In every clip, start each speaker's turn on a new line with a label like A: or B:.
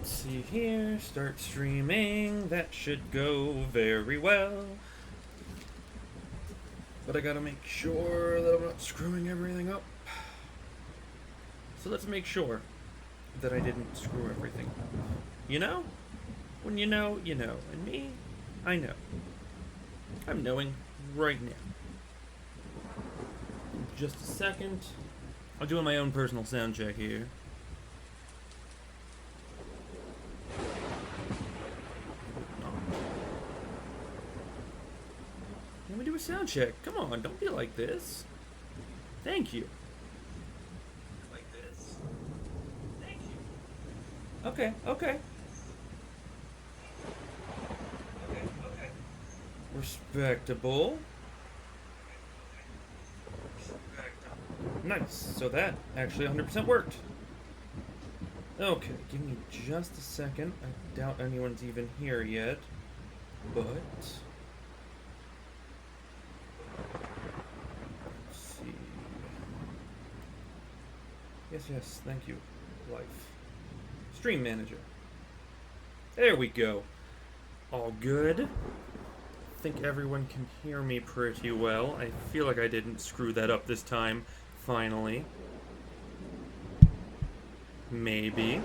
A: Let's see here. Start streaming. That should go very well. But I gotta make sure that I'm not screwing everything up. So let's make sure that I didn't screw everything up. You know? When you know, you know. And me, I know. I'm knowing right now. Just a second. I'm doing my own personal sound check here. Let me do a sound check. Come on, don't be like this. Thank you. Like this. Thank you. Okay, okay. Okay. Respectable. Nice. So that actually 100% worked. Okay, give me just a second. I doubt anyone's even here yet. But let's see. Yes, thank you. Life. Stream manager. There we go. All good. I think everyone can hear me pretty well. I feel like I didn't screw that up this time. Finally. Maybe.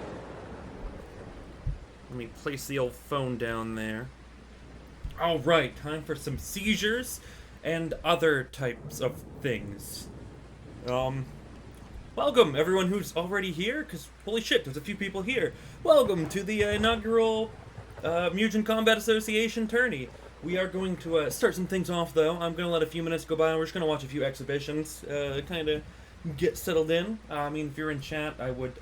A: Let me place the old phone down there. Alright, time for some seizures and other types of things. Welcome everyone who's already here, because holy shit, there's a few people here. Welcome to the inaugural Mugen Combat Association Tourney. We are going to start some things off, though. I'm going to let a few minutes go by, and we're just going to watch a few exhibitions, kind of get settled in. I mean, if you're in chat, I would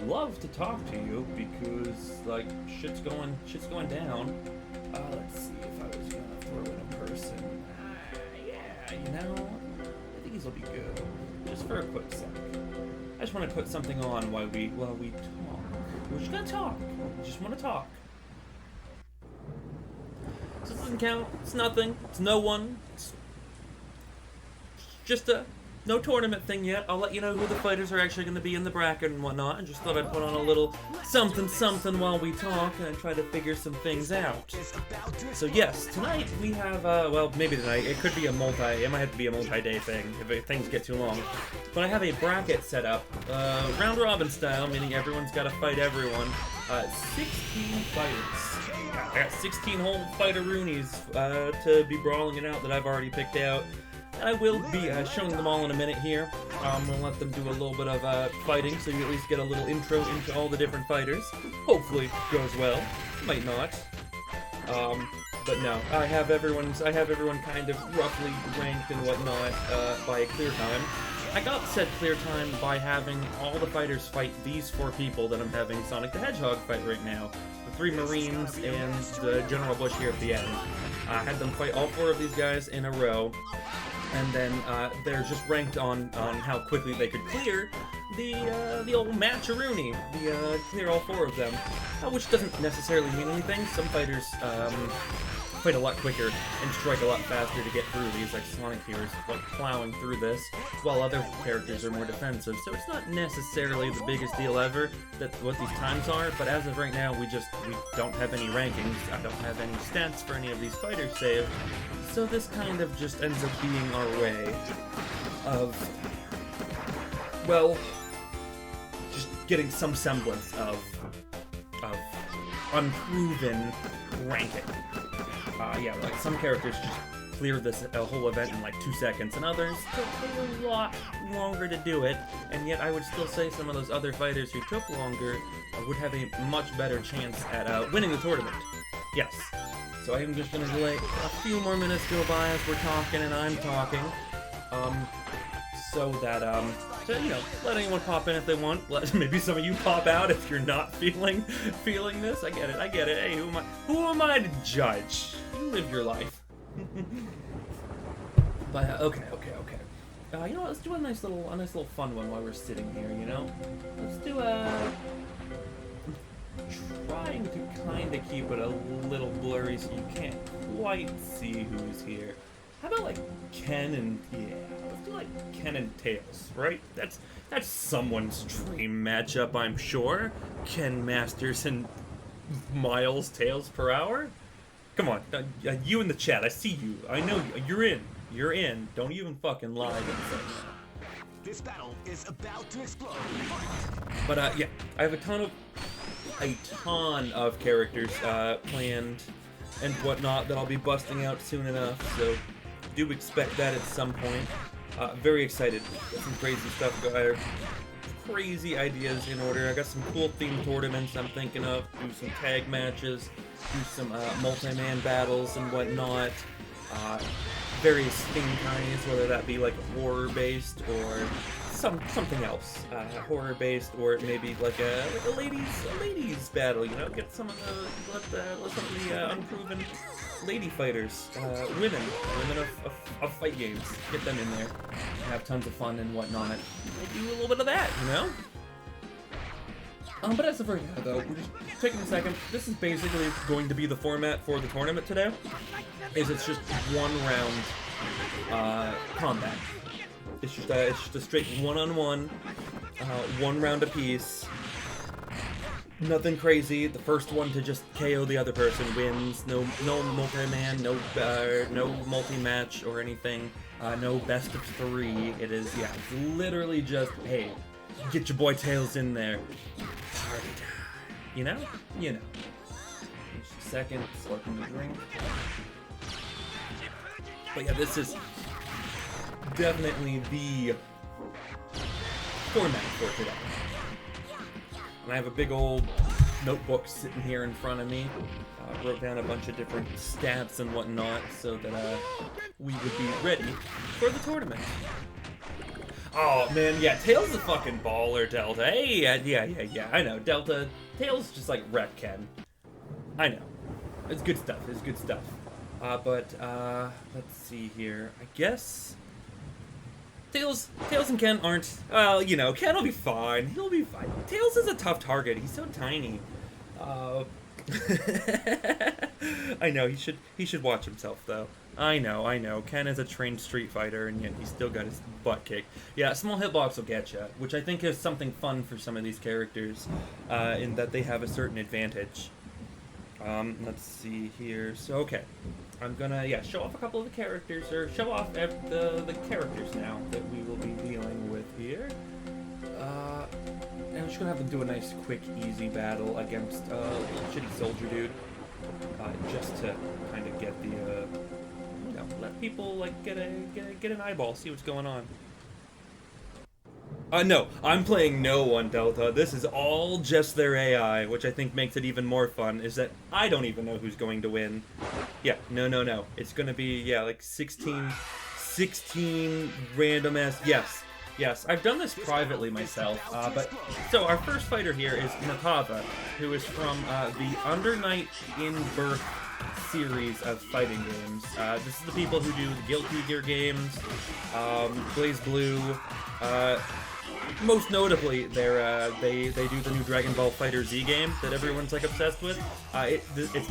A: love to talk to you, because, like, shit's going down. Let's see if I was going to throw in a person. Yeah, you know, I think these will be good. Just for a quick sec. I just want to put something on while we talk. We're just going to talk. We just want to talk. So it doesn't count. It's nothing. It's no one. It's just a no tournament thing yet. I'll let you know who the fighters are actually going to be in the bracket and whatnot. I just thought I'd put on a little something while we talk and try to figure some things out. So yes, tonight we have, well, maybe tonight. It could be it might have to be a multi-day thing if things get too long. But I have a bracket set up, round robin style, meaning everyone's got to fight everyone. 16 fighters. I got 16 whole fighter-roonies to be brawling it out that I've already picked out. I will be showing them all in a minute here. I'm going to let them do a little bit of fighting, so you at least get a little intro into all the different fighters. Hopefully it goes well. Might not. But no, I have everyone kind of roughly ranked and whatnot by a clear time. I got said clear time by having all the fighters fight these 4 people that I'm having Sonic the Hedgehog fight right now. The 3 Marines and the General Bush here at the end. I had them fight all 4 of these guys in a row. And then they're just ranked on how quickly they could clear the old match-a-rooney, clear all 4 of them, which doesn't necessarily mean anything. Some fighters fight a lot quicker and strike a lot faster to get through these, like Sonic here is like plowing through this, while other characters are more defensive. So it's not necessarily the biggest deal ever that what these times are, but as of right now, we don't have any rankings. I don't have any stats for any of these fighters saved. So this kind of just ends up being our way of, well, just getting some semblance of unproven ranking. Yeah, like some characters just clear this whole event in like 2 seconds, and others took a lot longer to do it, and yet I would still say some of those other fighters who took longer would have a much better chance at winning the tournament. Yes. So I'm just going to let a few more minutes go by as we're talking and I'm talking, so that, so, you know, let anyone pop in if they want. Let maybe some of you pop out if you're not feeling this. I get it. Hey, who am I to judge? You live your life. But okay. You know what? Let's do a nice little fun one while we're sitting here. You know, let's do trying to kind of keep it a little blurry so you can't quite see who's here. How about like Ken and let's do like Ken and Tails, right? That's someone's dream matchup, I'm sure. Ken Masters and Miles Tails per hour? Come on, you in the chat, I see you. I know you. You're in. You're in. Don't even fucking lie to me.
B: This battle is about to explode.
A: But yeah, I have a ton of characters planned and whatnot that I'll be busting out soon enough. So do expect that at some point. Very excited. Got some crazy stuff. Crazy ideas in order. I got some cool themed tournaments I'm thinking of. Do some tag matches. Do some multi-man battles and whatnot. Various theme kinds, whether that be like horror-based or something else, horror-based, or maybe like a ladies battle. You know, get some of the unproven lady fighters, women of fight games. Get them in there, have tons of fun and whatnot. I do a little bit of that, you know. But as of right now, though, we're just taking a second. This is basically going to be the format for the tournament today. It's just one round combat. It's just a straight one-on-one, one round apiece. Nothing crazy. The first one to just KO the other person wins. No multi-man, no multi-match or anything. No best of 3. It is, yeah, it's literally just, hey, get your boy Tails in there. Party time. You know? You know. Just a second, slurping the drink. But yeah, this is definitely the format for today. And I have a big old notebook sitting here in front of me. Wrote down a bunch of different stats and whatnot so that we would be ready for the tournament. Oh man, yeah, Tails is a fucking baller, Delta. Hey, yeah, I know, Delta. Tails just like wreck Ken. I know. It's good stuff, it's good stuff. But let's see here. I guess Tails and Ken aren't, well, you know, Ken will be fine. He'll be fine. Tails is a tough target. He's so tiny. I know, he should watch himself, though. I know. Ken is a trained Street Fighter, and yet he's still got his butt kicked. Yeah, small hitbox will get you, which I think is something fun for some of these characters, in that they have a certain advantage. Let's see here. So, okay. I'm gonna, yeah, show off a couple of the characters, or show off the characters now that we will be dealing with here. And I'm just gonna have them do a nice, quick, easy battle against a little shitty soldier dude. Just to kind of get the, you know, let people, like, get an eyeball, see what's going on. No, I'm playing no one, Delta. This is all just their AI, which I think makes it even more fun, is that I don't even know who's going to win. Yeah, no. It's gonna be, yeah, like 16 random-ass, yes. I've done this privately myself, but, so our first fighter here is Merkava, who is from the Under Night in Birth series of fighting games. This is the people who do the Guilty Gear games, Blaze Blue, most notably, they do the new Dragon Ball Fighter Z game that everyone's like obsessed with.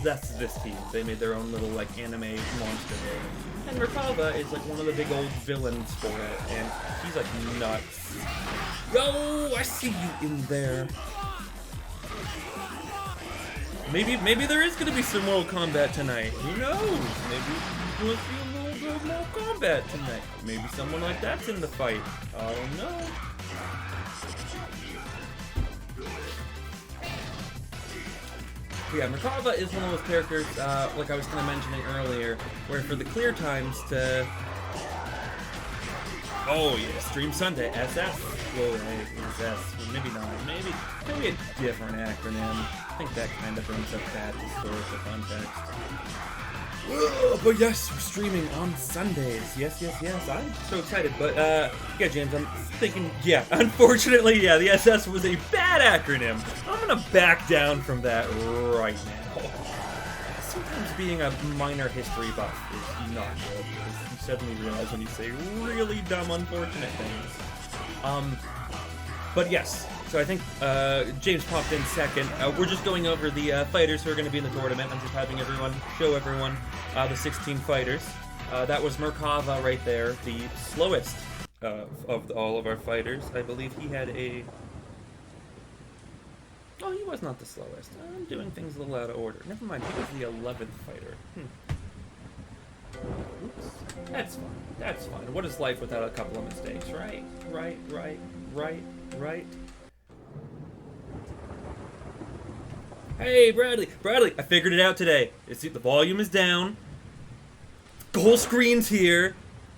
A: That's this team. They made their own little like anime monster game. And Merkava is like one of the big old villains for it, and he's like nuts. Yo, I see you in there. Maybe there is gonna be some Mortal Kombat tonight. Who knows? Maybe we'll see a little bit of Mortal Kombat tonight. Maybe someone like that's in the fight. I don't know. Yeah, Merkava is one of those characters, like I was kind of mentioning earlier, where for the clear times to... Oh yeah, Stream Sunday, SS? Whoa, hey, SS. Well, maybe not. Maybe a different acronym. I think that kind of brings up that historical context. But yes, we're streaming on Sundays. Yes. I'm so excited. But, yeah, James, I'm thinking, yeah, unfortunately, yeah, the SS was a bad acronym. I'm gonna back down from that right now. Sometimes being a minor history buff is not good, because you suddenly realize when you say really dumb, unfortunate things. But yes. So I think James popped in second. We're just going over the fighters who are going to be in the tournament. I'm just having show everyone the 16 fighters. That was Merkava right there, the slowest of all of our fighters. I believe he had a... Oh, he was not the slowest. I'm doing things a little out of order. Never mind, he was the 11th fighter. Oops. That's fine. That's fine. What is life without a couple of mistakes, right? Right. Hey, Bradley! Bradley, I figured it out today. The volume is down. The whole screen's here.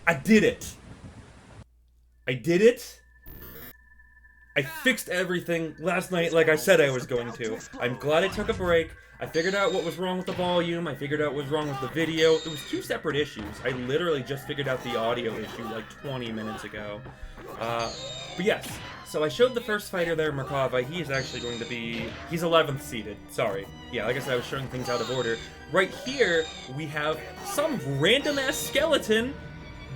A: I did it. I fixed everything last night like I said I was going to. I'm glad I took a break. I figured out what was wrong with the volume. I figured out what was wrong with the video. It was 2 separate issues. I literally just figured out the audio issue like 20 minutes ago. But yes, so I showed the first fighter there, Merkava. He is actually going to be... He's 11th seeded. Sorry. Yeah, like I said, I was showing things out of order. Right here, we have some random-ass skeleton.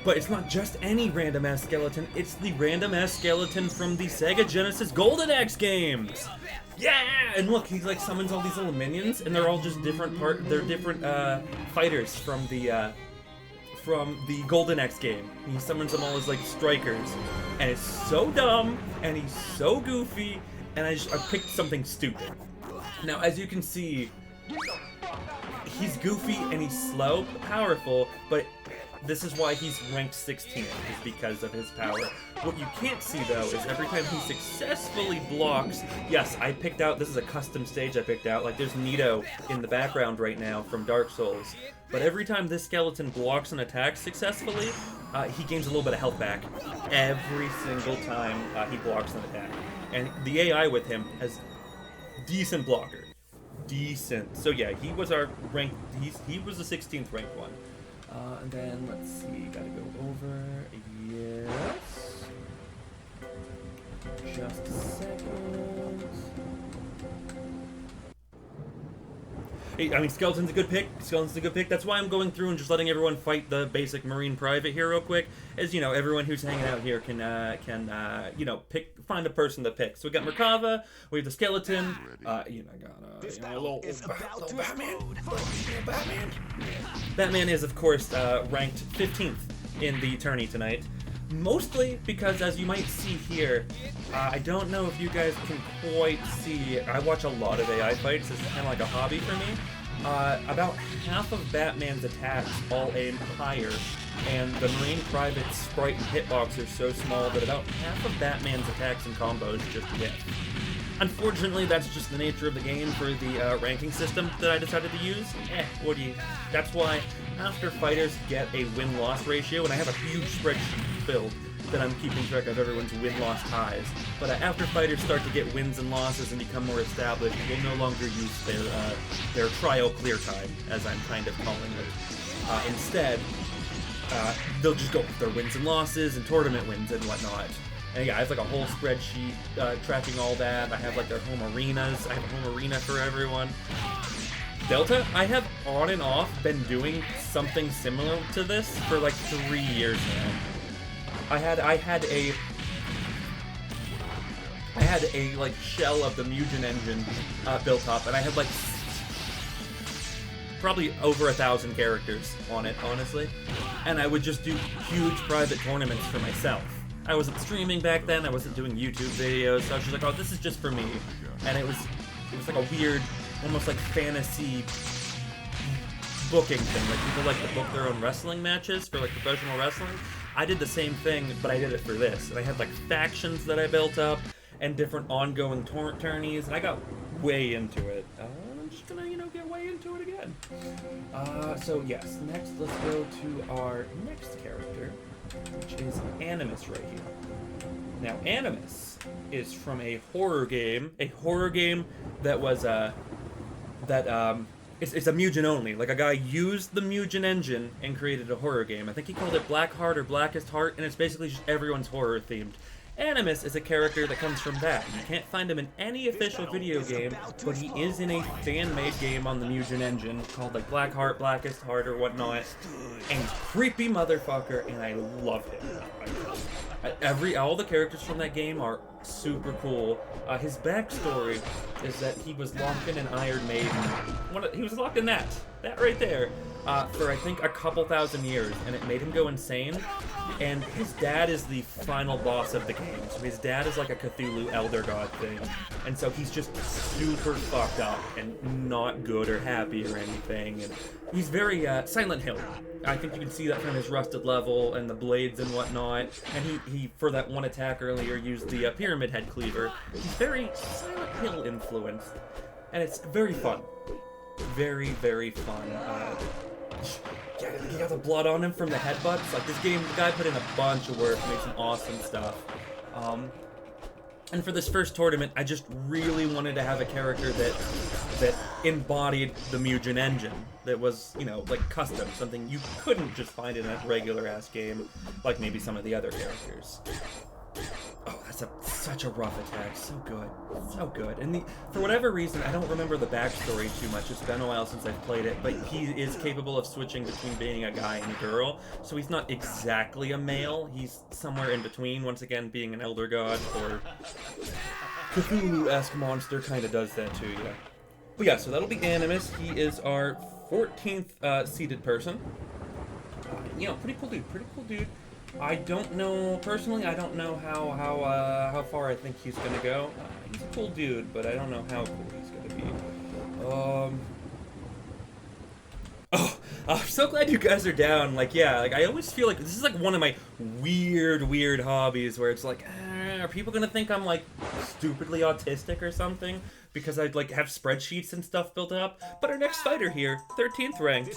A: But it's not just any random-ass skeleton, it's the random-ass skeleton from the Sega Genesis Golden Axe games! Yeah! And look, he like summons all these little minions, and they're all just different fighters from the Golden Axe game. He summons them all as like strikers. And it's so dumb, and he's so goofy, and I picked something stupid. Now, as you can see, he's goofy and he's slow, but powerful, but this is why he's ranked 16th, is because of his power. What you can't see, though, is every time he successfully blocks... Yes, I picked out... This is a custom stage I picked out. Like, there's Nito in the background right now from Dark Souls. But every time this skeleton blocks an attack successfully, he gains a little bit of health back. Every single time he blocks an attack. And the AI with him has decent blocker. Decent. So yeah, he was our ranked... He was the 16th ranked one. And then, let's see, gotta go over, yes, just a second. Hey, I mean, Skeleton's a good pick, that's why I'm going through and just letting everyone fight the basic Marine Private here real quick, as, you know, everyone who's hanging out here can you know, find a person to pick. So we got Merkava, we have the Skeleton, you know, I got, little Batman. Batman is, of course, ranked 15th in the tourney tonight. Mostly because, as you might see here, I don't know if you guys can quite see, I watch a lot of AI fights, this is kind of like a hobby for me. About half of Batman's attacks all aim higher, and the Marine Private's sprite and hitbox are so small that about half of Batman's attacks and combos just hit. Unfortunately, that's just the nature of the game for the ranking system that I decided to use. That's why after fighters get a win-loss ratio, and I have a huge spreadsheet filled that I'm keeping track of everyone's win-loss ties, but after fighters start to get wins and losses and become more established, we'll no longer use their trial clear time, as I'm kind of calling it. Instead, they'll just go with their wins and losses and tournament wins and whatnot. And yeah, I have like a whole spreadsheet tracking all that. I have like their home arenas. I have a home arena for everyone. Delta, I have on and off been doing something similar to this for like 3 years now. I had a like shell of the Mugen engine built up, and I had like probably over 1,000 characters on it, honestly. And I would just do huge private tournaments for myself. I wasn't streaming back then, I wasn't doing YouTube videos, so I was just like, oh, this is just for me. And it was like a weird, almost like fantasy booking thing. Like people like to book their own wrestling matches for like professional wrestling. I did the same thing, but I did it for this. And I had like factions that I built up and different ongoing tourneys, and I got way into it. I'm just gonna, you know, get way into it again. So yes, next let's go to our next character, which is Animus right here. Now, Animus is from a horror game that was it's a Mugen only. Like, a guy used the Mugen engine and created a horror game. I think he called it Black Heart or Blackest Heart, and it's basically just everyone's horror themed. Animus is a character that comes from that. You can't find him in any official video game, but he is in a fan-made game on the Mugen engine called like Black Heart, Blackest Heart, or whatnot. And he's creepy motherfucker, and I love him. All the characters from that game are super cool. His backstory is that he was locked in an Iron Maiden. He was locked in that right there. for I think a couple thousand years, and it made him go insane. And his dad is the final boss of the game. So his dad is like a Cthulhu elder god thing, and so he's just super fucked up and not good or happy or anything. And he's very Silent Hill. I think you can see that from his rusted level and the blades and whatnot. And he for that one attack earlier used the Pyramid Head Cleaver. He's very Silent Hill influenced, and it's very fun. Very, very fun. Yeah, he got the blood on him from the headbutts. Like, this game, the guy put in a bunch of work, made some awesome stuff. And for this first tournament, I just really wanted to have a character that embodied the Mugen engine. That was, you know, like custom, something you couldn't just find in a regular-ass game, like maybe some of the other characters. Oh, that's such a rough attack. So good. So good. And for whatever reason, I don't remember the backstory too much. It's been a while since I've played it, but he is capable of switching between being a guy and a girl. So he's not exactly a male. He's somewhere in between, once again, being an elder god or Cthulhu-esque monster kind of does that to you. But yeah, so that'll be Animus. He is our 14th seeded person. You know, pretty cool dude. Pretty cool dude. I don't know, personally, I don't know how far I think he's gonna go. He's a cool dude, but I don't know how cool he's gonna be. Oh, I'm so glad you guys are down. Like, yeah, like, I always feel like this is like one of my weird hobbies where it's like, are people gonna think I'm like stupidly autistic or something? Because I'd like have spreadsheets and stuff built up. But our next fighter here, 13th ranked.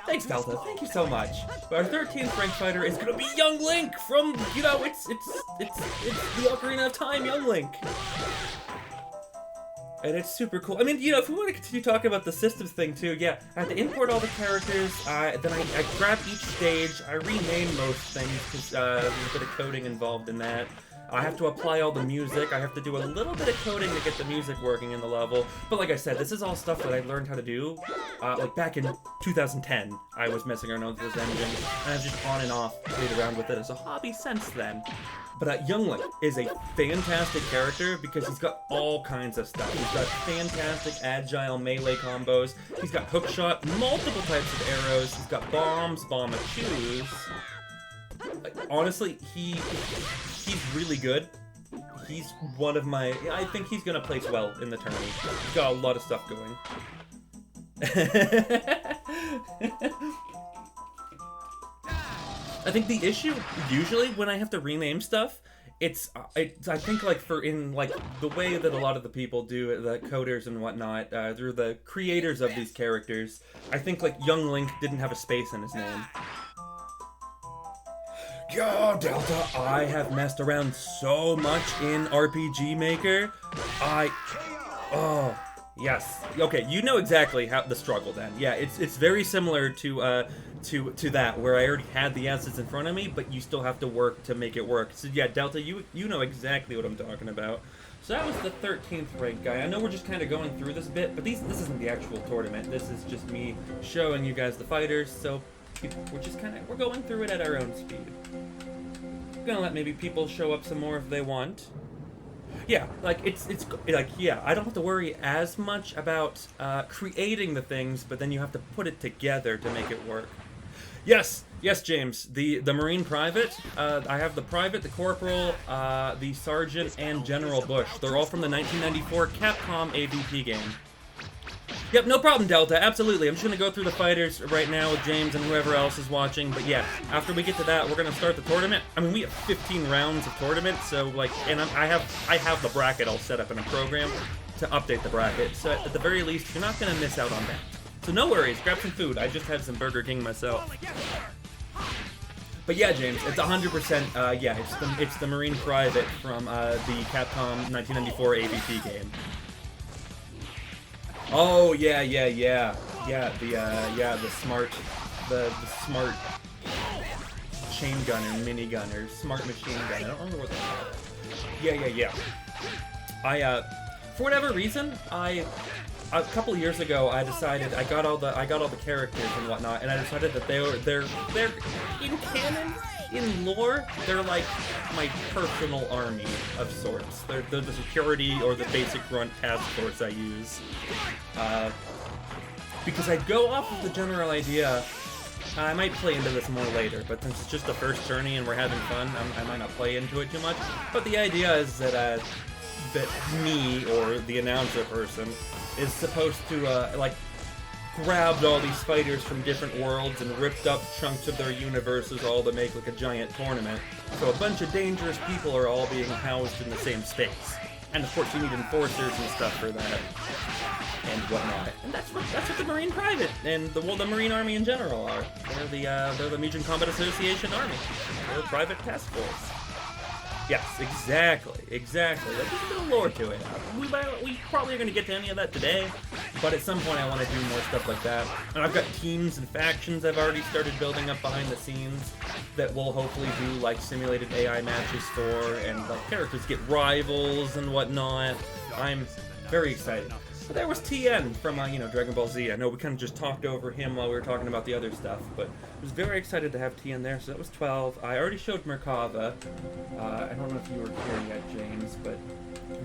A: Thanks, Delta. Thank you so much. Our 13th ranked fighter is gonna be Young Link from, you know, it's the Ocarina of Time Young Link. And it's super cool. I mean, you know, if we want to continue talking about the systems thing too, yeah, I have to import all the characters, then I grab each stage, I rename most things, because there's a bit of coding involved in that. I have to apply all the music, I have to do a little bit of coding to get the music working in the level, but like I said, this is all stuff that I learned how to do, like back in 2010, I was messing around with this engine, and I've just on and off played around with it as a hobby since then. But Young Link is a fantastic character because he's got all kinds of stuff. He's got fantastic agile melee combos, he's got hookshot, multiple types of arrows, he's got bombs, bomb-a-choos. Honestly, he's really good. He's one of my... I think he's gonna place well in the tourney. He's got a lot of stuff going. I think the issue, usually, when I have to rename stuff, it's I think, like, in the way that a lot of the people do it, the coders and whatnot, they're the creators of these characters, I think, like, Young Link didn't have a space in his name. Yo, Delta, I have messed around so much in RPG Maker. Oh, yes. Okay, you know exactly how the struggle then. Yeah, it's very similar to that, where I already had the assets in front of me, but you still have to work to make it work. So yeah, Delta, you know exactly what I'm talking about. So that was the 13th ranked guy. I know we're just kind of going through this a bit, but this isn't the actual tournament. This is just me showing you guys the fighters, so we're going through it at our own speed. I'm gonna let maybe people show up some more if they want. Yeah, like it's like, yeah, I don't have to worry as much about creating the things, but then you have to put it together to make it work. Yes, James. The Marine Private. I have the Private, the Corporal, the Sergeant, and General Bush. They're all from the 1994 Capcom AVP game. Yep, no problem, Delta. Absolutely. I'm just gonna go through the fighters right now with James and whoever else is watching. But yeah, after we get to that, we're gonna start the tournament. I mean, we have 15 rounds of tournament, so like, and I have the bracket all set up in a program to update the bracket. So at the very least, you're not gonna miss out on that. So no worries. Grab some food. I just had some Burger King myself. But yeah, James, it's 100%. Yeah, it's the Marine Private from the Capcom 1994 AVP game. Oh yeah, the smart chain gunner, mini gunner, smart machine gun. I don't remember what they call it. Yeah. For whatever reason, a couple of years ago, I decided I got all the characters and whatnot, and I decided that they're in canon. In lore, they're like my personal army of sorts. They're the security or the basic grunt task force I use. because I go off of the general idea. I might play into this more later, but since it's just the first tourney and we're having fun, I might not play into it too much. But the idea is that that me, or the announcer person, is supposed to, like, grabbed all these fighters from different worlds and ripped up chunks of their universes all to make, like, a giant tournament. So a bunch of dangerous people are all being housed in the same space. And of course you need enforcers and stuff for that. And whatnot. And that's what the Marine Private and the Marine Army in general are. They're the Mugen Combat Association Army. They're a private task force. Yes, exactly. There's a bit of lore to it. We probably are going to get to any of that today, but at some point I want to do more stuff like that. And I've got teams and factions I've already started building up behind the scenes that will hopefully do like simulated AI matches for, and like characters get rivals and whatnot. I'm very excited. But there was TN from, Dragon Ball Z. I know we kind of just talked over him while we were talking about the other stuff, but I was very excited to have TN there, so that was 12. I already showed Merkava. I don't know if you were here yet, James, but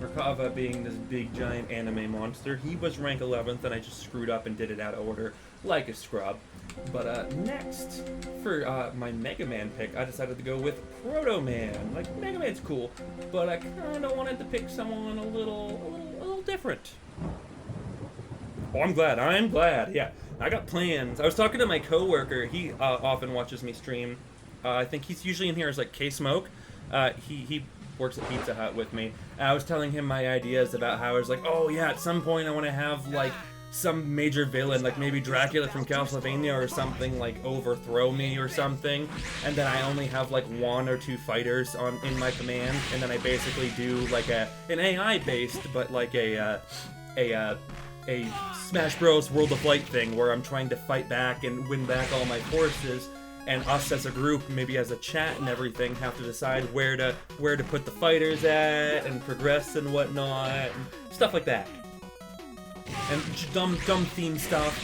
A: Merkava being this big, giant anime monster, he was rank 11th, and I just screwed up and did it out of order, like a scrub. But next, for my Mega Man pick, I decided to go with Proto Man. Like, Mega Man's cool, but I kind of wanted to pick someone a little different. Oh, I'm glad, yeah. I got plans. I was talking to my coworker. He often watches me stream. I think he's usually in here as, like, K-Smoke. He works at Pizza Hut with me. I was telling him my ideas about how I was like, oh, yeah, at some point I want to have, like, some major villain, like maybe Dracula from Castlevania or something, like, overthrow me or something. And then I only have, like, 1 or 2 fighters in my command. And then I basically do, like, an AI-based, but, like, a Smash Bros. World of Flight thing where I'm trying to fight back and win back all my forces, and us as a group, maybe as a chat and everything, have to decide where to put the fighters at and progress and whatnot, and stuff like that. And dumb theme stuff,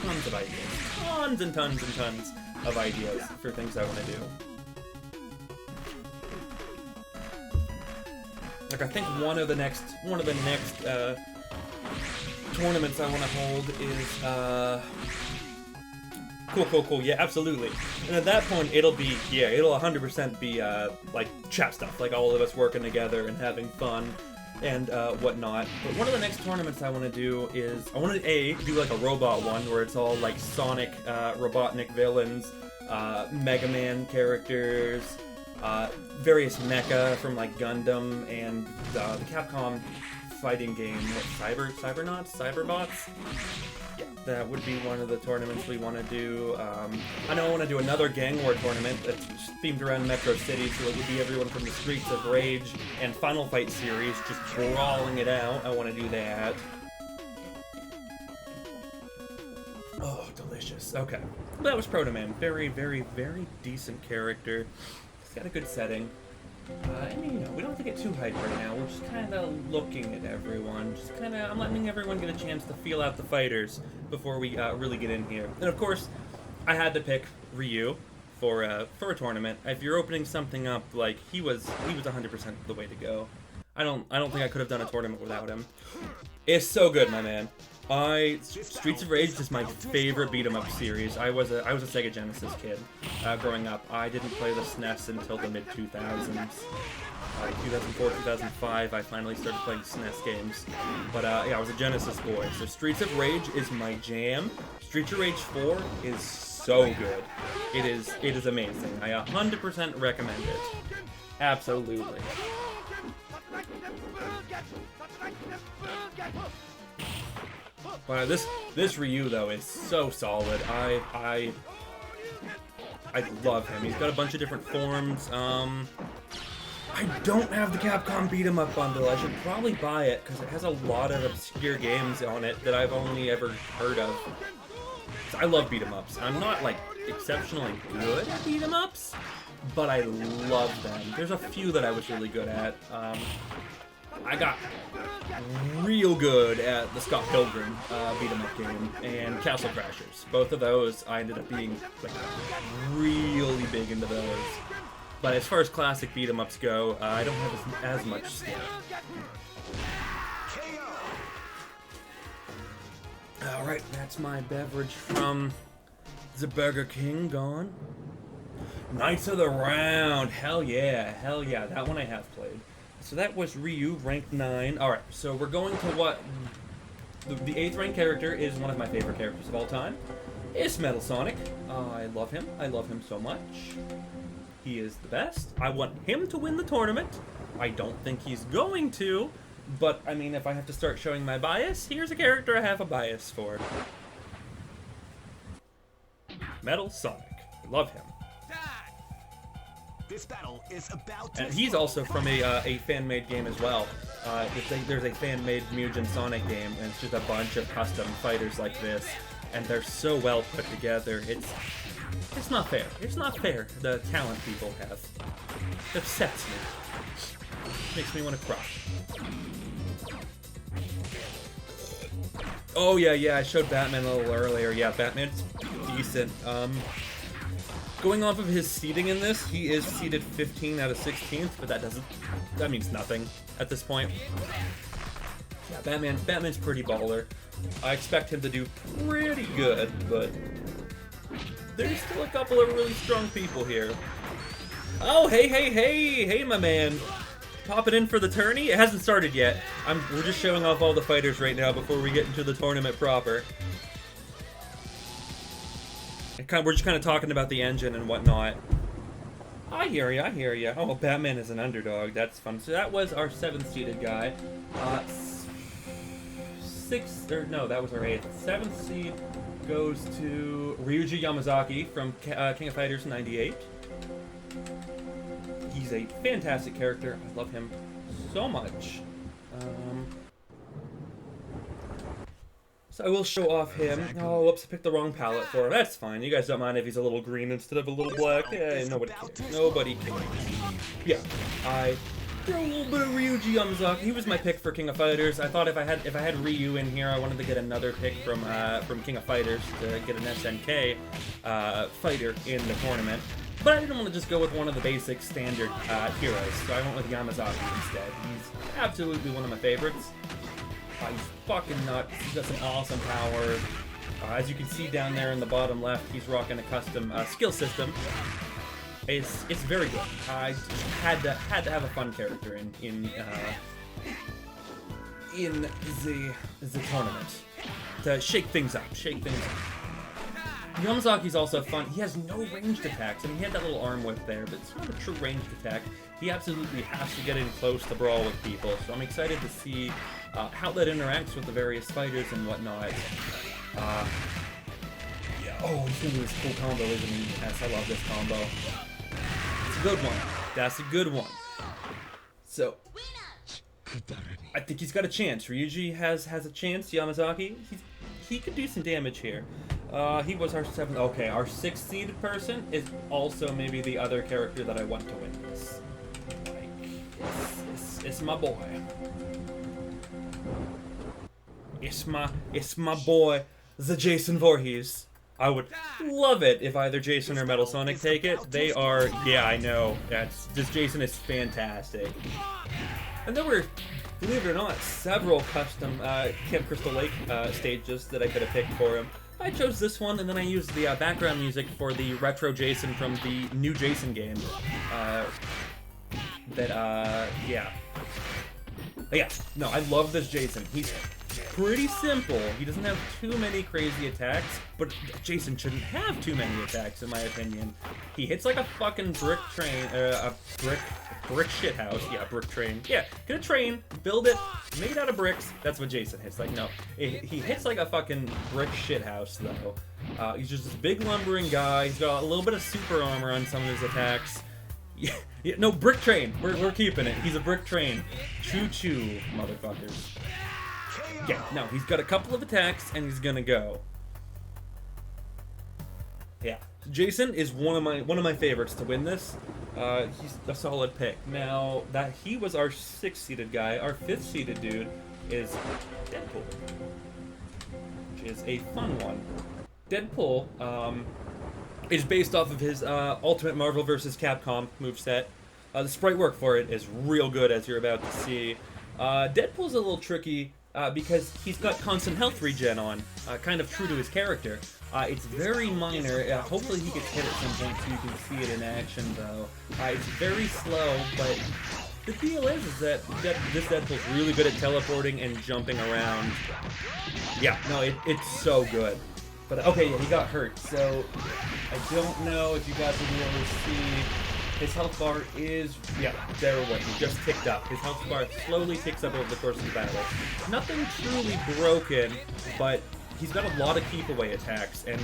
A: tons of ideas, tons and tons and tons of ideas for things I want to do. Like, I think one of the next tournaments I want to hold is, Cool, yeah, absolutely. And at that point, it'll 100% be, like, chat stuff, like all of us working together and having fun and, whatnot. But one of the next tournaments I want to do is, I want to, do, like, a robot one, where it's all, like, Sonic, Robotnik villains, Mega Man characters, various mecha from, like, Gundam, and, the Capcom fighting game, Cyberbots? Yeah, that would be one of the tournaments we want to do. I know I want to do another Gang War tournament that's themed around Metro City, so it would be everyone from the Streets of Rage and Final Fight series just brawling it out. I want to do that. Oh, delicious. Okay. That was Proto Man. Very, very, very decent character. He's got a good setting. And, we don't have to get too hyped right now. We're just kind of looking at everyone. I'm letting everyone get a chance to feel out the fighters before we really get in here. And of course, I had to pick Ryu for a tournament. If you're opening something up, like, he was 100% the way to go. I don't think I could have done a tournament without him. It's so good, my man. Streets of Rage is my favorite beat-em-up series. I was a Sega Genesis kid growing up. I didn't play the SNES until the mid-2000s. 2004, 2005, I finally started playing SNES games. But yeah, I was a Genesis boy. So Streets of Rage is my jam. Streets of Rage 4 is so good. It is amazing. I 100% recommend it. Absolutely. Wow, this Ryu though is so solid. I love him. He's got a bunch of different forms. I don't have the Capcom Beat 'em Up bundle. I should probably buy it because it has a lot of obscure games on it that I've only ever heard of. So I love beat 'em ups. I'm not like exceptionally good at beat 'em ups, but I love them. There's a few that I was really good at. I got real good at the Scott Pilgrim beat-em-up game and Castle Crashers. Both of those, I ended up being like really big into those. But as far as classic beat-em-ups go, I don't have as much skill. Alright, That's my beverage from the Burger King gone. Knights of the Round. Hell yeah. Hell yeah. That one I have played. So that was Ryu, rank 9. Alright, so we're going to what... The 8th rank character is one of my favorite characters of all time. It's Metal Sonic. I love him. I love him so much. He is the best. I want him to win the tournament. I don't think he's going to. But, I mean, if I have to start showing my bias, here's a character I have a bias for. Metal Sonic. I love him.
B: This battle is about to
A: And he's also from a fan-made game as well. There's a fan-made Mugen Sonic game, and it's just a bunch of custom fighters like this, and they're so well put together. It's not fair. It's not fair, the talent people have. It upsets me. Makes me want to cry. Oh yeah, I showed Batman a little earlier. Yeah, Batman's decent. Going off of his seeding in this, he is seeded 15 out of 16th, but that means nothing at this point. Yeah, Batman's pretty baller. I expect him to do pretty good, but there's still a couple of really strong people here. Oh, hey, my man. Popping in for the tourney? It hasn't started yet. We're just showing off all the fighters right now before we get into the tournament proper. We're just kind of talking about the engine and whatnot. I hear ya. Oh, Batman is an underdog. That's fun. So that was our 7th seeded guy. That was our 8th. 7th seed goes to Ryuji Yamazaki from King of Fighters 98. He's a fantastic character. I love him so much. So I will show off him. Oh, whoops, I picked the wrong palette for him. That's fine. You guys don't mind if he's a little green instead of a little black? Yeah, nobody cares. Nobody cares. Yeah, I threw a little bit of Ryuji Yamazaki. He was my pick for King of Fighters. I thought if I had Ryu in here, I wanted to get another pick from King of Fighters to get an SNK fighter in the tournament. But I didn't want to just go with one of the basic standard heroes, so I went with Yamazaki instead. He's absolutely one of my favorites. He's fucking nuts. He's got some awesome power. As you can see down there in the bottom left, he's rocking a custom skill system. It's very good. I had to have a fun character in the tournament to shake things up. Yamazaki's also fun. He has no ranged attacks. I mean, he had that little arm whip there, but it's not a true ranged attack. He absolutely has to get in close to brawl with people, so I'm excited to see how that interacts with the various fighters and whatnot. Yeah. Oh, he's gonna do this cool combo, isn't he? Yes, I love this combo. It's a good one. That's a good one. So, I think he's got a chance. Ryuji has a chance. Yamazaki, he could do some damage here. He was our 7th. Okay, our 6th seeded person is also maybe the other character that I want to win this. Like, it's my boy. It's my boy, the Jason Voorhees. I would love it if either Jason or Metal Sonic take it. They are, yeah, I know. This Jason is fantastic. And there were, believe it or not, several custom Camp Crystal Lake stages that I could have picked for him. I chose this one, and then I used the background music for the retro Jason from the new Jason game. Yeah. Yeah, no, I love this Jason. He's pretty simple. He doesn't have too many crazy attacks, but Jason shouldn't have too many attacks, in my opinion. He hits like a fucking brick train, a brick shit house. Yeah, brick train. Yeah, get a train, build it, made out of bricks. That's what Jason hits. Like, no, he hits like a fucking brick shit house, though. He's just this big lumbering guy. He's got a little bit of super armor on some of his attacks. Yeah, no, brick train. We're keeping it. He's a brick train. Choo-choo, motherfuckers. Yeah, no, he's got a couple of attacks, and he's gonna go. Yeah, Jason is one of my favorites to win this. He's a solid pick. Now that he was our 6th seeded guy, our 5th seeded dude is Deadpool, which is a fun one. Deadpool is based off of his Ultimate Marvel vs. Capcom moveset. The sprite work for it is real good, as you're about to see. Deadpool's a little tricky because he's got constant health regen on, kind of true to his character. It's very minor. Hopefully he gets hit at some point so you can see it in action, though. It's very slow, but the deal is that this Deadpool's really good at teleporting and jumping around. Yeah, no, it's so good. But okay, yeah, he got hurt, so I don't know if you guys will be able to see. His health bar is, yeah, there what, he just ticked up. His health bar slowly ticks up over the course of the battle. Nothing truly broken, but he's got a lot of keep-away attacks, and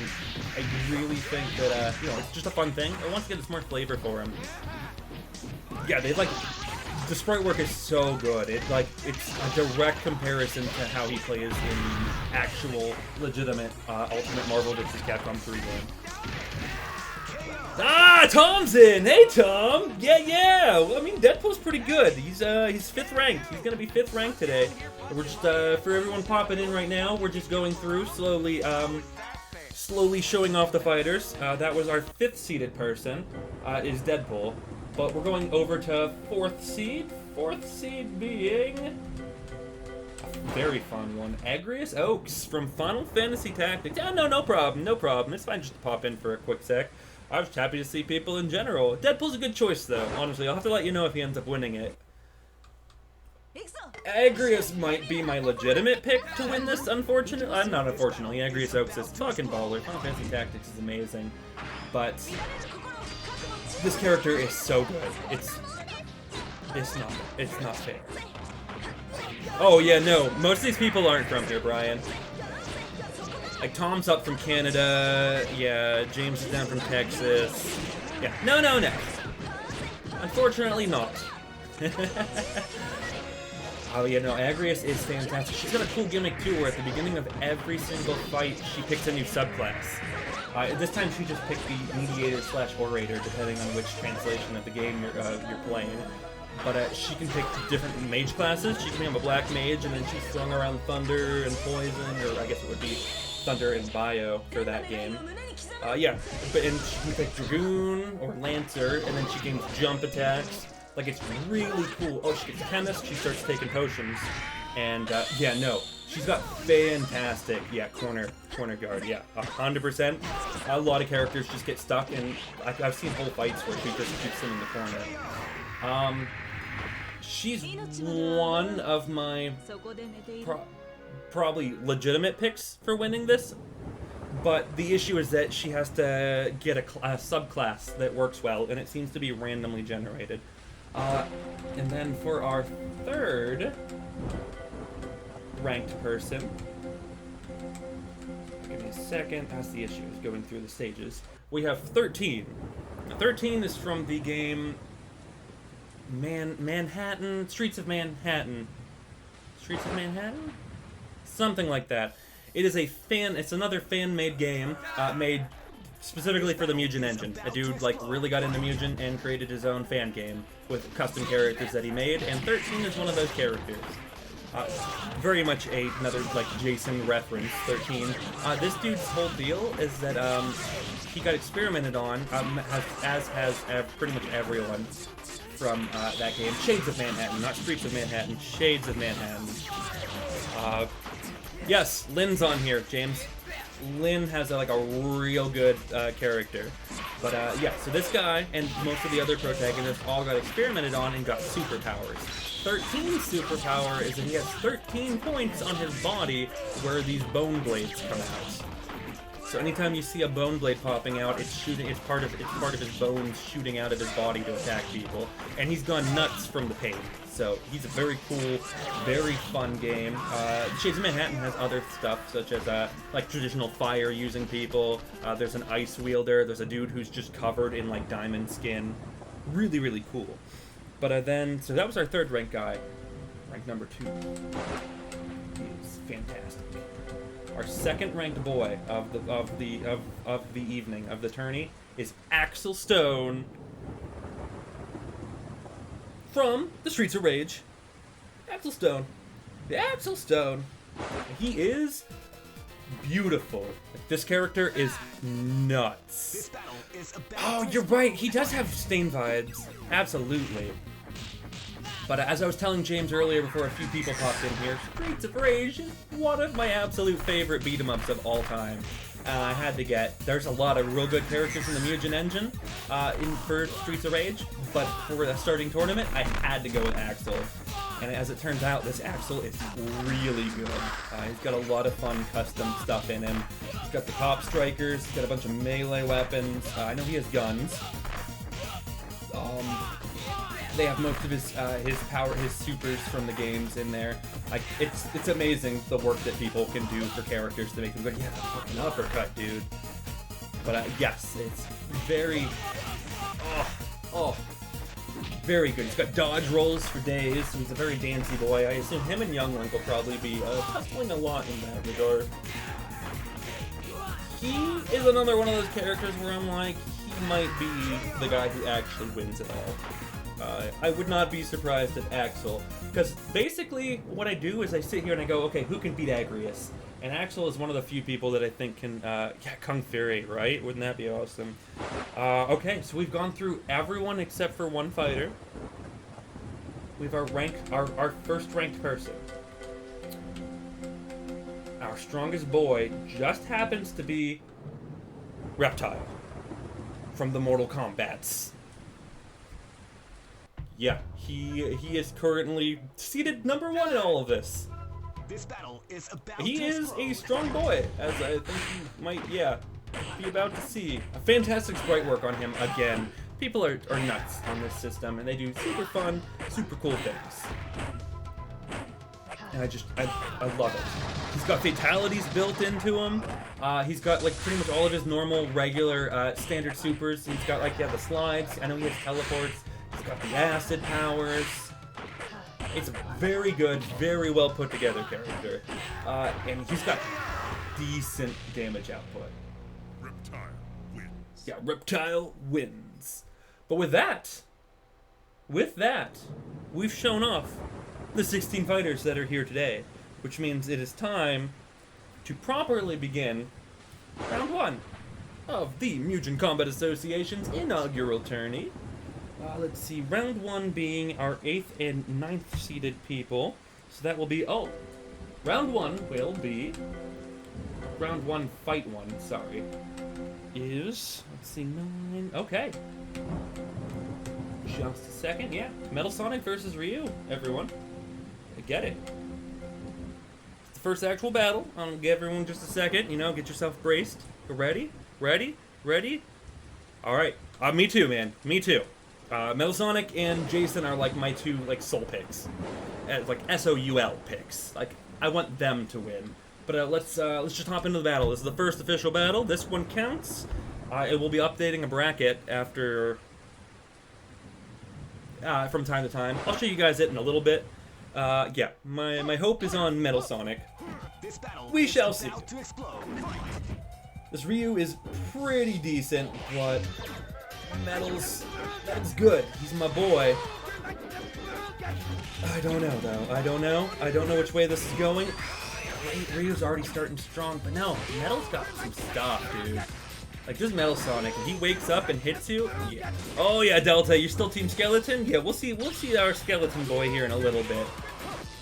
A: I really think that, you know, it's just a fun thing. I want to get some more flavor for him. Yeah, the sprite work is so good. It's a direct comparison to how he plays in actual, legitimate, Ultimate Marvel vs. Capcom 3 game. Ah, Tom's in! Hey, Tom! Yeah! I mean, Deadpool's pretty good. He's 5th ranked. He's gonna be 5th ranked today. We're just, for everyone popping in right now, we're just going through, slowly showing off the fighters. That was our 5th seeded person, is Deadpool. But we're going over to 4th seed. 4th seed being a very fun one. Agrius Oaks from Final Fantasy Tactics. Oh, no problem. It's fine just to pop in for a quick sec. I was happy to see people in general. Deadpool's a good choice, though, honestly. I'll have to let you know if he ends up winning it. Agrius might be my legitimate pick to win this, unfortunately. Not unfortunately. Agrius Oaks is fucking baller. Final Fantasy Tactics is amazing. But this character is so good. It's not fair. Oh, yeah, no. Most of these people aren't from here, Brian. Like, Tom's up from Canada, yeah, James is down from Texas. Yeah, no. Unfortunately not. Oh, yeah, no, Agrius is fantastic. She's got a cool gimmick, too, where at the beginning of every single fight, she picks a new subclass. This time she just picked the Mediator/Orator, depending on which translation of the game you're playing. But she can pick different mage classes. She can become a black mage, and then she's slung around Thunder and Poison, or I guess it would be Thunder and Bio for that game. Yeah, and she can pick Dragoon or Lancer, and then she gains jump attacks. Like, it's really cool. Oh, she gets Chemist, she starts taking potions. And, yeah, no. She's got fantastic, yeah, corner guard, yeah, 100%. A lot of characters just get stuck, and I've seen whole fights where she just keeps them in the corner. She's one of my probably legitimate picks for winning this, but the issue is that she has to get a subclass that works well, and it seems to be randomly generated. And then for our 3rd ranked person, give me a second, that's the issue, is going through the stages. We have 13. 13 is from the game Manhattan, Streets of Manhattan. Streets of Manhattan? Something like that. It's another fan-made game, made specifically for the Mugen engine. A dude, like, really got into Mugen and created his own fan game with custom characters that he made, and 13 is one of those characters. Very much another, like, Jason reference, 13. This dude's whole deal is that, he got experimented on, as has pretty much everyone from, that game. Shades of Manhattan, not Streets of Manhattan, Shades of Manhattan. Yes, Lynn's on here, James. Lynn has a real good character. But yeah, so this guy and most of the other protagonists all got experimented on and got superpowers. 13's superpower is that he has 13 points on his body where these bone blades come out. So anytime you see a bone blade popping out, it's part of his bones shooting out of his body to attack people. And he's gone nuts from the pain. So he's a very cool, very fun game. Shades of Manhattan has other stuff, such as like traditional fire using people. There's an ice wielder. There's a dude who's just covered in like diamond skin. Really, really cool. But so that was our 3rd ranked guy. Rank number 2. He's fantastic. Our 2nd ranked boy of the evening of the tourney is Axel Stone from the Streets of Rage. Axel Stone. The Axel Stone. He is beautiful. This character is nuts. Oh, you're right. He does have Stain vibes. Absolutely. But as I was telling James earlier before a few people popped in here, Streets of Rage is one of my absolute favorite beat-em-ups of all time. I had to get, there's a lot of real good characters in the Mugen engine for Streets of Rage, but for a starting tournament, I had to go with Axel. And as it turns out, this Axel is really good. He's got a lot of fun custom stuff in him. He's got the top strikers, he's got a bunch of melee weapons. I know he has guns. They have most of his power, his supers from the games in there. Like it's amazing the work that people can do for characters to make them go, yeah, fucking uppercut, dude. But yes, it's very, very good. He's got dodge rolls for days. So he's a very dancey boy. I assume him and Young Link will probably be tussling a lot in that regard. He is another one of those characters where I'm like, he might be the guy who actually wins it all. I would not be surprised if Axel, because basically what I do is I sit here and I go, okay, who can beat Agrius? And Axel is one of the few people that I think can, yeah, Kung Fury, right? Wouldn't that be awesome? Okay, so we've gone through everyone except for one fighter. We've our first ranked person. Our strongest boy just happens to be Reptile from the Mortal Kombats. Yeah, he is currently seated number 1 in all of this.
B: This battle is about
A: He
B: to
A: is
B: explode.
A: a strong boy, as I think you might, yeah, be about to see. A fantastic sprite work on him again. People are nuts on this system, and they do super fun, super cool things. And I love it. He's got fatalities built into him. He's got like pretty much all of his normal, regular, standard supers. He's got like, yeah, the slides. I know he has teleports. He's got the acid powers. It's a very good, very well put together character. And he's got decent damage output.
C: Reptile wins.
A: Yeah, Reptile wins. But with that, we've shown off the 16 fighters that are here today, which means it is time to properly begin round 1 of the Mugen Combat Association's inaugural tourney. Let's see, round 1 being our 8th and 9th seeded people. So that will be, round 1 will be, round 1 fight 1, sorry, is, let's see, 9, okay. Just a second, yeah. Metal Sonic versus Ryu, everyone. I get it. It's the first actual battle. I'll give everyone just a second, you know, get yourself braced. Ready? Ready? Ready? Alright. Me too, man. Me too. Metal Sonic and Jason are like my two like soul picks, like SOUL picks. Like I want them to win. But let's just hop into the battle. This is the first official battle. This one counts. It will be updating a bracket after from time to time. I'll show you guys it in a little bit. Yeah, my hope is on Metal Sonic.
B: This battle
A: We
B: is
A: shall see.
B: about to explode.
A: This Ryu is pretty decent, but Metal's good. He's my boy. I don't know though. I don't know which way this is going. Ryu's already starting strong, but no, Metal's got some stuff, dude. Like this Metal Sonic, if he wakes up and hits you, yeah. Oh yeah, Delta, you're still Team Skeleton? Yeah, we'll see our Skeleton boy here in a little bit.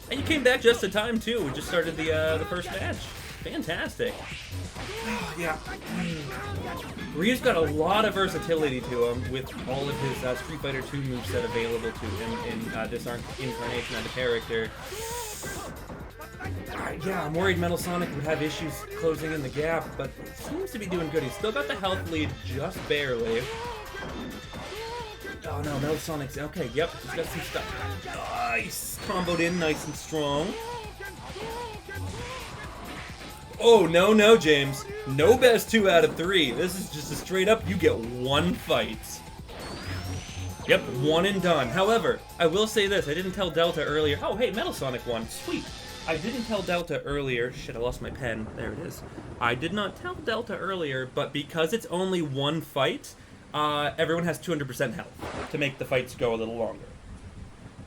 A: And you came back just in time too. We just started the first match. Fantastic. Yeah. Ryu's got a lot of versatility to him with all of his Street Fighter 2 moveset available to him in this incarnation of the character. Yeah, I'm worried Metal Sonic would have issues closing in the gap, but seems to be doing good. He's still got the health lead, just barely. Oh no, Metal Sonic's okay. Yep, he's got some stuff. Nice, comboed in, nice and strong. Oh no, James. No best 2 out of 3. This is just a straight up. You get 1 fight. Yep, 1 and done. However, I will say this. I didn't tell Delta earlier. Oh, hey, Metal Sonic won. Sweet. I didn't tell Delta earlier. Shit, I lost my pen. There it is. I did not tell Delta earlier, but because it's only 1 fight, everyone has 200% health to make the fights go a little longer.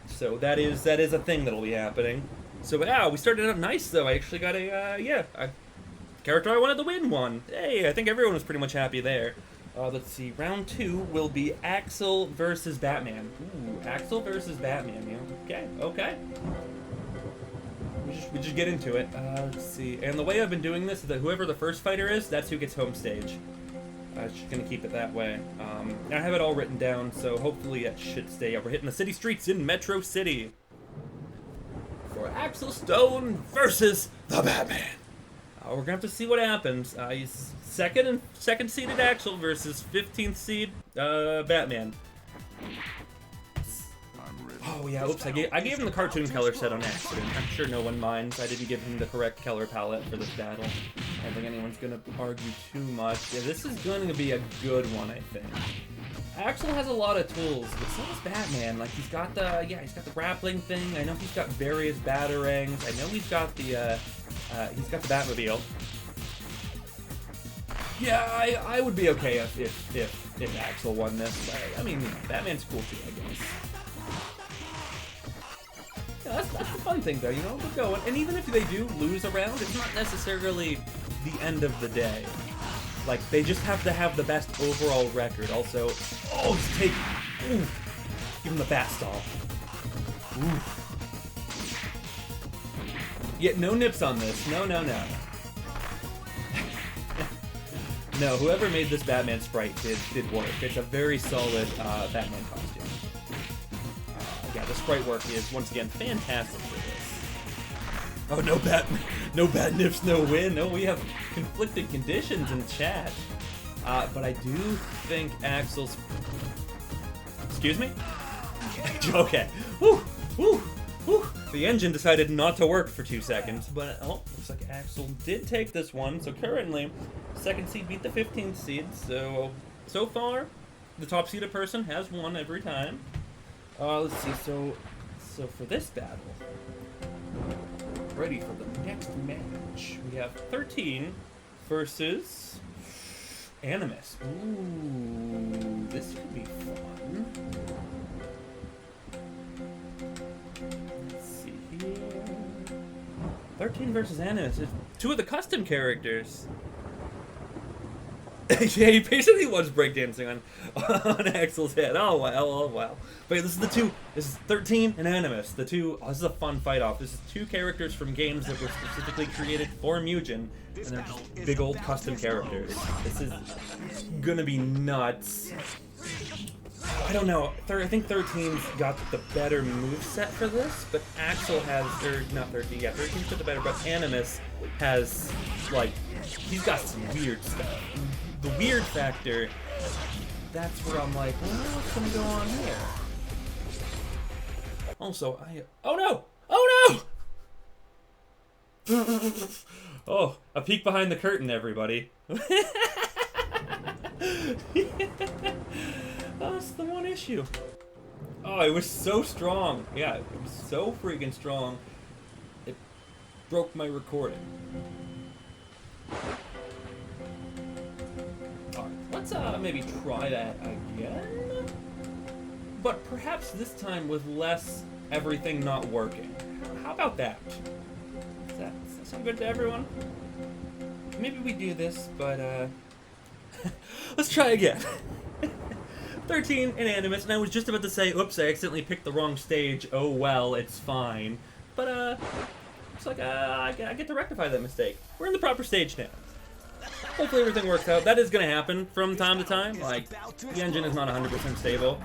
A: So that is a thing that'll be happening. So yeah, we started out nice though. I actually got a character I wanted to win one. Hey, I think everyone was pretty much happy there. Let's see, round 2 will be Axel versus Batman. Ooh, Axel versus Batman, yeah. Okay. We just get into it. Let's see. And the way I've been doing this is that whoever the first fighter is, that's who gets home stage. Just gonna keep it that way. I have it all written down, so hopefully it should stay. We're hitting the city streets in Metro City for Axel Stone versus the Batman. We're gonna have to see what happens. He's second seeded Axel versus 15th seed Batman. Oh yeah, oops, I gave him the cartoon color set on accident. I'm sure no one minds. I didn't give him the correct color palette for this battle. I don't think anyone's gonna argue too much. Yeah, this is going to be a good one, I think. Axel has a lot of tools, but so does Batman. Like he's got the grappling thing. I know he's got various batarangs. I know he's got the Batmobile. Yeah, I would be okay if Axel won this. I mean, Batman's cool too, I guess. Yeah, that's the fun thing, though, you know, we're going. And even if they do lose a round, it's not necessarily the end of the day. Like, they just have to have the best overall record. Also, oh, he's taking, ooh, give him the bat stall. Ooh. Yeah, no nips on this. No. No, whoever made this Batman sprite did work. It's a very solid Batman costume. Yeah, the sprite work is, once again, fantastic for this. Oh, no bad nips, no win. No, we have conflicting conditions in chat. But I do think Axel's... Excuse me? Okay. Woo! The engine decided not to work for 2 seconds, but, oh, looks like Axel did take this one. So currently, second seed beat the 15th seed. So far, the top seeded person has won every time. Let's see, so for this battle, ready for the next match, we have 13 versus Animus. Ooh, this could be fun. Let's see here. 13 versus Animus. It's two of the custom characters. Yeah, he basically was breakdancing on Axel's head. Oh wow. But this is the two. This is 13 and Animus. The two. Oh, this is a fun fight off. This is two characters from games that were specifically created for Mugen, and they're just big old custom characters. This is gonna be nuts. I don't know. I think 13's got the better moveset for this, but Axel has, or not 13. Yeah, 13's got the better, but Animus has, like, he's got some weird stuff. The weird factor, that's where I'm like, well, what's gonna go on here? Also, oh no! Oh, a peek behind the curtain, everybody. That's the one issue. Oh, it was so strong. Yeah, it was so freaking strong. It broke my recording. Let's maybe try that again, but perhaps this time with less everything not working. How about that? Does that sound good to everyone? Maybe we do this, but let's try again. 13 and Animus, and I was just about to say, oops, I accidentally picked the wrong stage. Oh well, it's fine. But looks like I get to rectify that mistake. We're in the proper stage now. Hopefully everything works out. That is going to happen from time to time. Like, the engine is not 100% stable.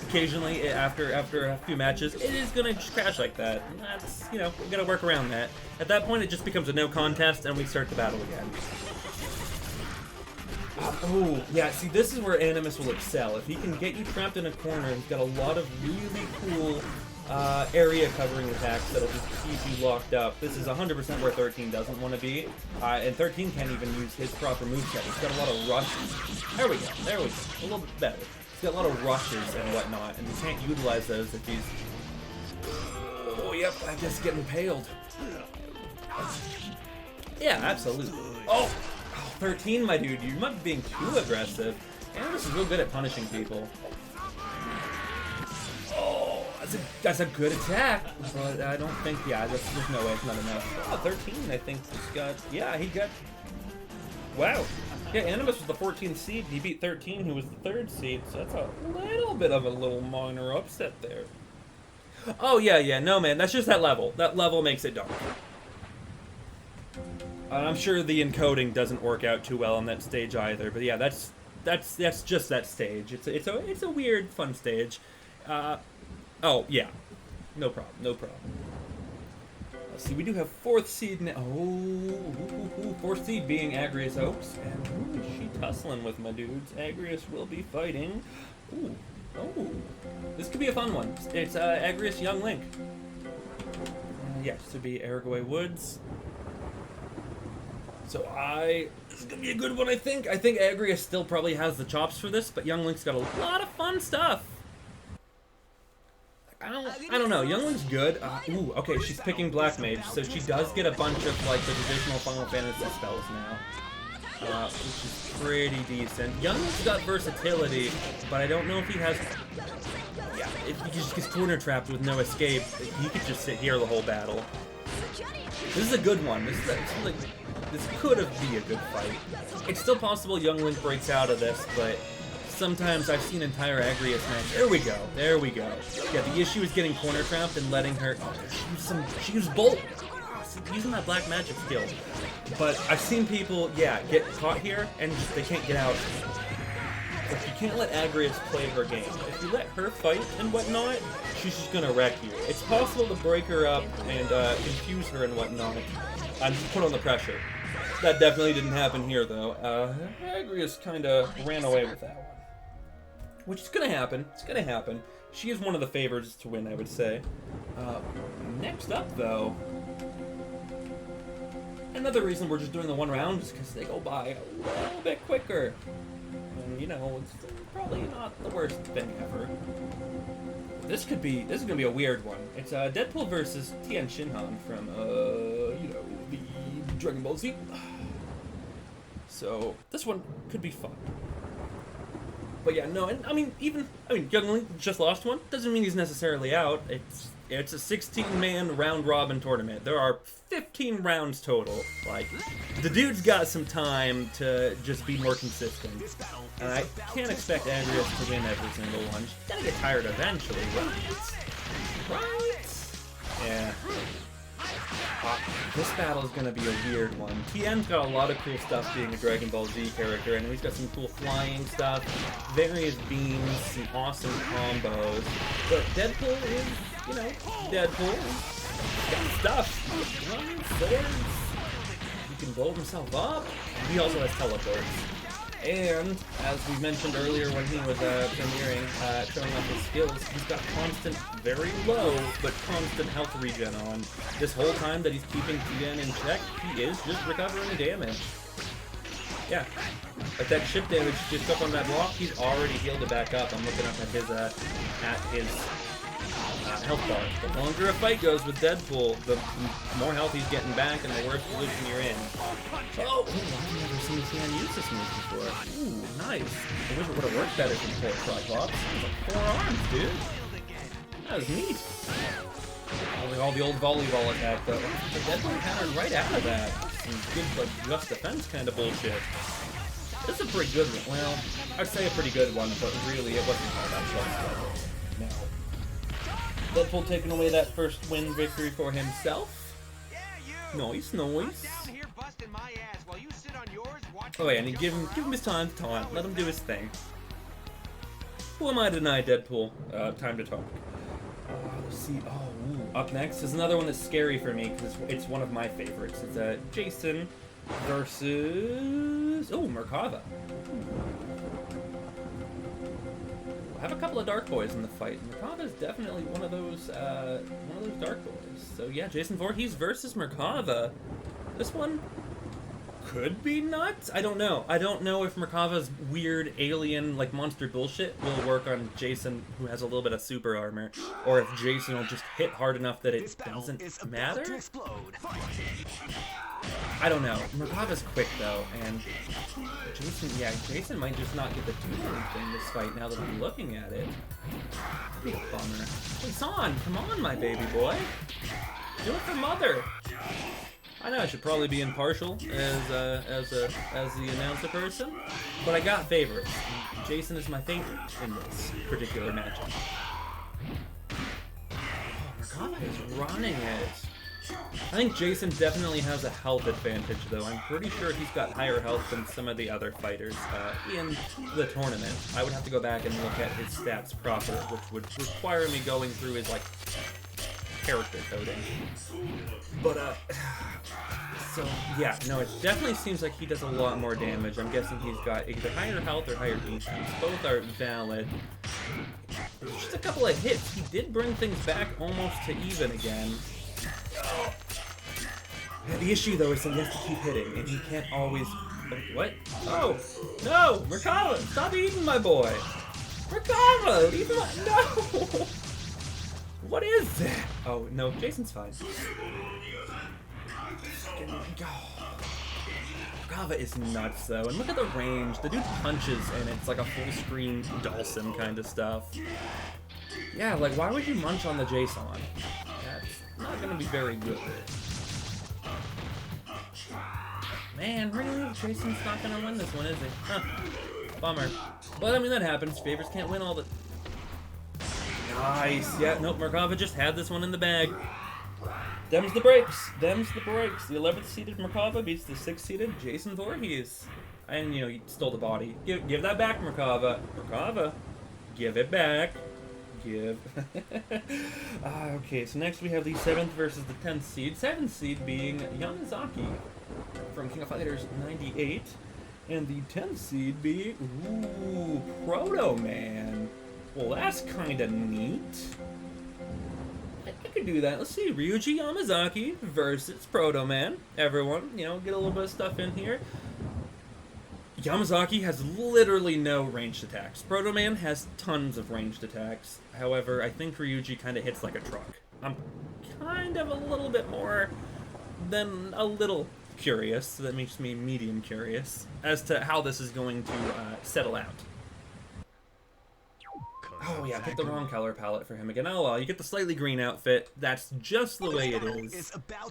A: Occasionally, after a few matches, it is going to just crash like that. And that's, you know, we're going to work around that. At that point, it just becomes a no contest, and we start the battle again. Oh, yeah, see, this is where Animus will excel. If he can get you trapped in a corner, he's got a lot of really cool area covering attacks that'll just keep you locked up. This is 100% where 13 doesn't want to be, and 13 can't even use his proper moveset. He's got a lot of rushes. There we go, a little bit better. He's got a lot of rushes and whatnot, and he can't utilize those if he's... Oh, yep, I guess getting impaled. Yeah, absolutely. Oh, 13, my dude, you might be being too aggressive. Animus is real good at punishing people. That's a good attack, but I don't think, yeah, there's no way, it's not enough. Oh, 13, I think, he's got, yeah, he got, wow. Yeah, Animus was the 14th seed, he beat 13, who was the 3rd seed, so that's a little bit of a little minor upset there. Oh, yeah, no, man, that's just that level. That level makes it dark. I'm sure the encoding doesn't work out too well on that stage either, but yeah, that's just that stage. It's a weird, fun stage. Oh, yeah. No problem, no problem. Let's see, we do have 4th seed now. Oh, 4th seed being Agrius Oaks. And ooh, she tussling with my dudes. Agrius will be fighting. Ooh, oh. This could be a fun one. It's Agrius Young Link. Yes, to be Aragway Woods. So this is gonna be a good one, I think. I think Agrius still probably has the chops for this, but Young Link's got a lot of fun stuff. I don't know. Young Link's good. Ooh, okay, she's picking Black Mage, so she does get a bunch of like the traditional Final Fantasy spells now, which is pretty decent. Young Link's got versatility, but I don't know if he has. Yeah, if he just gets corner trapped with no escape, he could just sit here the whole battle. This is a good one. This could be a good fight. It's still possible Young Link breaks out of this, but sometimes I've seen entire Agrius matches. There we go. Yeah, the issue is getting corner trapped and letting her. She used Bolt. Using that black magic skill. But I've seen people, get caught here and they can't get out. If you can't let Agrius play her game, if you let her fight and whatnot, she's just gonna wreck you. It's possible to break her up and confuse her and whatnot. I'm just put on the pressure. That definitely didn't happen here, though. Agrius kind of ran away with that one. Which is gonna happen. It's gonna happen. She is one of the favorites to win, I would say. Next up, though, another reason we're just doing the one round is because they go by a little bit quicker. And, you know, it's probably not the worst thing ever. This is gonna be a weird one. It's Deadpool versus Tien Shinhan from, the Dragon Ball Z. So this one could be fun. But yeah, no, and I mean, Young Link just lost one. Doesn't mean he's necessarily out. It's a 16-man round-robin tournament. There are 15 rounds total. Like, the dude's got some time to just be more consistent. And I can't expect Agrius to win every single one. She's gonna get tired eventually, right? Yeah. This battle is going to be a weird one. Tien's got a lot of cool stuff being a Dragon Ball Z character, and he's got some cool flying stuff, various beams, some awesome combos. But Deadpool is, Deadpool. He's got stuff. Guns, swords. He can blow himself up. He also has teleports. And, as we mentioned earlier when he was premiering, showing off his skills, he's got constant, very low, but constant health regen on. This whole time that he's keeping Tien in check, he is just recovering damage. Yeah. Like that chip damage he just took on that block, he's already healed it back up. I'm looking up at his health bar. The longer a fight goes with Deadpool, the more health he's getting back and the worse position you're in. Oh, I've never seen Tien use this move before. Ooh, nice. I wish it would have worked better from Triclops. Like 4 arms, dude. That was neat. Like all the old volleyball attack, though. The Deadpool pattern right out of that. Some good, like, just defense kind of bullshit. This is a pretty good one. Well, I'd say a pretty good one, but really it wasn't all that close. No. Deadpool taking away that first win victory for himself. Nice. Oh yeah, and give him his time to taunt. Let him do his thing. Who am I to deny Deadpool? Time to talk. Let's see. Up next is another one that's scary for me because it's one of my favorites. It's Jason versus Merkava. I have a couple of Dark Boys in the fight. Merkava is definitely one of those Dark Boys. So yeah, Jason Voorhees versus Merkava. This one could be nuts. I don't know. I don't know if Merkava's weird alien like monster bullshit will work on Jason, who has a little bit of super armor, or if Jason will just hit hard enough that it doesn't matter. I don't know. Merkava's quick though, and Jason might just not get the two-turn thing this fight now that I'm looking at it. That'd be a bummer. Hey, Son, come on, my baby boy. Do it for Mother. I know I should probably be impartial as the announcer person, but I got favorites. Jason is my favorite in this particular matchup. Merkava is running it. I think Jason definitely has a health advantage, though. I'm pretty sure he's got higher health than some of the other fighters in the tournament. I would have to go back and look at his stats proper, which would require me going through his, like, character coding. But, so, yeah, no, it definitely seems like he does a lot more damage. I'm guessing he's got either higher health or higher defense. Both are valid. Just a couple of hits. He did bring things back almost to even again. Yeah, the issue, though, is that he has to keep hitting, and he can't always... What? Oh! No! Merkava! Stop eating my boy! Merkava! Leave him... No! What is that? Oh, no, Jason's fine. Merkava is nuts, though, and look at the range. The dude punches, and it's like a full-screen Dawson kind of stuff. Yeah, like, why would you munch on the Jason? That's not gonna be very good. Man, really? Jason's not gonna win this one, is he? Huh. Bummer. But, I mean, that happens. Favors can't win all the... Nice. Yeah, nope, Merkava just had this one in the bag. Them's the breaks. Them's the breaks. The 11th seeded Merkava beats the 6th seeded Jason Voorhees. And, you know, he stole the body. Give that back, Merkava. Merkava. Give it back. Give. Okay, so next we have the 7th versus the 10th seed. 7th seed being Yamazaki from King of Fighters 98. And the 10th seed being, ooh, Proto Man. Well, that's kind of neat. I could do that. Let's see, Ryuji Yamazaki versus Proto Man. Everyone, you know, get a little bit of stuff in here. Yamazaki has literally no ranged attacks. Proto Man has tons of ranged attacks. However, I think Ryuji kind of hits like a truck. I'm kind of a little bit more than a little curious. So that makes me medium curious as to how this is going to settle out. Oh yeah, I picked the wrong color palette for him again. Oh well, you get the slightly green outfit. That's just the way it is.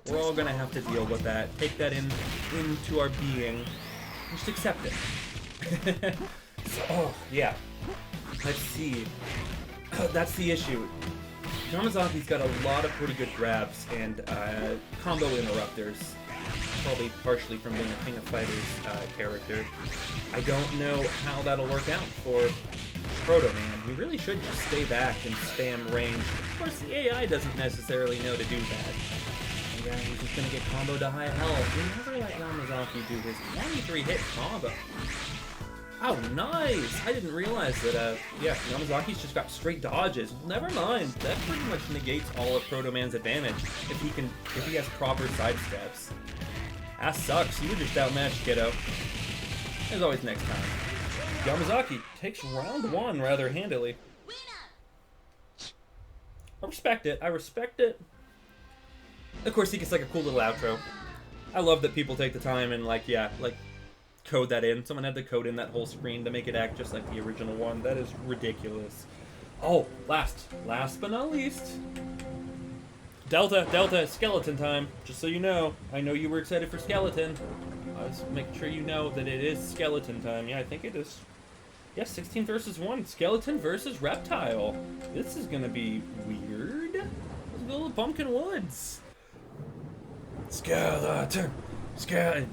A: We're all gonna have to deal with that. Take that into our being. Just accept it. Oh, yeah. Let's see. That's the issue. Yamazaki's got a lot of pretty good grabs and combo interrupters. Probably partially from being a King of Fighters character. I don't know how that'll work out for Proto Man. He really should just stay back and spam range. Of course, the AI doesn't necessarily know to do that. Yeah, he's just gonna get comboed to high health. You never let Yamazaki do his 23-hit combo. Oh, nice! I didn't realize that, yeah, Yamazaki's just got straight dodges. Never mind. That pretty much negates all of Proto Man's advantage if he has proper sidesteps. That sucks. You were just outmatched, kiddo. As always, next time. Yamazaki takes round 1 rather handily. I respect it. I respect it. Of course, he gets like a cool little outro. I love that people take the time and like, yeah, like code that in. Someone had to code in that whole screen to make it act just like the original one. That is ridiculous. Oh, last but not least, Delta, skeleton time. Just so you know, I know you were excited for skeleton. I was making sure you know that it is skeleton time. Yeah, I think it is. Yeah, 16 versus 1. Skeleton versus reptile. This is gonna be weird. Let's go to Pumpkin Woods. Skeleton.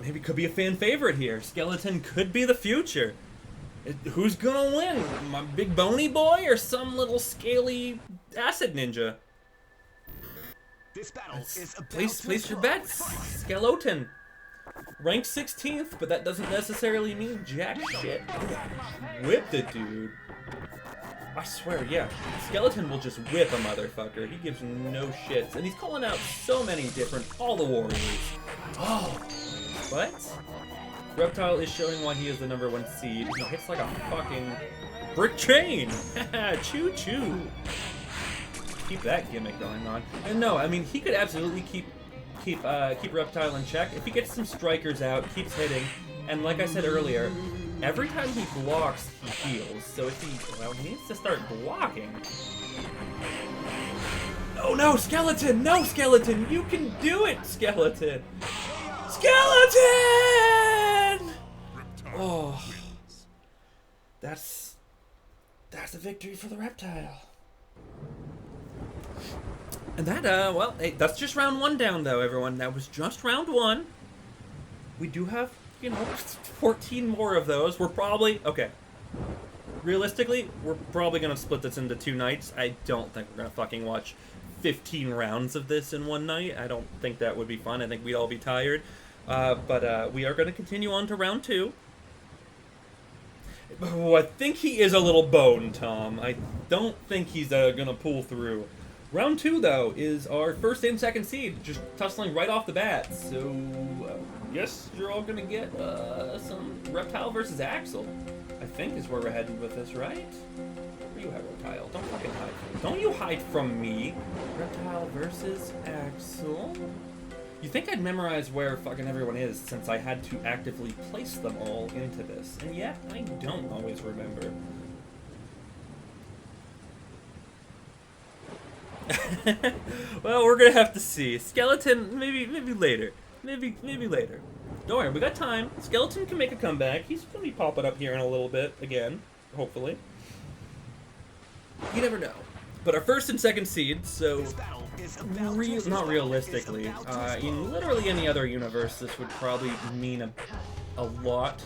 A: Maybe could be a fan favorite here. Skeleton could be the future. Who's gonna win? My big bony boy or some little scaly acid ninja?
B: This battle is about
A: Place your bets. Skeleton. Ranked 16th, but that doesn't necessarily mean jack shit. Whip the dude. I swear, yeah. Skeleton will just whip a motherfucker. He gives no shits. And he's calling out so many different all the warriors. Oh. What? Reptile is showing why he is the #1 seed. He hits like a fucking brick chain. Choo choo. Keep that gimmick going on. And no, I mean he could absolutely keep Reptile in check if he gets some strikers out, keeps hitting, and like I said earlier, every time he blocks, he heals. So if he needs to start blocking. Oh no, Skeleton! No, Skeleton! You can do it, Skeleton! Skeleton! Oh, that's a victory for the Reptile. And that, well, hey, that's just round 1 down, though, everyone. That was just round 1. We do have, you know, 14 more of those. We're probably, okay. Realistically, we're probably going to split this into 2 nights. I don't think we're going to fucking watch 15 rounds of this in 1 night. I don't think that would be fun. I think we'd all be tired. But we are going to continue on to round 2. Oh, I think he is a little boned, Tom. I don't think he's going to pull through. Round 2, though, is our first and second seed, just tussling right off the bat. So, guess you're all gonna get some Reptile versus Axel. I think is where we're heading with this, right? Where you at, Reptile? Don't fucking hide from me. Don't you hide from me. Reptile versus Axel. You think I'd memorize where fucking everyone is since I had to actively place them all into this, and yet I don't always remember. Well, we're gonna have to see. Skeleton, maybe later. Maybe later. Don't worry, we got time. Skeleton can make a comeback. He's gonna be popping up here in a little bit again, hopefully. You never know. But our first and second seeds, so not realistically. In literally any other universe, this would probably mean a lot.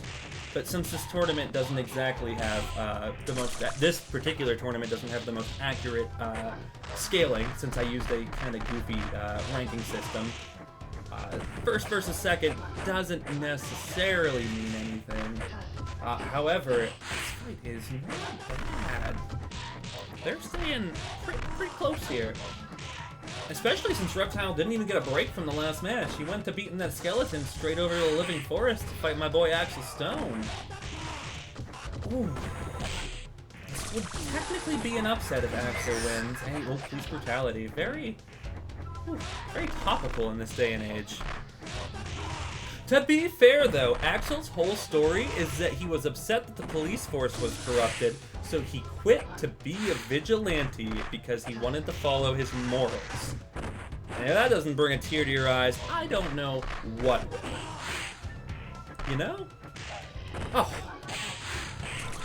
A: But since this tournament doesn't exactly have the most, this particular tournament doesn't have the most accurate scaling, since I used a kind of goofy ranking system, first versus second doesn't necessarily mean anything. However, this fight is not bad. They're staying pretty close here. Especially since Reptile didn't even get a break from the last match. He went to beating that skeleton straight over to the living forest to fight my boy Axel Stone. Ooh. This would technically be an upset if Axel wins. Hey, oh, police brutality. Very topical in this day and age. To be fair, though, Axel's whole story is that he was upset that the police force was corrupted, so he quit to be a vigilante because he wanted to follow his morals. And if that doesn't bring a tear to your eyes, I don't know what will. You know? Oh.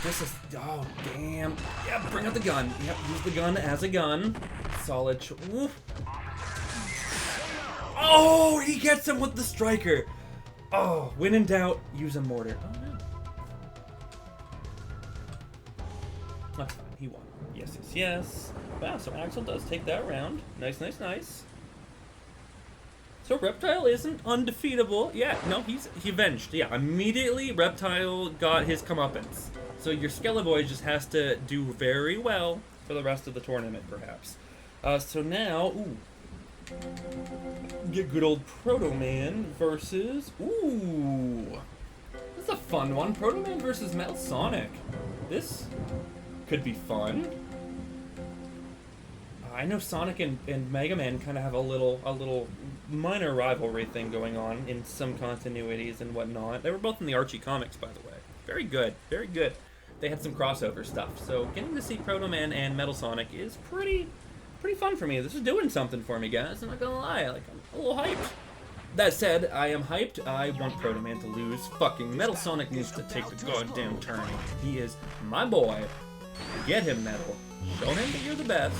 A: This is... Oh, damn. Yeah, bring out the gun. Yep, use the gun as a gun. Solid... Oof. Oh, he gets him with the striker. Oh, when in doubt, use a mortar. Oh, no. That's fine. He won. Yes, yes, yes. Wow, so Axel does take that round. Nice, nice, nice. So Reptile isn't undefeatable. Yeah, no, he avenged. Yeah, immediately Reptile got his comeuppance. So your Skelleboy just has to do very well for the rest of the tournament, perhaps. So now, ooh. Get good old Proto Man versus... Ooh. This is a fun one. Proto Man versus Metal Sonic. This could be fun. I know Sonic and Mega Man kind of have a little minor rivalry thing going on in some continuities and whatnot. They were both in the Archie comics, by the way. Very good. Very good. They had some crossover stuff. So getting to see Proto Man and Metal Sonic is pretty fun for me. This is doing something for me, guys. I'm not gonna lie. Like, I'm a little hyped. That said, I am hyped. I want Proto Man to lose. Fucking Metal Sonic needs to take the goddamn Tourney. He is my boy. Get him, Metal. Show him that you're the best.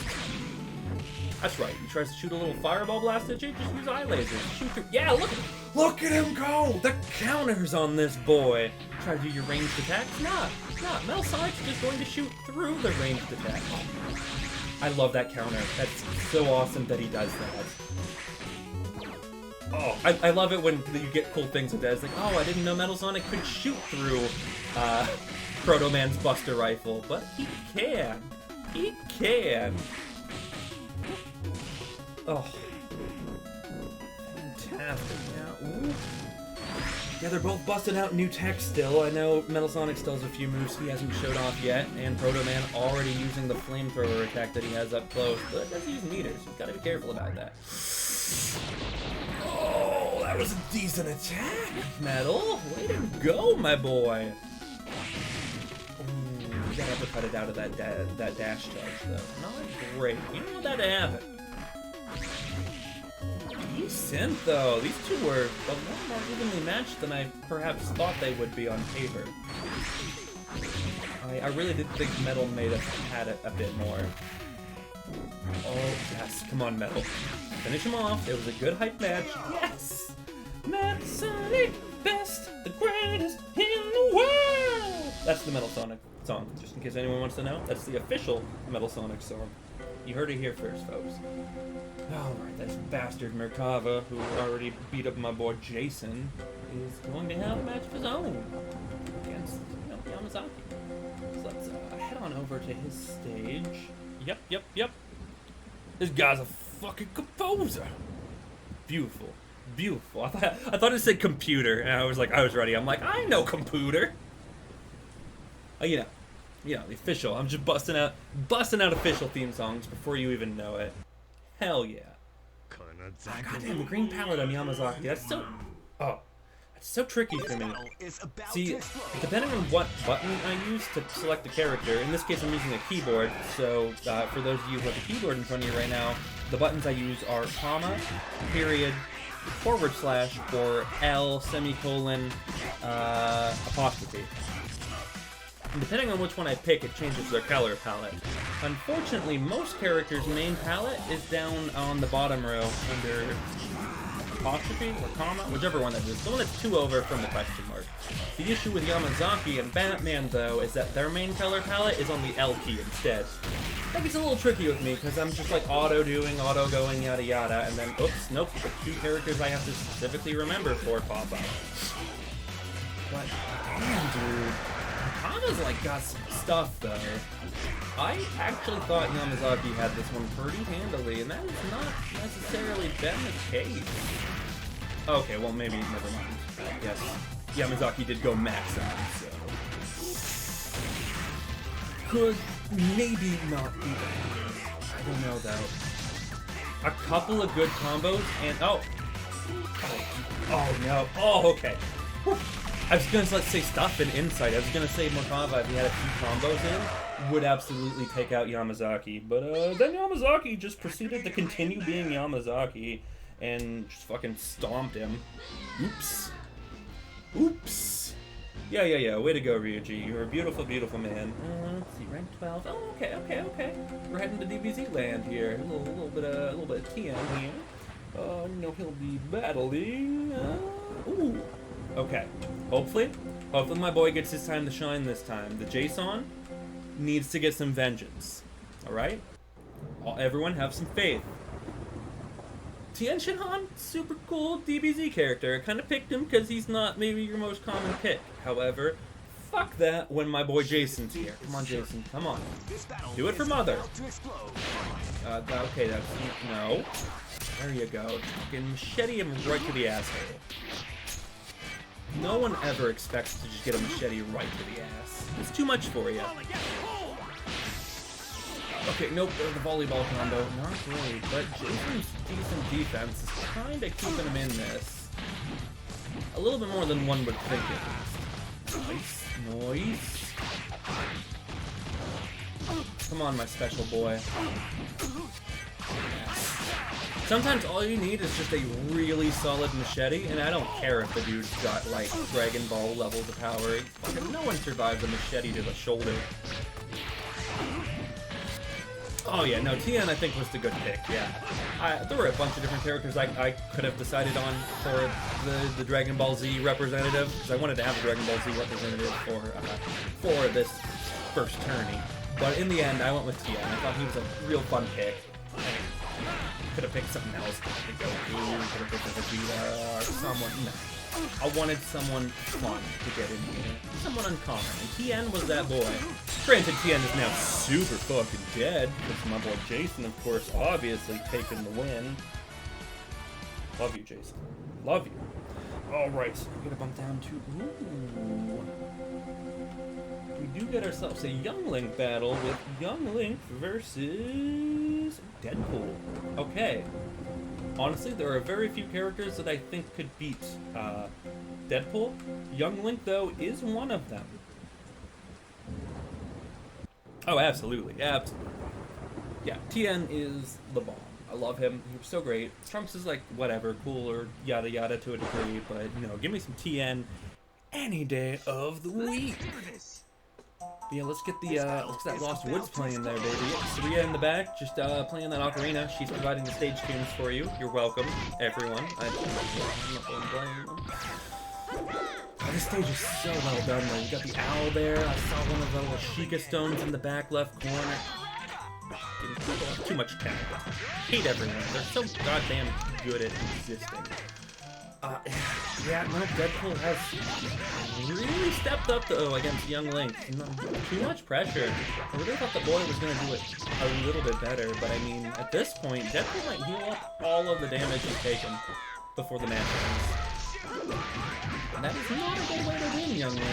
A: That's right. He tries to shoot a little fireball blast at you. Just use eye lasers. Shoot through. Yeah, look at him go. The counters on this boy. Try to do your ranged attacks. Not. Metal Sonic's just going to shoot through the ranged attack. I love that counter. That's so awesome that he does that. Oh, I love it when you get cool things with that. It's like, oh, I didn't know Metal Sonic could shoot through Proto Man's Buster Rifle, but he can. He can. Oh. Fantastic. Yeah. Ooh. Yeah, they're both busting out new tech still. I know Metal Sonic still has a few moves he hasn't showed off yet, and Proto Man already using the flamethrower attack that he has up close, but it doesn't use meters. You've got to be careful about that. Oh, that was a decent attack, Metal. Way to go, my boy. Ooh, you gotta uppercut it out of that dash charge, though. Not great. You don't want that to happen. Decent, though. These two were a lot more evenly matched than I perhaps thought they would be on paper. I really did think Metal may have had it a bit more. Oh, yes. Come on, Metal. Finish him off. It was a good hype match. Yes! Metal Sonic, best, the greatest in the world! That's the Metal Sonic song, just in case anyone wants to know. That's the official Metal Sonic song. You heard it here first, folks. Alright, this bastard Merkava, who already beat up my boy Jason, is going to have a match of his own against, Yamazaki. So let's head on over to his stage. Yep. This guy's a fucking composer. Beautiful. I thought it said computer, and I was ready. I'm like, I know computer. Oh, the official. I'm just busting out official theme songs before you even know it. Hell yeah. Goddamn, the green palette on Yamazaki. That's so tricky for me. See, depending on what button I use to select a character, in this case I'm using a keyboard, so for those of you who have a keyboard in front of you right now, the buttons I use are comma, period, / or L, semicolon, apostrophe. And depending on which one I pick, it changes their color palette. Unfortunately, most characters' main palette is down on the bottom row under apostrophe or comma, whichever one that is. The one that's 2 over from the question mark. The issue with Yamazaki and Batman, though, is that their main color palette is on the L key instead. That gets a little tricky with me, because I'm just like auto-doing, auto-going, yada yada, and then, oops, nope, the 2 characters I have to specifically remember for pop up. But, damn, dude. Kama's like got some stuff though. I actually thought Yamazaki had this one pretty handily, and that has not necessarily been the case. Okay, well maybe, never mind. Yes, Yamazaki did go max out, so... Could maybe not be that. I don't know though. A couple of good combos, and oh no, oh okay. Whew. I was gonna say stuff and insight. I was gonna say Merkava, if he had a few combos in, would absolutely take out Yamazaki. But then Yamazaki just proceeded to continue being Yamazaki and just fucking stomped him. Oops. Yeah. Way to go, Ryuji. You're a beautiful, beautiful man. Let's see, rank 12. Oh, okay. We're heading to DBZ land here. A little bit of TN here. He'll be battling. Ooh. Okay, hopefully my boy gets his time to shine this time. The Jason needs to get some vengeance, alright? Everyone have some faith. Tien Shinhan, super cool DBZ character. I kind of picked him because he's not maybe your most common pick. However, fuck that when my boy Jason's here. Come on, Jason, come on. Do it for Mother. Okay, that's... no. There you go. Fucking machete him right to the asshole. No one ever expects to just get a machete right to the ass. It's too much for you. Okay, nope, the volleyball combo. Not great, but Jason's decent defense is kind of keeping him in this. A little bit more than one would think it. Nice. Come on, my special boy. Sometimes all you need is just a really solid machete, and I don't care if the dude's got, like, Dragon Ball levels of power. Fucking no one survives a machete to the shoulder. Oh yeah, no, Tien I think was the good pick, yeah. There were a bunch of different characters I could have decided on for the Dragon Ball Z representative, because I wanted to have a Dragon Ball Z representative for this first tourney. But in the end, I went with Tien. I thought he was a real fun pick. Could have picked something else. Could have picked a Vegeta or someone. No. I wanted someone fun to get in here. Someone uncommon. And Tien was that boy. Granted, Tien is now super fucking dead, because my boy Jason, of course, obviously taking the win. Love you, Jason. Love you. Alright, so we're gonna bump down to... ooh. We do get ourselves a Young Link battle with Young Link versus Deadpool. Okay. Honestly, there are very few characters that I think could beat Deadpool. Young Link, though, is one of them. Oh, absolutely. Yeah, Tien is the bomb. I love him. He was so great. Trunks is like, whatever, cool or yada yada to a degree, but, give me some Tien any day of the week. Yeah, let's get that Lost Woods playing there, baby. Saria in the back, just playing that ocarina. She's providing the stage tunes for you. You're welcome, everyone. I'm not going to blame them. Oh, this stage is so well done, though. You got the owl there. I saw one of the little Sheikah stones in the back left corner. Too much talent. Hate everyone. They're so goddamn good at existing. Yeah, no, Deadpool has really stepped up, though, against Young Link. Too much pressure. I really thought the boy was going to do it a little bit better, but I mean, at this point, Deadpool might heal up all of the damage he's taken before the match ends. And that is not a good way to win, Young Link.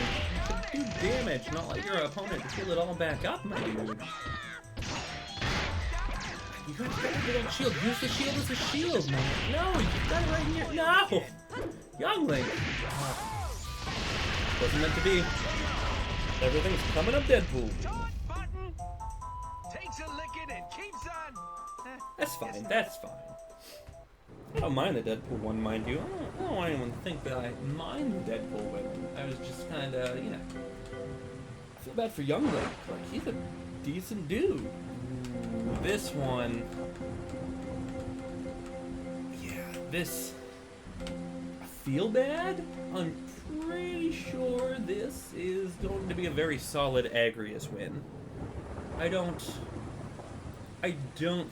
A: You should do damage, not let your opponent heal it all back up, my dude. You got to get a little shield. Use the shield as a shield, man. No, you got it right here. No! Young Link. Wasn't meant to be. Everything's coming up Deadpool. That's fine. That's fine. I don't mind the Deadpool one, mind you. I don't want anyone to think that I mind the Deadpool winning. I was just kind of, you know. I feel bad for Young Link. Like, he's a decent dude. This one, yeah, this, I feel bad. I'm pretty sure this is going to be a very solid Agrius win. I don't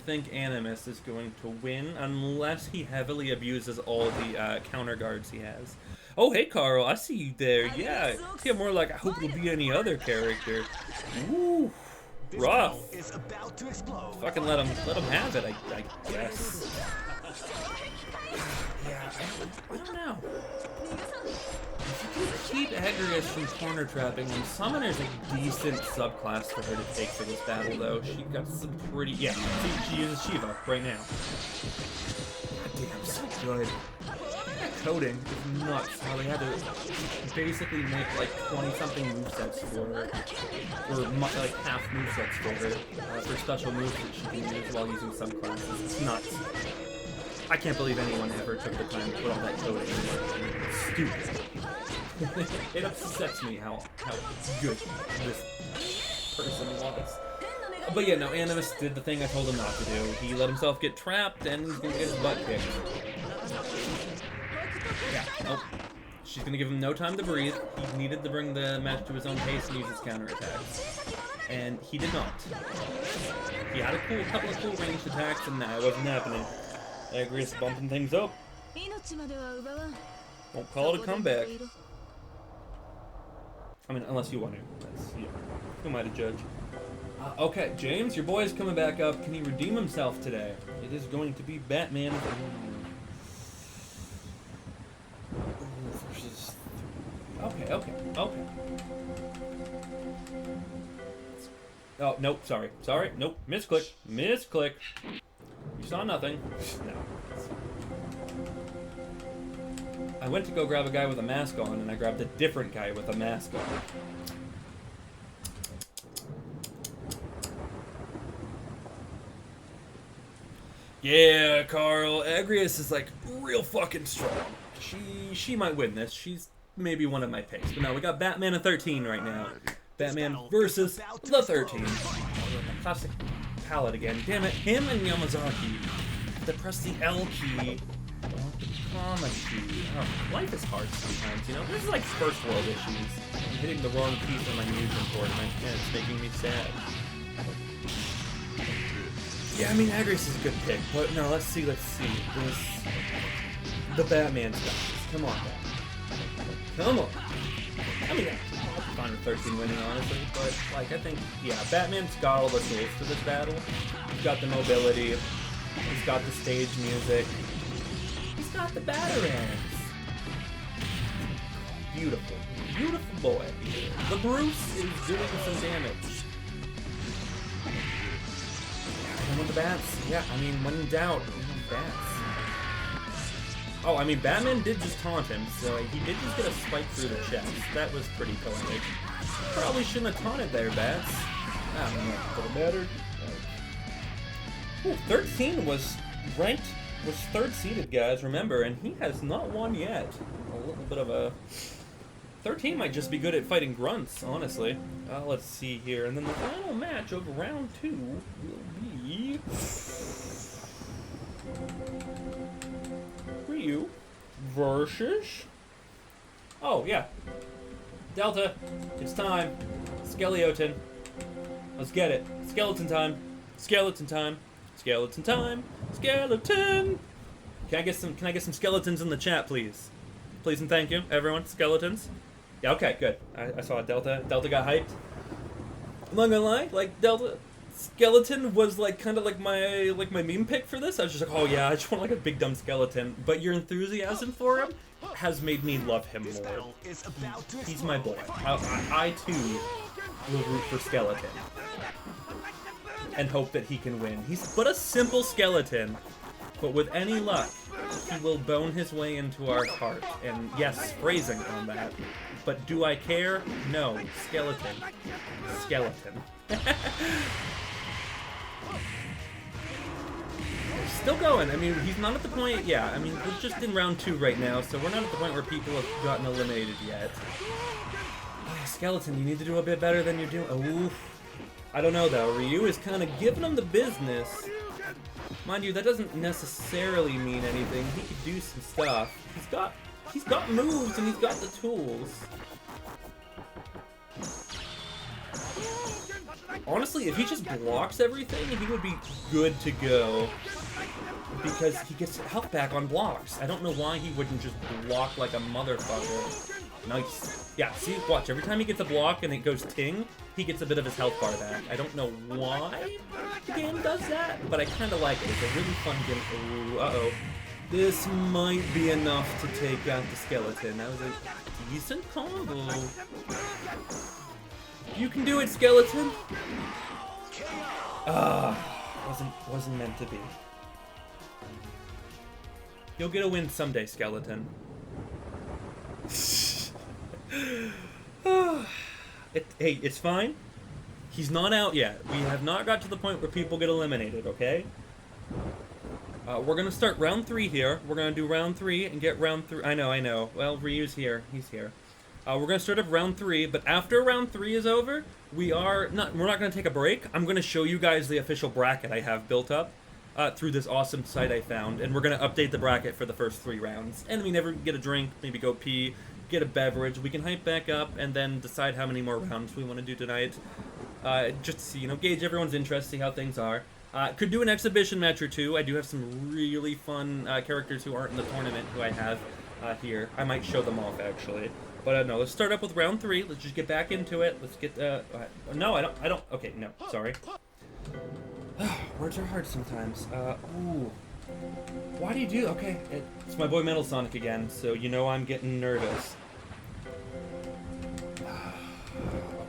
A: think Animus is going to win unless he heavily abuses all the counter guards he has. Oh, hey, Carl, I see you there. Yeah, more like I hope it'll be any other character. Ooh. Rough. Fucking let him have it, I guess. Yeah, I don't know. If you keep Agrius from corner trapping, then Summoner's a decent subclass for her to take for this battle, though. She got some pretty... Yeah, she uses Shiva right now. God damn, so good. That coding is nuts. How they had to basically make like 20-something movesets for her. Or like half movesets for her. For special moves that she can use while using subclasses. It's nuts. I can't believe anyone ever took the time to put all that coding in there. It's stupid. It upsets me how good this person was. But yeah, no, Animus did the thing I told him not to do. He let himself get trapped, and he's gonna get his butt kicked. Yeah, nope. She's gonna give him no time to breathe. He needed to bring the match to his own pace and use his counterattacks. And he did not. He had a couple of cool ranged attacks, and nah, it wasn't happening. Agrius bumping things up. Won't call it a comeback. I mean, unless you want to. That's, yeah. Who am I to judge? Okay, James, your boy is coming back up. Can he redeem himself today? It is going to be Batman versus... Okay. Oh, nope, sorry, nope, misclick. You saw nothing. No. I went to go grab a guy with a mask on, and I grabbed a different guy with a mask on. Yeah, Carl, Agrius is like real fucking strong. She might win this. She's maybe one of my picks. But no, we got Batman at 13 right now. Batman versus the 13. Classic palette again. Damn it, him and Yamazaki. To press the L key. The comma key. Oh, life is hard sometimes, you know? This is like first world issues. I'm hitting the wrong piece on my Mugen tournament, and it's making me sad. Yeah, I mean, Agrius is a good pick, but no, let's see. The Batman stuff. Come on, Batman. Come on. I mean, I'm fine with 13 winning, honestly, but, like, I think, yeah, Batman's got all the tools for this battle. He's got the mobility. He's got the stage music. He's got the batarangs. Beautiful. Beautiful boy. The Bruce is doing some damage. And with the bats, yeah, I mean, when in doubt, bats. Oh, I mean, Batman did just taunt him, so he did just get a spike through the chest. That was pretty poetic. Probably shouldn't have taunted there, bats. I don't know, but it mattered. Ooh, 13 was ranked, was third seeded, guys, remember, and he has not won yet. A little bit of a 13 might just be good at fighting grunts, honestly. Let's see here. And then the final match of round 2 will be Ryu versus... Oh, yeah. Delta, it's time. Skeleton. Let's get it. Skeleton time. Skeleton time. Skeleton time. Skeleton. Can I get some skeletons in the chat, please? Please and thank you, everyone. Skeletons. Yeah, okay, good. I saw Delta. Delta got hyped. I'm not gonna lie, like Delta skeleton was like kind of like my meme pick for this. I was just like, oh yeah, I just want like a big dumb skeleton. But your enthusiasm for him has made me love him more. He's my boy. I too will root for Skeleton and hope that he can win. He's but a simple skeleton, but with any luck, he will bone his way into our heart. And yes, phrasing on that. But do I care? No. Skeleton. Skeleton. Still going. I mean, he's not at the point... Yeah, I mean, we're just in round 2 right now, so we're not at the point where people have gotten eliminated yet. Oh, Skeleton, you need to do a bit better than you're doing. Ooh. I don't know, though. Ryu is kind of giving him the business. Mind you, that doesn't necessarily mean anything. He could do some stuff. He's got moves and he's got the tools. Honestly, if he just blocks everything, he would be good to go. Because he gets health back on blocks. I don't know why he wouldn't just block like a motherfucker. Nice. Yeah, see, watch. Every time he gets a block and it goes ting, he gets a bit of his health bar back. I don't know why the game does that, but I kind of like it. It's a really fun game. Ooh, uh-oh. This might be enough to take out the skeleton. That was a decent combo. You can do it, skeleton. Wasn't meant to be. You'll get a win someday, skeleton. Hey, it's fine. He's not out yet. We have not got to the point where people get eliminated, okay? We're gonna start round 3 here. We're gonna do round 3 and get round 3. I know. Well, Ryu's here. He's here. We're gonna start up round 3, but after round 3 is over, we're not gonna take a break. I'm gonna show you guys the official bracket I have built up through this awesome site I found, and we're gonna update the bracket for the first 3 rounds. And we never get a drink, maybe go pee, get a beverage. We can hype back up and then decide how many more rounds we want to do tonight. Just to see, gauge everyone's interest, see how things are. Could do an exhibition match or 2. I do have some really fun characters who aren't in the tournament who I have here. I might show them off actually. But no, let's start up with round 3. Let's just get back into it. Let's get no, I don't. Okay, no, sorry. Words are hard sometimes. Ooh. Why do you do? Okay, it's my boy Metal Sonic again, so I'm getting nervous.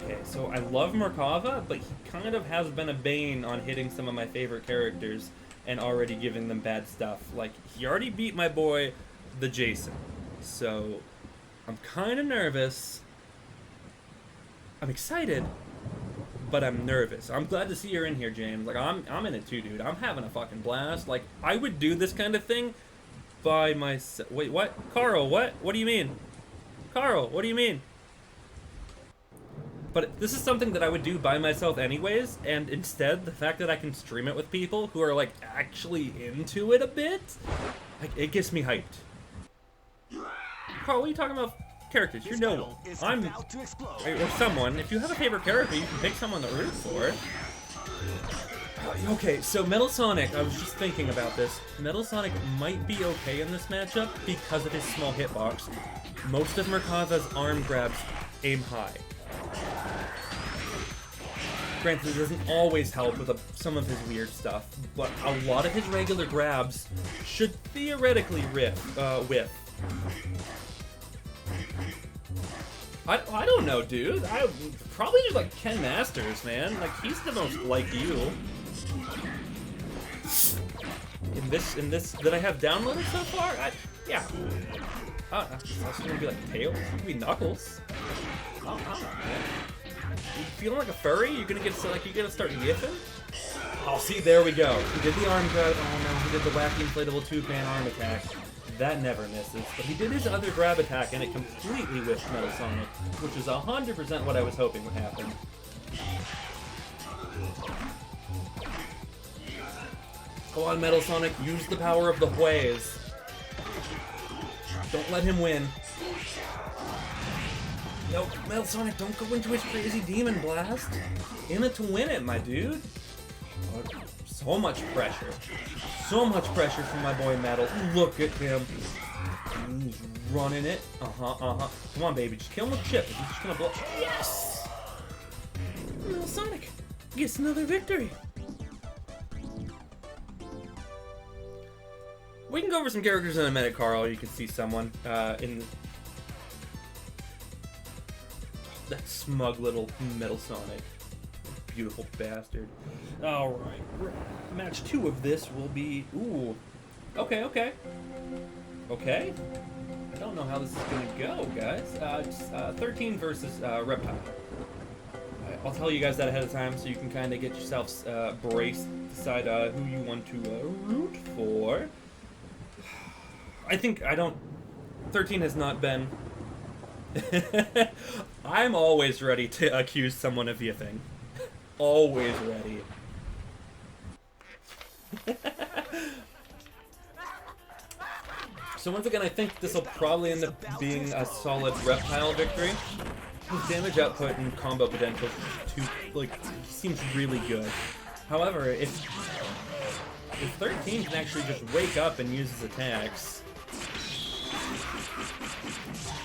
A: Okay, so I love Merkava, but he kind of has been a bane on hitting some of my favorite characters and already giving them bad stuff. Like, he already beat my boy, the Jason. So, I'm kind of nervous. I'm excited, but I'm nervous. I'm glad to see you're in here, James. Like, I'm in it too, dude. I'm having a fucking blast. Like, I would do this kind of thing by myself. Wait, what? Carl, what? What do you mean? Carl, what do you mean? But this is something that I would do by myself anyways, and instead, the fact that I can stream it with people who are, like, actually into it a bit, like, it gets me hyped. Carl, what are you talking about? Characters, I'm or someone. If you have a favorite character, you can pick someone to root for. Okay, so Metal Sonic, I was just thinking about this. Metal Sonic might be okay in this matchup because of his small hitbox. Most of Merkava's arm grabs aim high. Granted, it doesn't always help with some of his weird stuff, but a lot of his regular grabs should theoretically whiff. I don't know, dude. I probably just like Ken Masters, man. Like, he's the most like you. In this that I have downloaded so far, yeah. It's gonna be like Tails. It's gonna be Knuckles. I don't know, man. You feeling like a furry? You're gonna start yiffing? Oh, see, there we go. He did the arm grab. Oh no, he did the wacky inflatable 2-pan arm attack. That never misses. But he did his other grab attack, and it completely whiffed Metal Sonic, which is 100% what I was hoping would happen. Go on, Metal Sonic, use the power of the Hueys. Don't let him win. No, Metal Sonic, don't go into his crazy demon blast. In it to win it, my dude. Oh, so much pressure. So much pressure from my boy Metal. Look at him. He's running it. Come on, baby, just kill him with chip. He's just gonna blow. Yes! Metal Sonic gets another victory. We can go over some characters in a minute, Carl. You can see someone in that smug little Metal Sonic. Beautiful bastard. Alright, match 2 of this will be... Ooh. Okay. Okay. I don't know how this is gonna go, guys. It's 13 versus Reptile. I'll tell you guys that ahead of time so you can kind of get yourselves braced, decide who you want to root for. I think 13 has not been... I'm always ready to accuse someone of yiffing. Always ready. So once again, I think this will probably end up being a solid Reptile victory. His damage output and combo potential seems really good. However, if 13 can actually just wake up and use his attacks...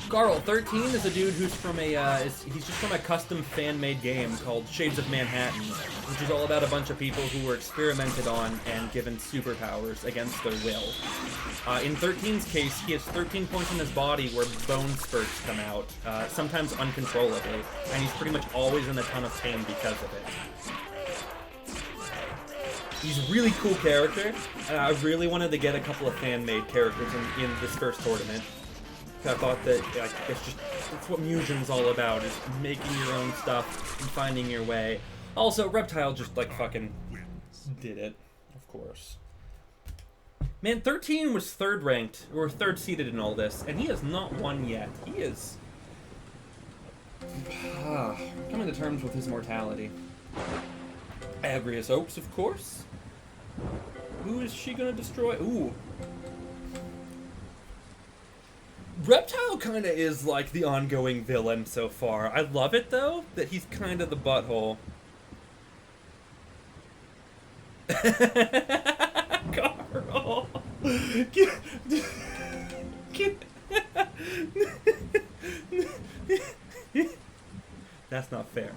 A: Carl, 13 is a dude who's from he's just from a custom fan-made game called Shades of Manhattan, which is all about a bunch of people who were experimented on and given superpowers against their will. In 13's case, he has 13 points in his body where bone spurts come out, sometimes uncontrollably, and he's pretty much always in a ton of pain because of it. He's a really cool character, and I really wanted to get a couple of fan-made characters in this first tournament. I thought that it's what Mugen's all about, is making your own stuff and finding your way. Also, Reptile just fucking did it, of course. Man, 13 was third ranked, or third seeded in all this, and he has not won yet. He is coming to terms with his mortality. Agrius Oaks, of course. Who is she gonna destroy? Ooh. Reptile kind of is like the ongoing villain so far. I love it, though, that he's kind of the butthole. Carl! That's not fair.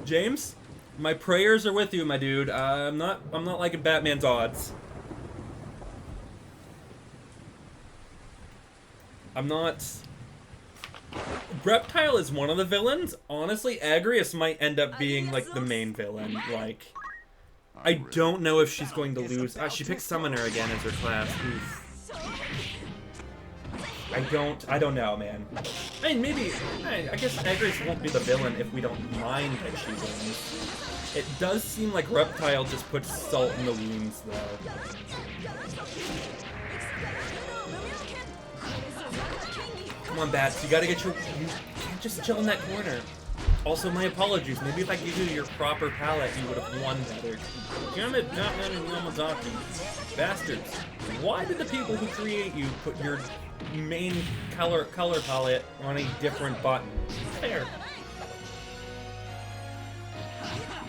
A: James, my prayers are with you, my dude. I'm not liking Batman's odds. I'm not... Reptile is one of the villains. Honestly, Agrius might end up being, the main villain. I don't know if she's going to lose. She picked Summoner again as her class. Oof. I don't know, man. I mean, maybe... I guess Agrius won't be the villain if we don't mind that she wins. It does seem like Reptile just puts salt in the wounds, though. Come on, Bats, you gotta get your... You can't just chill in that corner. Also, my apologies. Maybe if I gave you your proper palette, you would have won better. Damn it, Batman and Yamazaki. Bastards. Why did the people who create you put your main color palette on a different button? Fair.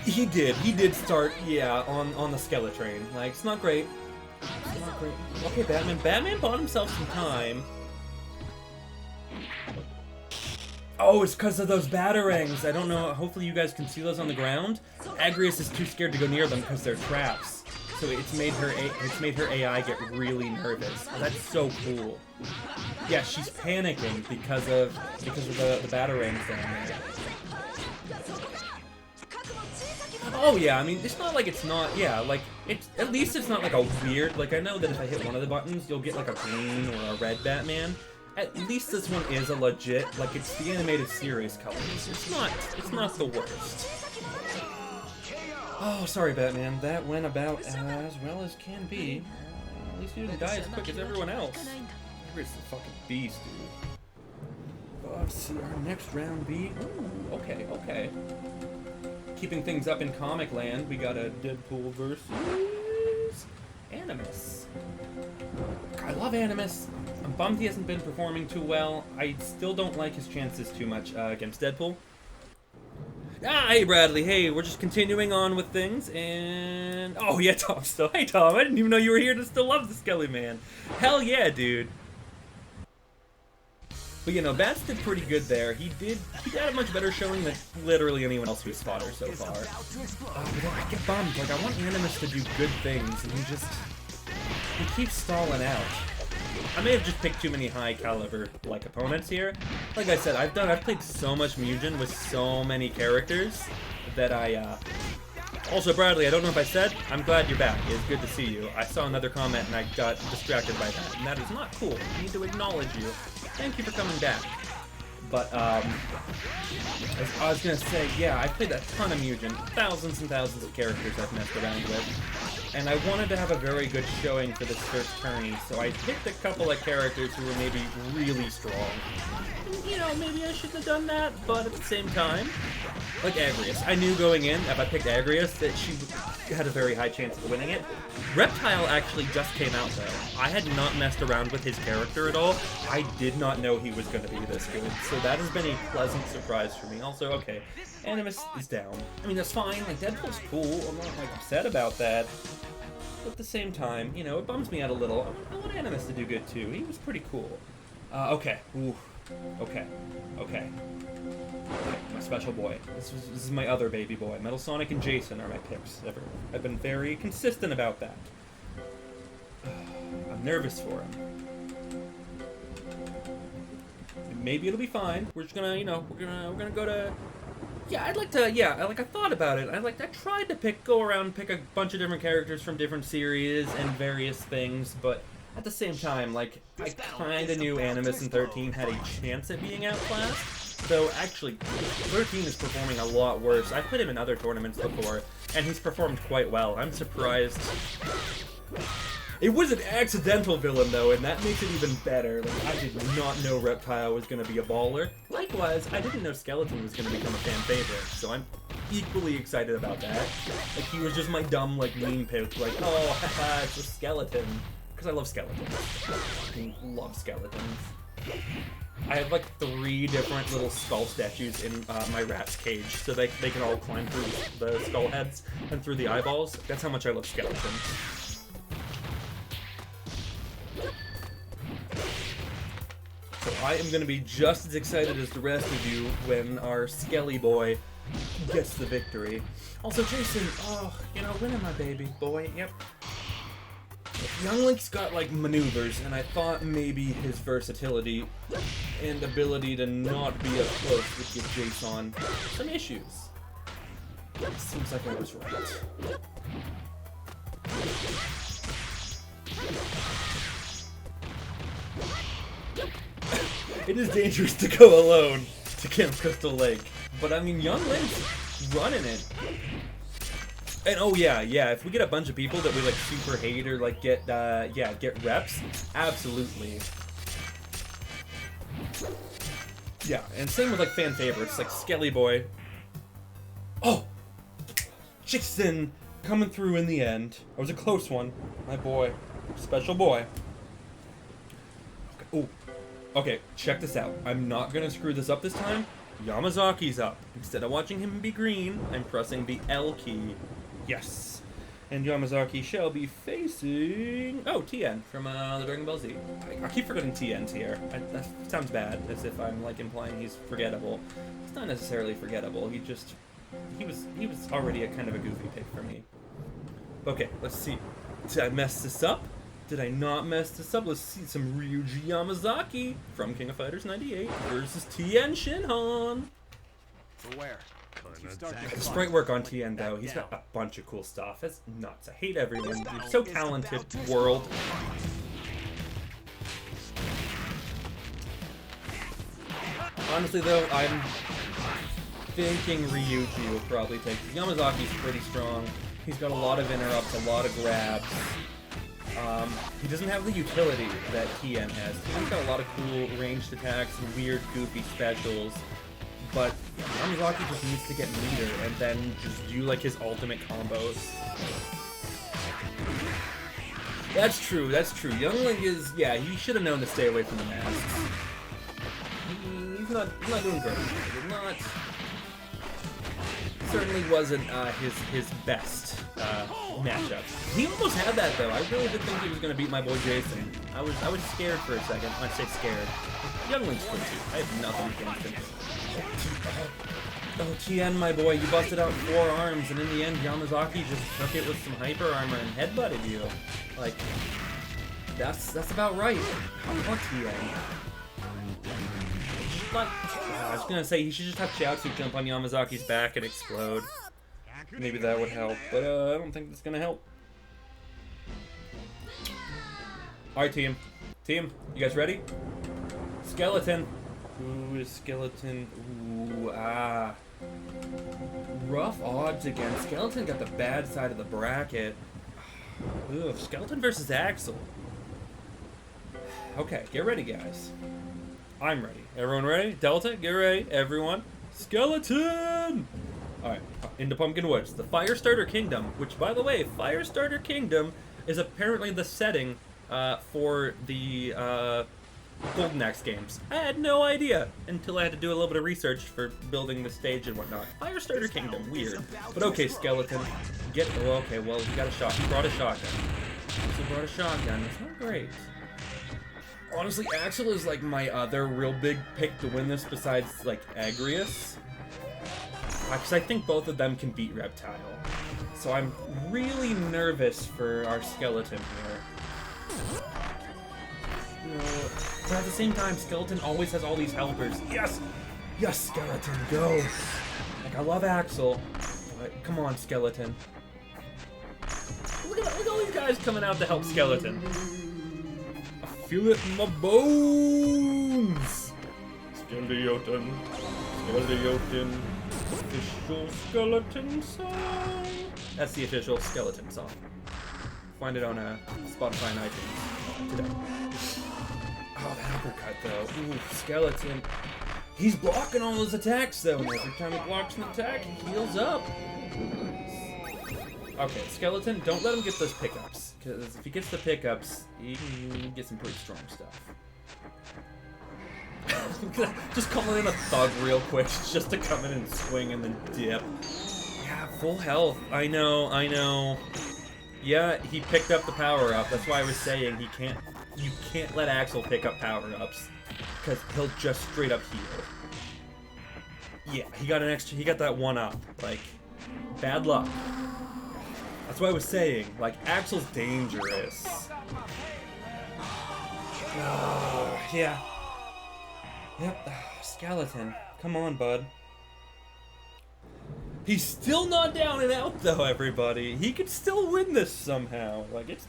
A: He did start, yeah, on the Skeletrain. It's not great. It's not great. Okay, Batman bought himself some time. Oh, it's because of those batarangs. I don't know. Hopefully you guys can see those on the ground. Agrius is too scared to go near them because they're traps. So it's made her AI get really nervous. Oh, that's so cool. Yeah, she's panicking because of the batarangs down there. Oh yeah, I mean, it's not like it's not. Yeah, at least it's not a weird. I know that if I hit one of the buttons, you'll get a green or a red Batman. At least this one is a legit, it's the animated series colors. It's not the worst. Oh, sorry, Batman. That went about as well as can be. At least you didn't die as quick as everyone else. Everybody's a fucking beast, dude. Let's see, our next round be... Ooh, okay, okay. Keeping things up in comic land, we got a Deadpool versus Animus. I love Animus. I'm bummed he hasn't been performing too well. I still don't like his chances too much against Deadpool. Ah, hey Bradley, hey, we're just continuing on with things, and... Oh yeah, Tom still. Hey Tom, I didn't even know you were here to still love the Skelly Man. Hell yeah, dude. But you know, Bats did pretty good there. He had a much better showing than literally anyone else who's fought her so far. But I get bummed. Like, I want Animus to do good things, and he keeps stalling out. I may have just picked too many high caliber like opponents here. Like I said, I've played so much Mugen with so many characters that Also, Bradley, I don't know if I said, I'm glad you're back. It's good to see you. I saw another comment and I got distracted by that, and that is not cool. I need to acknowledge you. Thank you for coming back. But, I was gonna say, yeah, I played a ton of Mugen. Thousands and thousands of characters I've messed around with. And I wanted to have a very good showing for this first tourney, so I picked a couple of characters who were maybe really strong. And, you know, maybe I shouldn't have done that, but at the same time, like Agrius. I knew going in, if I picked Agrius, that she had a very high chance of winning it. Reptile actually just came out, though. I had not messed around with his character at all. I did not know he was going to be this good, so that has been a pleasant surprise for me. Also, okay, Animus is down. I mean, that's fine. Like, Deadpool's cool. I'm not, like, upset about that. But at the same time, you know, it bums me out a little. I want Animus to do good, too. He was pretty cool. Okay. Ooh. Okay. Okay. My special boy. This is my other baby boy. Metal Sonic and Jason are my picks. I've been very consistent about that. I'm nervous for him. Maybe it'll be fine. We're just gonna, you know, we're gonna go to. Yeah, I'd like to. Yeah, I thought about it. I tried to go around and pick a bunch of different characters from different series and various things, but at the same time, like, I kind of knew Animus and 13 had a chance at being outclassed. Though, actually, 13 is performing a lot worse. I've played him in other tournaments before, and he's performed quite well. I'm surprised. It was an accidental villain, though, and that makes it even better. Like, I did not know Reptile was going to be a baller. Likewise, I didn't know Skeleton was going to become a fan favorite, so I'm equally excited about that. Like, he was just my dumb, like, meme pick, like, oh, haha, it's a skeleton. Because I love skeletons. I love skeletons. I have like 3 different little skull statues in my rat's cage, so they can all climb through the skull heads and through the eyeballs. That's how much I love skeletons. So I am going to be just as excited as the rest of you when our Skelly boy gets the victory. Also, Jason, oh, you know, when am I, baby boy? Yep. Young Link's got, like, maneuvers, and I thought maybe his versatility and ability to not be up close would give Jason some issues. It seems like I was right. It is dangerous to go alone to Camp Crystal Lake, but I mean, Young Link's running it. And oh yeah, if we get a bunch of people that we like super hate or like get reps, absolutely. Yeah, and same with like fan favorites, like Skelly Boy. Oh! Jason coming through in the end. That was a close one. My boy. Special boy. Okay. Ooh. Okay, check this out. I'm not gonna screw this up this time. Yamazaki's up. Instead of watching him be green, I'm pressing the L key. Yes. And Yamazaki shall be facing... Oh, Tien from the Dragon Ball Z. I keep forgetting Tien's here. That sounds bad, as if I'm, like, implying he's forgettable. It's not necessarily forgettable. He was already a kind of a goofy pick for me. Okay, let's see. Did I mess this up? Did I not mess this up? Let's see some Ryuji Yamazaki from King of Fighters 98 versus Tien Shinhan.
B: For where?
A: The sprite work on Tien, though, he's got a bunch of cool stuff. That's nuts. I hate everyone. You're so talented, world. Honestly, though, I'm thinking Ryuji will probably take. Yamazaki's pretty strong. He's got a lot of interrupts, a lot of grabs. He doesn't have the utility that TN has. TN's got a lot of cool ranged attacks and weird, goofy specials, but Yamazaki just needs to get meter and then just do like his ultimate combos. That's true, that's true. Youngling is, yeah, he should have known to stay away from the masks. He's not doing great. He's not... Certainly wasn't his best matchup. He almost had that though. I really did think he was gonna beat my boy Jason. I was scared for a second. I say scared. Youngling's good too. I have nothing against him. Oh, Tien, my boy, you busted out 4 arms, and in the end, Yamazaki just took it with some hyper armor and headbutted you. Like, that's about right. How about Tien? I was gonna say he should just have Chiaotzu jump on Yamazaki's back and explode. Maybe that would help, but I don't think that's gonna help. Alright, team. Team, you guys ready? Skeleton. Ooh, is Skeleton. Ooh, rough odds again. Skeleton got the bad side of the bracket. Ooh, Skeleton versus Axel. Okay, get ready, guys. I'm ready. Everyone ready? Delta, get ready. Everyone. Skeleton! Alright, into Pumpkin Woods. The Firestarter Kingdom, which, by the way, Firestarter Kingdom is apparently the setting for the Golden Axe games. I had no idea until I had to do a little bit of research for building the stage and whatnot. Firestarter Kingdom, weird. But okay, Skeleton. Okay, well, you got a shot. He brought a shotgun. Also brought a shotgun. That's not great. Honestly, Axel is like my other real big pick to win this besides like Agrius. Because I think both of them can beat Reptile. So I'm really nervous for our Skeleton here. But at the same time, Skeleton always has all these helpers. Yes! Yes, Skeleton, go! Like, I love Axel. But come on, Skeleton. Look at all these guys coming out to help Skeleton. Feel it in my bones! Skeleton, Skeleton, official Skeleton song. That's the official Skeleton song. Find it on Spotify and iTunes today. Oh, that uppercut though. Ooh, Skeleton. He's blocking all those attacks though, and every time he blocks an attack, he heals up. Okay, Skeleton, don't let him get those pickups. Because if he gets the pickups, he can get some pretty strong stuff. Just calling in a thug real quick, just to come in and swing and then dip. Yeah, full health. I know. Yeah, he picked up the power-up. That's why I was saying you can't let Axel pick up power-ups. Because he'll just straight up heal. Yeah, he got that one up. Like, bad luck. That's what I was saying. Like, Axel's dangerous. Yeah. Yep. Skeleton. Come on, bud. He's still not down and out, though, everybody. He could still win this somehow. Like, it's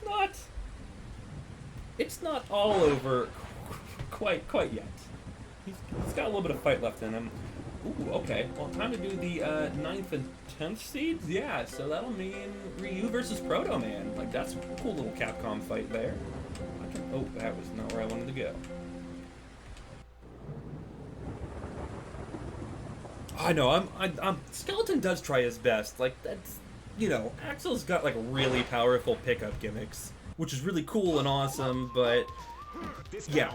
A: not all over quite yet. He's got a little bit of fight left in him. Ooh, okay. Well, time to do the 9th and 10th seeds? Yeah, so that'll mean Ryu versus Proto Man. Like, that's a cool little Capcom fight there. Oh, that was not where I wanted to go. I know, Skeleton does try his best. Like, that's, you know, Axel's got, like, really powerful pickup gimmicks, which is really cool and awesome, but... Yeah,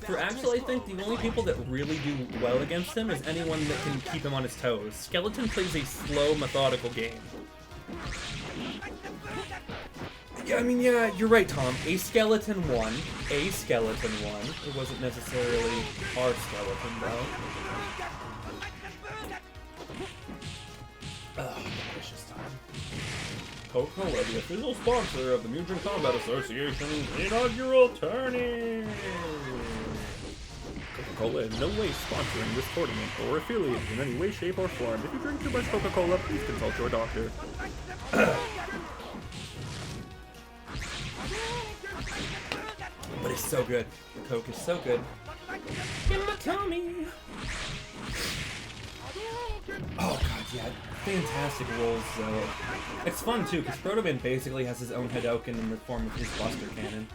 A: for Axel, I think the only people that really do well against him is anyone that can keep him on his toes. Skeleton plays a slow, methodical game. Yeah, I mean, yeah, you're right, Tom. A Skeleton won. A Skeleton won. It wasn't necessarily our Skeleton, though. Oh, delicious time. Coca-Cola, the official sponsor of the Mugen Combat Association's Inaugural Tourney! Coca-Cola in no way sponsoring this tournament or affiliated in any way, shape, or form. If you drink too much Coca-Cola, please consult your doctor. But it's so good. The Coke is so good. In my tummy! Oh god, yeah, fantastic rolls though. It's fun too, because Proto Man basically has his own Hadoken in the form of his Buster Cannon.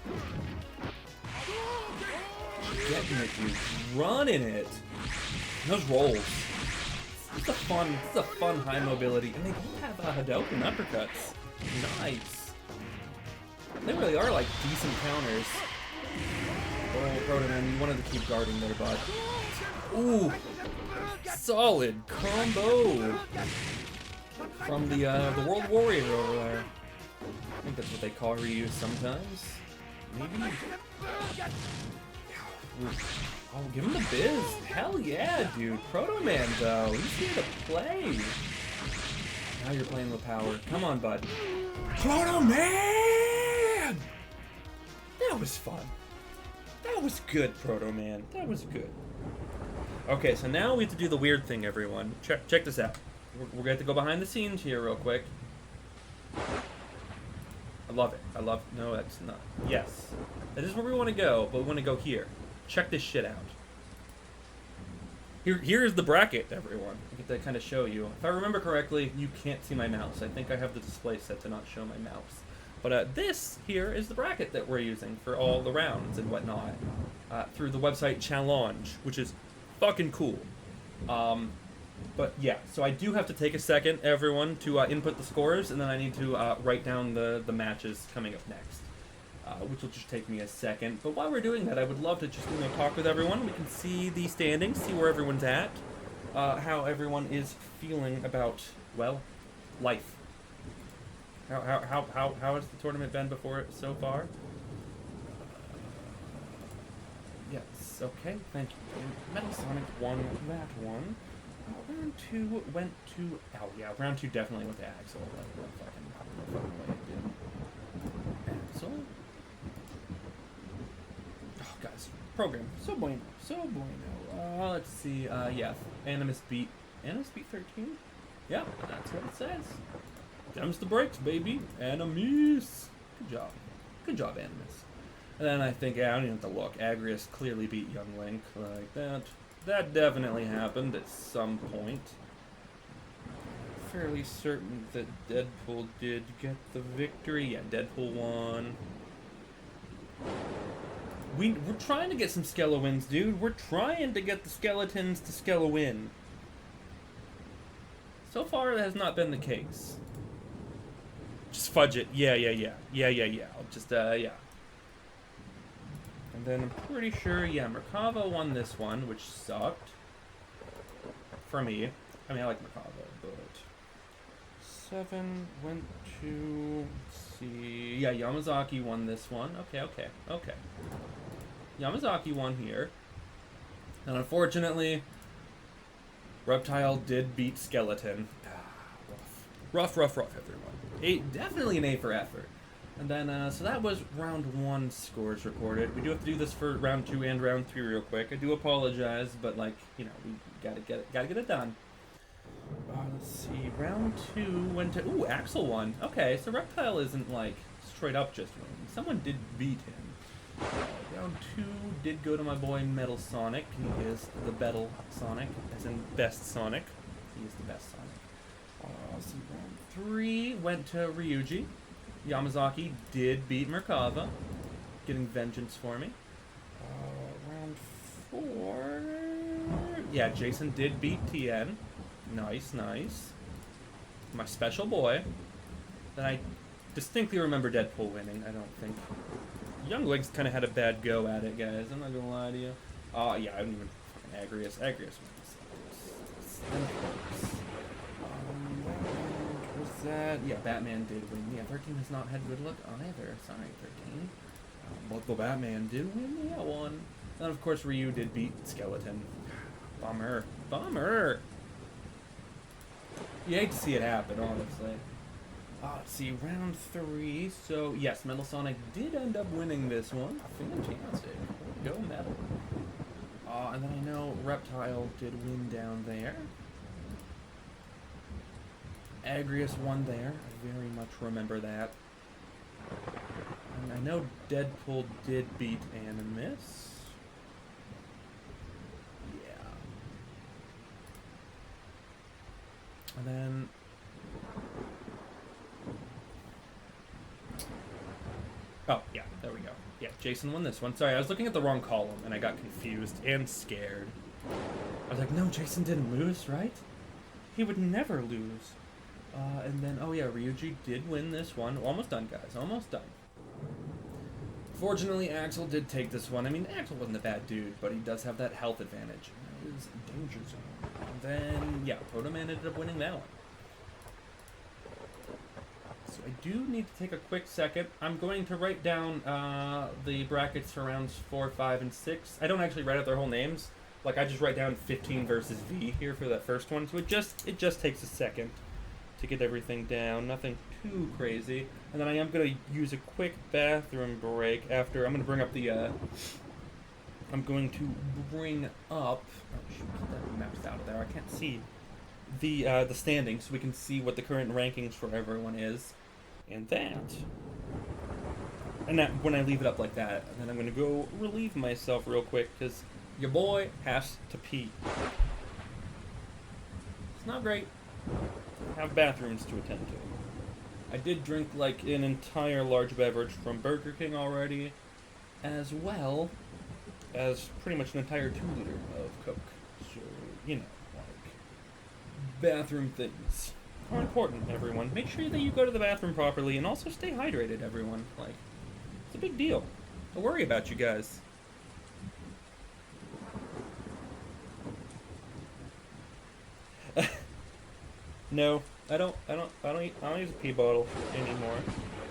A: Getting it, dude. Running it. And those rolls. It's a fun high mobility, and they both have Hadoken uppercuts. Nice. They really are like decent counters. Oh, Proto Man, you wanted to keep guarding there, bud. Ooh. Solid combo from the World Warrior over there. I think that's what they call Ryu sometimes. Maybe. Oh, give him the biz. Hell yeah, dude. Proto Man though, he's here to play. Now you're playing with power. Come on, bud. Proto Man! That was fun. That was good, Proto Man. That was good. Okay, so now we have to do the weird thing, everyone. Check this out. We're going to have to go behind the scenes here real quick. I love it. No, that's not. Yes. That is where we want to go, but we want to go here. Check this shit out. Here's the bracket, everyone. I get to kind of show you. If I remember correctly, you can't see my mouse. I think I have the display set to not show my mouse. But this here is the bracket that we're using for all the rounds and whatnot. Through the website Challenge, which is fucking cool. But yeah, so I do have to take a second, everyone, to input the scores, and then I need to write down the matches coming up next, which will just take me a second. But while we're doing that, I would love to just talk with everyone. We can see the standings, see where everyone's at, how everyone is feeling about, well, life. How has the tournament been before it so far? Yes, okay, thank you. Metal Sonic won that one. Round 2 went to... Oh, yeah, round 2 definitely went to Axel. No fucking way it did. Axel? Oh, guys. Program. So bueno. So bueno. Let's see. Yeah. Animus beat 13? Yeah, that's what it says. Comes the breaks, baby. Animus. Good job. Good job, Animus. And then I think, yeah, I don't even have to look. Agrius clearly beat Young Link like that. That definitely happened at some point. Fairly certain that Deadpool did get the victory. Yeah, Deadpool won. We're trying to get some Skella wins, dude. We're trying to get the skeletons to Skella win. So far, that has not been the case. Just fudge it. Yeah. I'll just, yeah. And then I'm pretty sure, yeah, Merkava won this one, which sucked. For me. I mean, I like Merkava, but... 7 went to... Let's see... Yeah, Yamazaki won this one. Okay. Yamazaki won here. And unfortunately, Reptile did beat Skeleton. Rough, everyone. Definitely an A for effort. And then, so that was round 1 scores recorded. We do have to do this for round 2 and round 3 real quick. I do apologize, but like, you know, we gotta get it done. Let's see, round 2 went to, ooh, Axel won. Okay, so Reptile isn't like straight up just winning. Someone did beat him. Round 2 did go to my boy Metal Sonic. He is the Battle Sonic, as in best Sonic. He is the best Sonic. So round 3 went to Ryuji. Yamazaki did beat Merkava, getting vengeance for me. Round 4... Yeah, Jason did beat Tien. Nice. My special boy. Then I distinctly remember Deadpool winning, I don't think. Young Link's kind of had a bad go at it, guys. I'm not gonna lie to you. Yeah, I don't even... Fucking Agrius wins. That, yeah, Batman did win. Yeah, 13 has not had good luck either. Sorry, 13. But Batman did win that one. And of course, Ryu did beat Skeleton. Bummer. You hate to see it happen, honestly. Let's see, round 3. So, yes, Metal Sonic did end up winning this one. Fantastic. Go Metal. And then I know Reptile did win down there. Agrius won there. I very much remember that. And I know Deadpool did beat Animus. Yeah. And then... Oh, yeah, there we go. Yeah, Jason won this one. Sorry, I was looking at the wrong column, and I got confused and scared. I was like, no, Jason didn't lose, right? He would never lose. And then, oh yeah, Ryuji did win this one. Almost done, guys. Almost done. Fortunately, Axel did take this one. I mean, Axel wasn't a bad dude, but he does have that health advantage. That is a danger zone. And then, yeah, Protoman ended up winning that one. So I do need to take a quick second. I'm going to write down the brackets for rounds 4, 5, and 6. I don't actually write out their whole names. Like, I just write down 15 versus V here for that first one. So it just takes a second to get everything down. Nothing too crazy. And then I am going to use a quick bathroom break after. I'm going to bring up the... I'm going to bring up... Oh, shoot, get that mapped out of there. I can't see the standings, so we can see what the current rankings for everyone is. And that... And that, when I leave it up like that, and then I'm going to go relieve myself real quick, because your boy has to pee. It's not great. I have bathrooms to attend to. I did drink like an entire large beverage from Burger King already, as well as pretty much an entire 2-liter of Coke. So, you know, like, bathroom things are important, everyone. Make sure that you go to the bathroom properly, and also stay hydrated, everyone. Like, it's a big deal. I worry about you guys. No, I don't use a pee bottle anymore.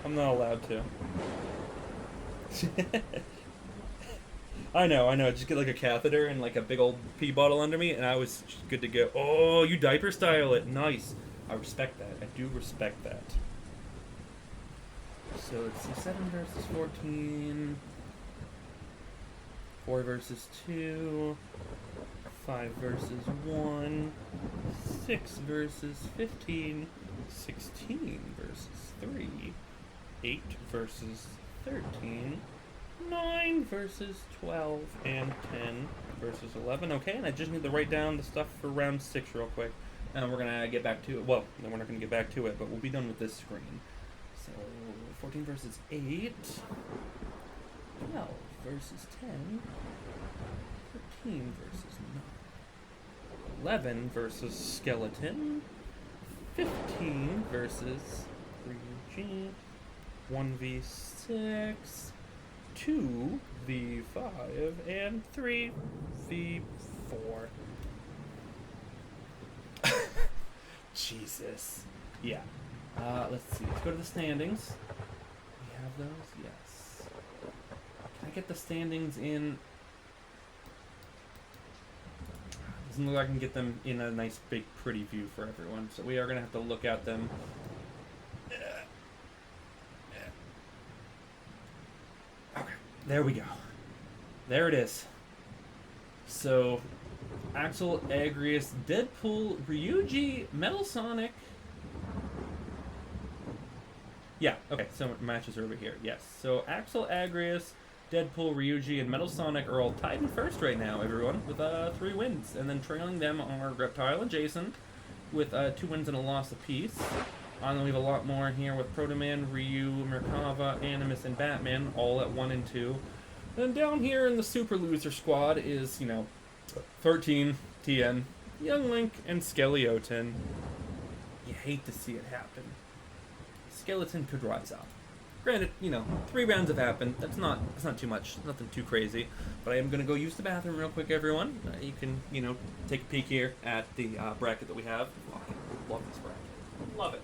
A: I'm not allowed to. I know. Just get like a catheter and like a big old pee bottle under me, and I was just good to go. Oh, you diaper style it. Nice. I respect that. I do respect that. So let's see, 7 versus 14. 4 versus 2. 5 versus 1. 6 versus 15. 16 versus 3. 8 versus 13. 9 versus 12. And 10 versus 11. Okay, and I just need to write down the stuff for round 6 real quick. And we're going to get back to it. Well, no, we're not going to get back to it, but we'll be done with this screen. So, 14 versus 8. 12 versus 10. 13 versus 9. 11 versus Skeleton. 15 versus 3G. 1v6. 2v5. And 3v4. Jesus. Yeah. Let's see. Let's go to the standings. We have those? Yes. Can I get the standings in? Doesn't look like I can get them in a nice, big, pretty view for everyone. So we are going to have to look at them. Okay. There we go. There it is. So, Axel, Agrius, Deadpool, Ryuji, Metal Sonic. Yeah, okay, so matches are over here. Yes. So, Axel, Agrius, Deadpool, Ryuji, and Metal Sonic are all tied in first right now, everyone, with 3 wins. And then trailing them are Reptile and Jason with 2 wins and a loss apiece. And then we have a lot more here with Protoman, Ryu, Merkava, Animus, and Batman, all at 1 and 2. And down here in the Super Loser squad is, 13, TN, Young Link, and Skeleton. You hate to see it happen. Skeleton could rise up. Granted, 3 rounds have happened. That's not too much. Nothing too crazy. But I am going to go use the bathroom real quick, everyone. You can, take a peek here at the bracket that we have. Oh, I love this bracket. Love it.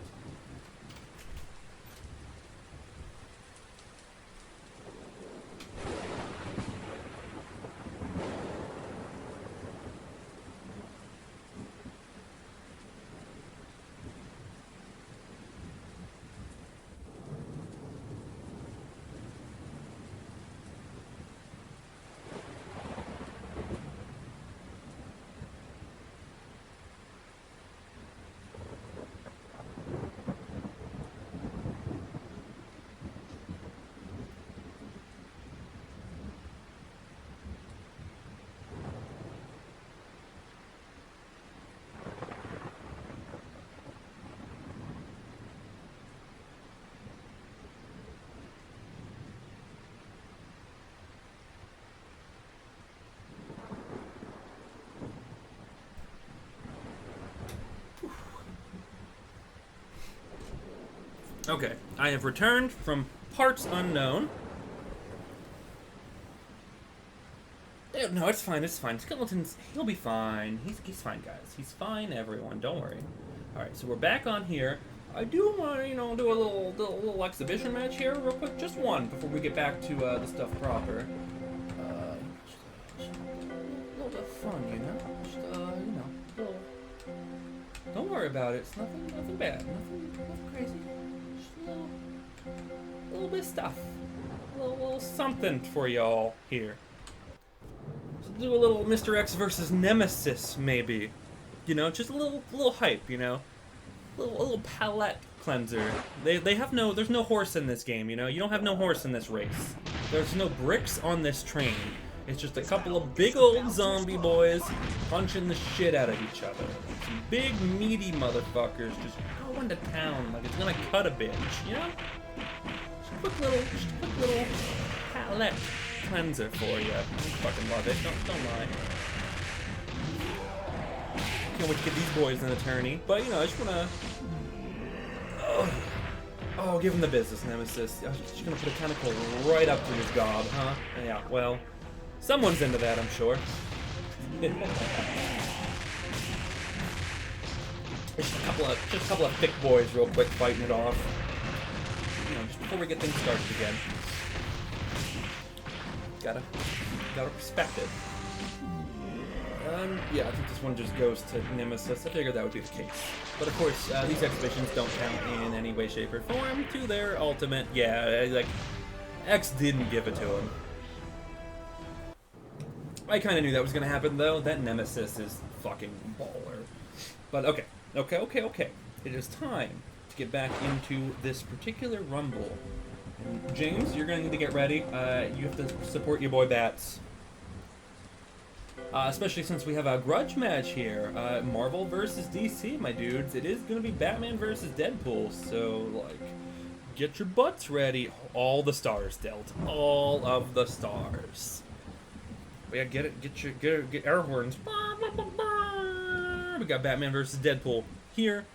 A: Okay, I have returned from parts unknown. No, it's fine, it's fine. Skeleton's, he'll be fine. He's fine, guys. He's fine, everyone. Don't worry. Alright, so we're back on here. I do want to, do a little exhibition match here real quick. Just one before we get back to the stuff proper. Just a little bit of fun, Just, little... Don't worry about it. It's nothing bad. Nothing crazy. Just a little bit of stuff. A little something for y'all here. Do a little Mr. X versus Nemesis, maybe. Just a little hype, little palette cleanser. They have there's no horse in this game, you don't have no horse in this race. There's no bricks on this train. It's just a couple of big old zombie boys punching the shit out of each other. Some big meaty motherfuckers just going to town like it's gonna cut a bitch, Just a quick little palette cleanser for you. I fucking love it. Don't lie. Can't wait to get these boys in the tourney. But I just wanna. Oh, give him the business, Nemesis. I'm just gonna put a tentacle right up to his gob, huh? Yeah. Well, someone's into that, I'm sure. Just a couple of thick boys, real quick, fighting it off. Just before we get things started again. Gotta respect it. Yeah, I think this one just goes to Nemesis. I figured that would be the case. But of course, these exhibitions don't count in any way, shape, or form to their ultimate. Yeah, like, X didn't give it to him. I kind of knew that was going to happen, though. That Nemesis is fucking baller. But okay. It is time to get back into this particular rumble. And James, you're going to need to get ready. You have to support your boy Bats. Especially since we have a grudge match here. Marvel versus DC, my dudes. It is going to be Batman versus Deadpool. So, like, get your butts ready. All the stars dealt. All of the stars. Yeah, get air horns. We got Batman versus Deadpool here.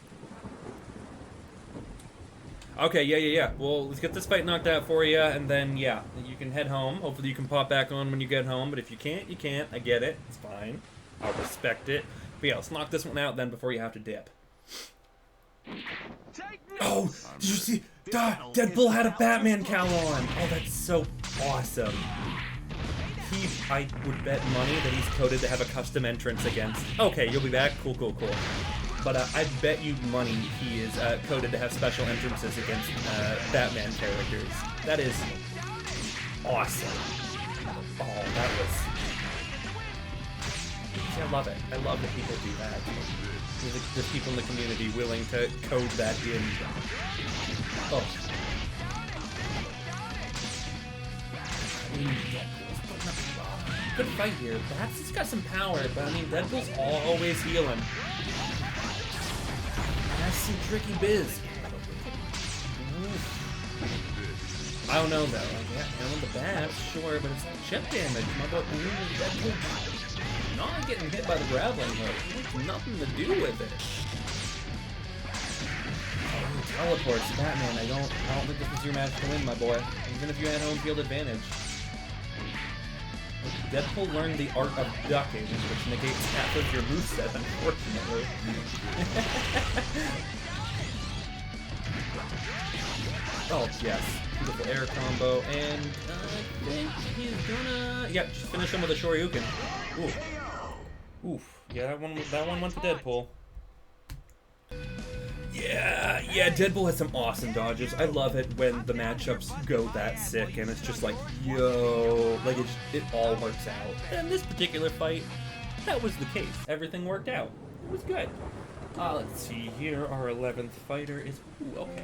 A: Okay, yeah. Well, let's get this fight knocked out for you, and then, yeah, you can head home. Hopefully you can pop back on when you get home, but if you can't, you can't. I get it. It's fine. I'll respect it. But yeah, let's knock this one out then before you have to dip. Oh, did you see? Deadpool had a Batman cowl on. Oh, that's so awesome. I would bet money that he's coded to have a custom entrance against. Okay, you'll be back? Cool. But I bet you money he is coded to have special entrances against Batman characters. That is awesome. Oh, that was... See, I love it. I love that people do that. There's people in the community willing to code that in. Oh. Good fight here. Perhaps he's got some power, but I mean, Deadpool's always healing. That's some tricky biz. I don't know though. Yeah, handling the bats, sure, but it's chip damage. My boy, Deadpool not getting hit by the grappling hook. There's nothing to do with it. Oh, teleports, Batman. I don't think this was your match to win, my boy. Even if you had home field advantage. Deadpool learned the art of ducking, which negates half of your moveset, unfortunately. Oh, yes. Beautiful air combo, and I think he's gonna... Yep, just finish him with a Shoryuken. Oof. Yeah, that one went to Deadpool. Yeah, Deadpool has some awesome dodges. I love it when the matchups go that sick, and it's just like, yo, like it all works out. And this particular fight, that was the case. Everything worked out. It was good. Let's see here. Our 11th fighter is... Ooh, okay.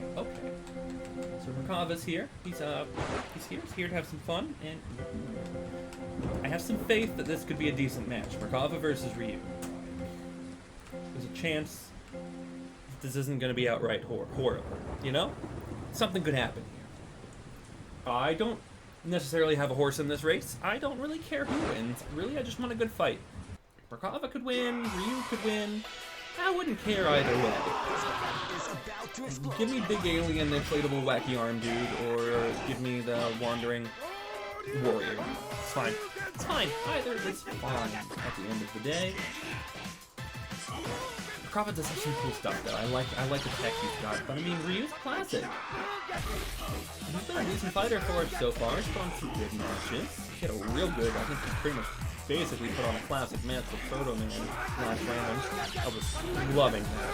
A: So Rakava's here. He's here. He's here to have some fun, and I have some faith that this could be a decent match. Rakava versus Ryu. There's a chance this isn't going to be outright horrible, you know? Something could happen here. I don't necessarily have a horse in this race. I don't really care who wins. Really, I just want a good fight. Rakava could win, Ryu could win. I wouldn't care either way.
B: Is about to explode.
A: Give me big alien inflatable wacky arm dude, or give me the wandering warrior. It's fine. It's fine. Either is fine at the end of the day. Prophet does have some cool stuff though. I like the tech he's got, but I mean Ryu's classic. He's been a decent fighter for us so far. He's put on some good matches. He had a real good, I think he pretty much basically put on a classic match with Proto Man last random. I was loving that.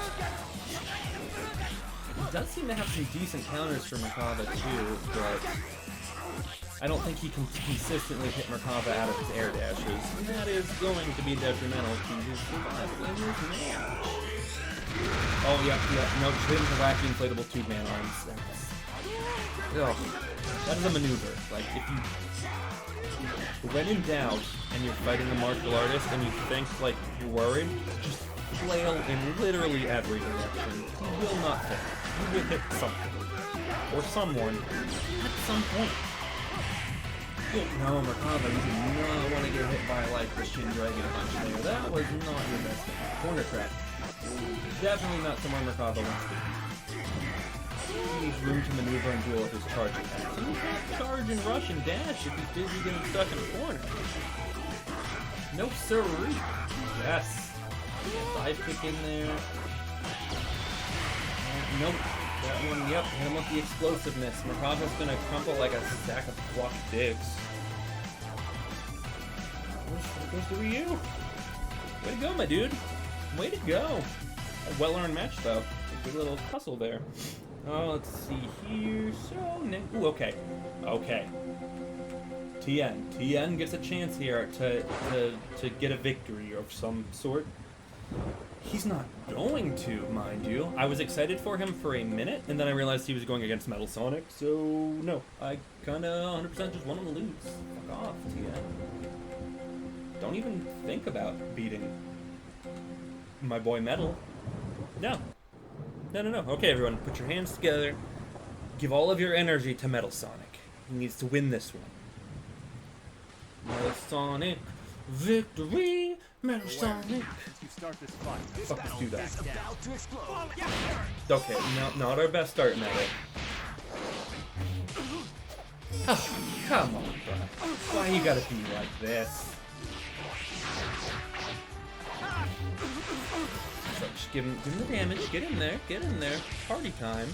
A: He does seem to have some decent counters for Merkava too, but I don't think he can consistently hit Merkava out of his air dashes, and that is going to be detrimental to his survival in this match. Oh, yeah, no, just hit him with wacky inflatable tube-man arms. That is a maneuver. Like, if you... When in doubt, and you're fighting a martial artist, and you think, like, you're worried, just flail in literally every direction. You will not hit. You will hit something. Or someone. At some point. No, Merkava, you do not want to get hit by, like, the Shin Dragon punch there. That was not your best thing. Corner trap. Definitely not somewhere Merkava wants to be. He needs room to maneuver and duel with his charge attacks. He can't charge and rush and dash if he's busy getting stuck in a corner. No siree. Yes. Dive kick in there. Nope. That one, yep, hit him with the explosiveness. Merkava's gonna crumple like a stack of blocked digs. There goes to Ryu. Way to go, my dude. Way to go. A well-earned match, though. A good little tussle there. Oh, let's see here. So, ooh, okay. Okay. Tien gets a chance here to get a victory of some sort. He's not going to, mind you. I was excited for him for a minute, and then I realized he was going against Metal Sonic, so no. I kinda 100% just want him to lose. Fuck off, Tien. Don't even think about beating my boy Metal. No. No. Okay, everyone, put your hands together. Give all of your energy to Metal Sonic. He needs to win this one. Metal Sonic, victory! Metal Sonic!
C: You start this fight.
A: Fuck, let's do that.
B: Is about to explode.
A: Okay, no, not our best start, Metal. Oh, come on, bro. Why you gotta be like this? So just give him the damage. Get in there. Party time.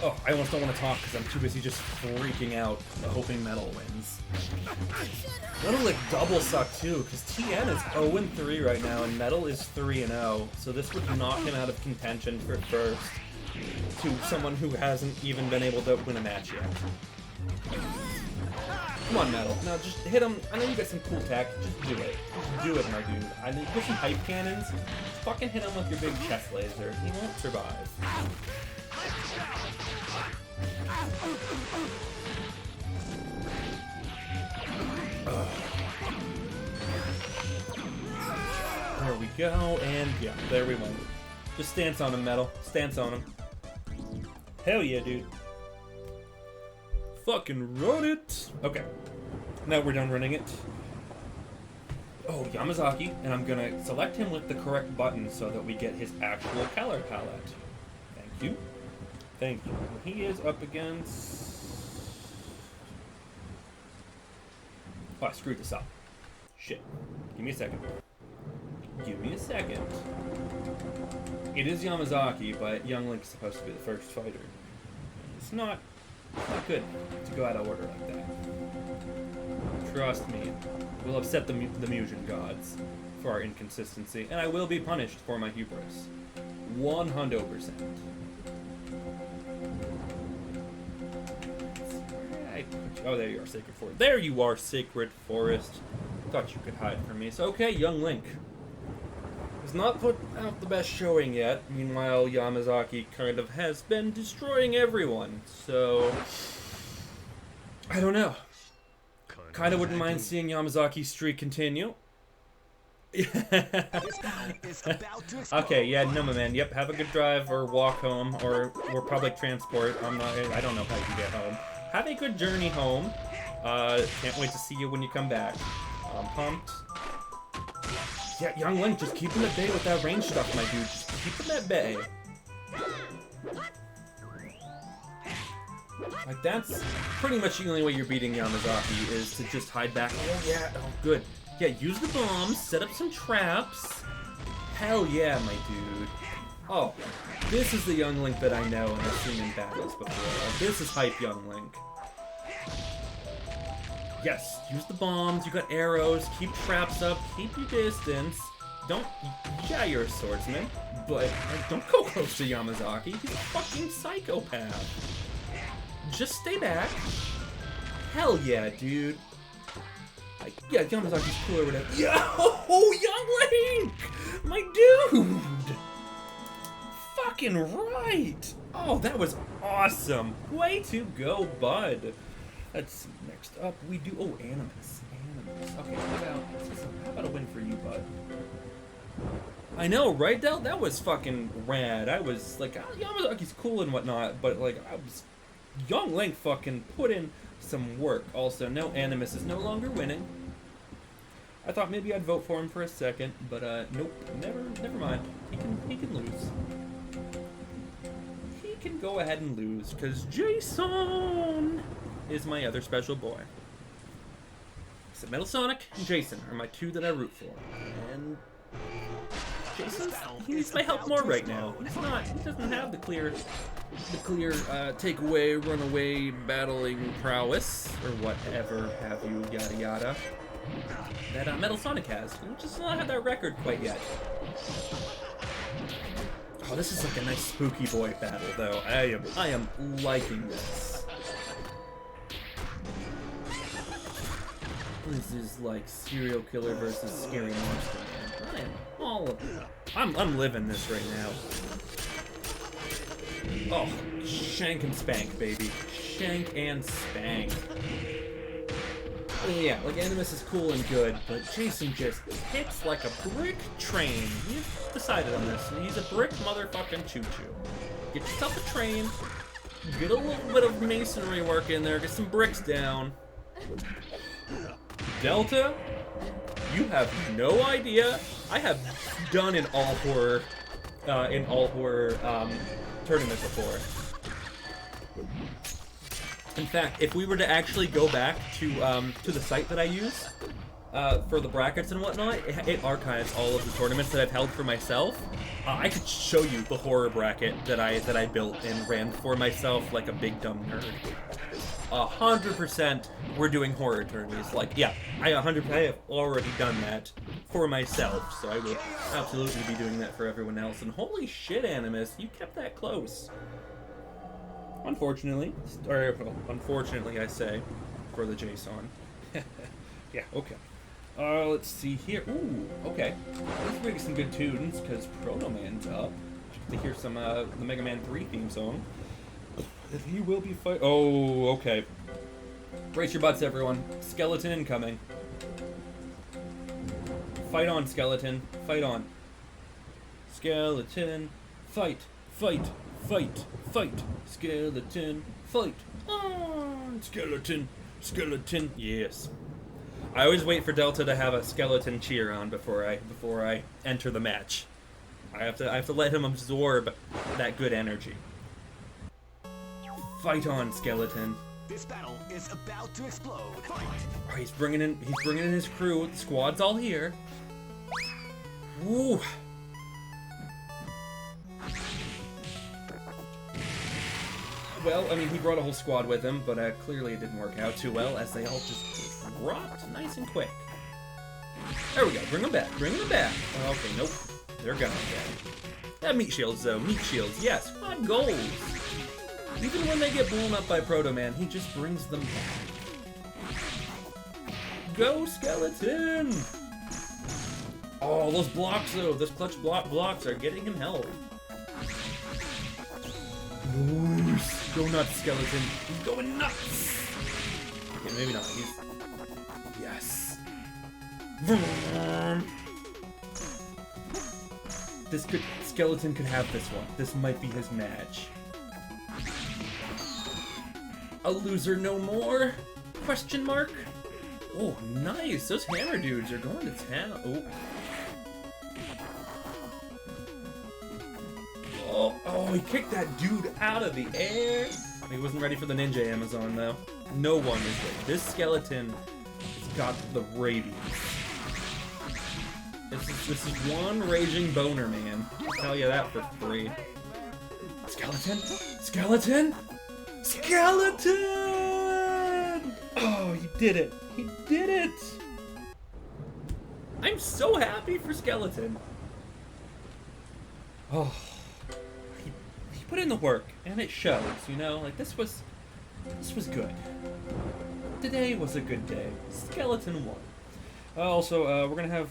A: Oh, I almost don't want to talk because I'm too busy just freaking out, hoping Metal wins. Metal like double suck too, because Tien is 0-3 right now and Metal is 3-0, so this would knock him out of contention for first to someone who hasn't even been able to win a match yet. Come on, Metal. Now just hit him. I know you got some cool tech. Just do it. Just do it, my dude. I need put some hype cannons. Just fucking hit him with your big chest laser. He won't survive. There we go, and yeah, there we went. Just stance on him, Metal. Stance on him. Hell yeah, dude. Fucking run it! Okay. Now we're done running it. Oh, Yamazaki, and I'm gonna select him with the correct button so that we get his actual color palette. Thank you. Thank you. He is up against... Oh, I screwed this up. Shit. Give me a second. Give me a second. It is Yamazaki, but Young Link's supposed to be the first fighter. It's not good to go out of order like that. Trust me. We'll upset the Mugen gods for our inconsistency, and I will be punished for my hubris. 100%. Oh, there you are, Sacred Forest. There you are, Sacred Forest. Thought you could hide from me. So, okay, Young Link has not put out the best showing yet. Meanwhile, Yamazaki kind of has been destroying everyone. So, I don't know. Kind of wouldn't mind seeing Yamazaki's streak continue. Okay, yeah, no, my man. Yep, have a good drive or walk home or public transport. I don't know how you can get home. Have a good journey home. Can't wait to see you when you come back. I'm pumped. Yeah, Young Link, just keep him at bay with that range stuff, my dude. Just keep him at bay. Like, that's pretty much the only way you're beating Yamazaki, is to just hide back. Oh, yeah. Oh, good. Yeah, use the bombs, set up some traps. Hell yeah, my dude. Oh, this is the Young Link that I know and I've seen in battles before. This is hype Young Link. Yes, use the bombs, you got arrows, keep traps up, keep your distance. Don't, yeah, you're a swordsman, but don't go close to Yamazaki. He's a fucking psychopath. Just stay back. Hell yeah, dude. Yeah, Yamazaki's cool or whatever. Yo, Young Link! My dude! Fucking right! Oh, that was awesome. Way to go, bud. Let's see, next up we do, oh, Animus. Okay, how about a win for you, bud? I know, right, Del? That was fucking rad. I was like, oh, Yamazaki's cool and whatnot, but like, Young Link fucking put in some work. Also, no, Animus is no longer winning. I thought maybe I'd vote for him for a second, but nope, never mind. He can lose. He can go ahead and lose, because Jason is my other special boy. So Metal Sonic and Jason are my two that I root for. And he needs my help more right now. He doesn't have the clear takeaway, runaway, battling prowess, or whatever have you, yada yada, that Metal Sonic has. He just not had that record quite yet. Oh, this is like a nice spooky boy battle, though. I am liking this. This is like serial killer versus scary monster, man. I'm living this right now. Oh, shank and spank, baby. Shank and spank. Yeah, like Animus is cool and good, but Jason just hits like a brick train. You've decided on this. He's a brick motherfucking choo-choo. Get yourself a train, get a little bit of masonry work in there, get some bricks down. Delta, you have no idea. I have done an all horror tournament before. In fact, if we were to actually go back to the site that I use for the brackets and whatnot, it archives all of the tournaments that I've held for myself. I could show you the horror bracket that I built and ran for myself like a big dumb nerd. 100% we're doing horror tourneys. Like, yeah, I have already done that for myself, so I will absolutely be doing that for everyone else. And holy shit, Animus, you kept that close. Unfortunately, or well, unfortunately I say, for the Jason. Yeah, okay. Let's see here. Ooh, okay. Let's bring some good tunes, because Proto Man's up. To hear some the Mega Man 3 theme song. He will be fight. Oh, okay. Brace your butts, everyone. Skeleton incoming. Fight on, Skeleton. Fight on. Skeleton. Fight. Fight. Fight. Fight. Skeleton. Fight on. Skeleton. Skeleton. Yes. I always wait for Delta to have a skeleton cheer on before I enter the match. I have to let him absorb that good energy. Fight on, Skeleton.
B: This battle is about to explode. Fight.
A: Oh, he's bringing in his crew. The squad's all here. Woo. Well, I mean, he brought a whole squad with him, but clearly it didn't work out too well, as they all just dropped nice and quick. There we go. Bring them back. Bring them back. Okay, nope. They're gone again. Meat shields, though. Meat shields. Yes, 5 goals. Even when they get blown up by Proto Man, he just brings them back. Go, Skeleton! Oh, those blocks, though. Those clutch blocks are getting him help. Nice. Go nuts, Skeleton. He's going nuts! Okay, maybe not. He's... Yes. Skeleton could have this one. This might be his match. A loser no more. Question mark? Oh, nice. Those hammer dudes are going to town. Oh. Oh, he kicked that dude out of the air. He wasn't ready for the ninja Amazon, though. No one is ready. This skeleton has got the rabies. This is one raging boner, man. I'll tell you that for free. Skeleton? Skeleton? Skeleton! Oh, he did it. He did it! I'm so happy for Skeleton. Oh. He put in the work, and it shows, you know? Like, this was good. Today was a good day. Skeleton won. Also, we're gonna have,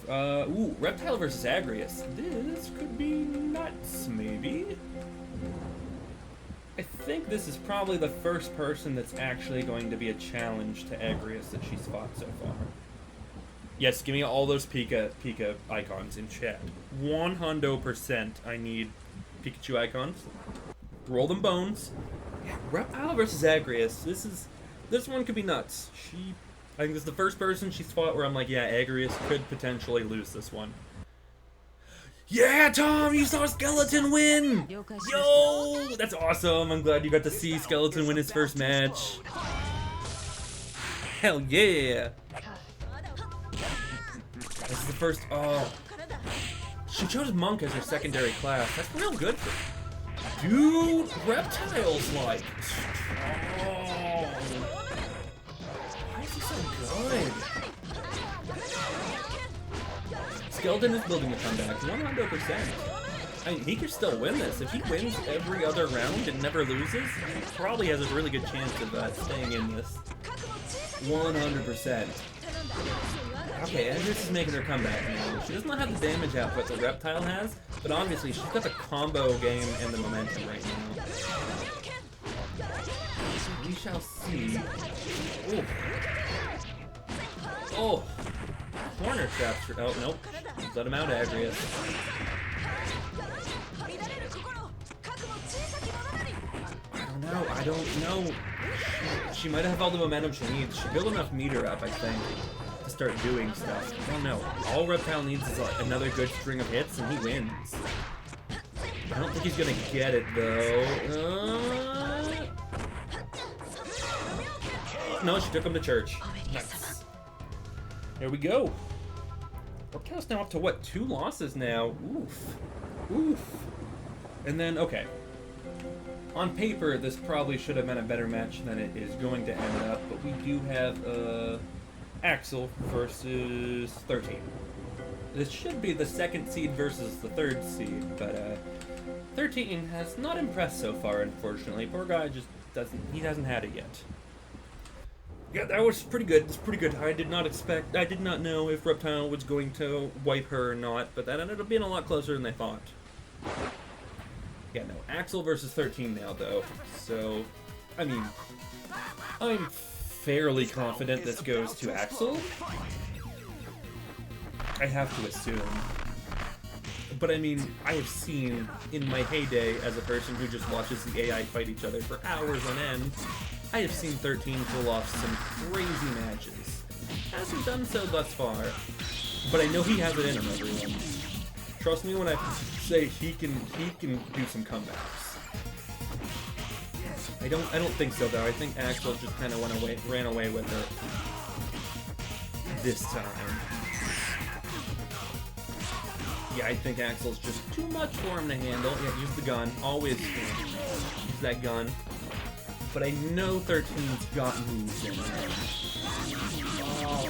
A: Reptile versus Agrius. This could be nuts, maybe? I think this is probably the first person that's actually going to be a challenge to Agrius that she's fought so far. Yes, give me all those Pika icons in chat. 100% I need Pikachu icons. Roll them bones. Yeah, Reptile versus Agrius. This one could be nuts. I think this is the first person she's fought where I'm like, yeah, Agrius could potentially lose this one. Yeah, Tom, you saw Skeleton win! Yo! That's awesome. I'm glad you got to see Skeleton win his first match. Hell yeah! This is the first... Oh. She chose Monk as her secondary class. That's real good for her. Dude, Reptile's like... Oh. Why is he so good? Skeleton is building a comeback, 100%. I mean, he could still win this. If he wins every other round and never loses, he probably has a really good chance of staying in this. 100%. Okay, Agrius is making her comeback now. She does not have the damage output that Reptile has, but obviously she's got the combo game and the momentum right now. We shall see. Ooh. Oh! Corner traps for... Oh, nope. Let him out, Agrius. I don't know. She might have all the momentum she needs. She built enough meter up, I think, to start doing stuff. I don't know. All Reptile needs is like another good string of hits, and he wins. I don't think he's gonna get it, though. No, she took him to church. Nice. There we go. Reptile's now up to, what, 2 losses now? Oof. Oof. And then, okay. On paper, this probably should have been a better match than it is going to end up, but we do have, Axel versus 13. This should be the 2nd seed versus the 3rd seed, but, 13 has not impressed so far, unfortunately. Poor guy just he hasn't had it yet. Yeah, that was pretty good. It's pretty good. I did not know if Reptile was going to wipe her or not, but that ended up being a lot closer than they thought. Yeah, no. Axel versus 13 now, though. So, I mean, I'm fairly confident this goes to Axel. I have to assume. But I mean, I have seen, in my heyday as a person who just watches the AI fight each other for hours on end, I have seen 13 pull off some crazy matches. Hasn't done so thus far, but I know he has it in him, everyone. Trust me when I say he can do some comebacks. I don't think so though. I think Axel just kind of ran away with it this time. Yeah, I think Axel's just too much for him to handle. Yeah, use the gun. Always use that gun. But I know 13's got moves in there. Oh,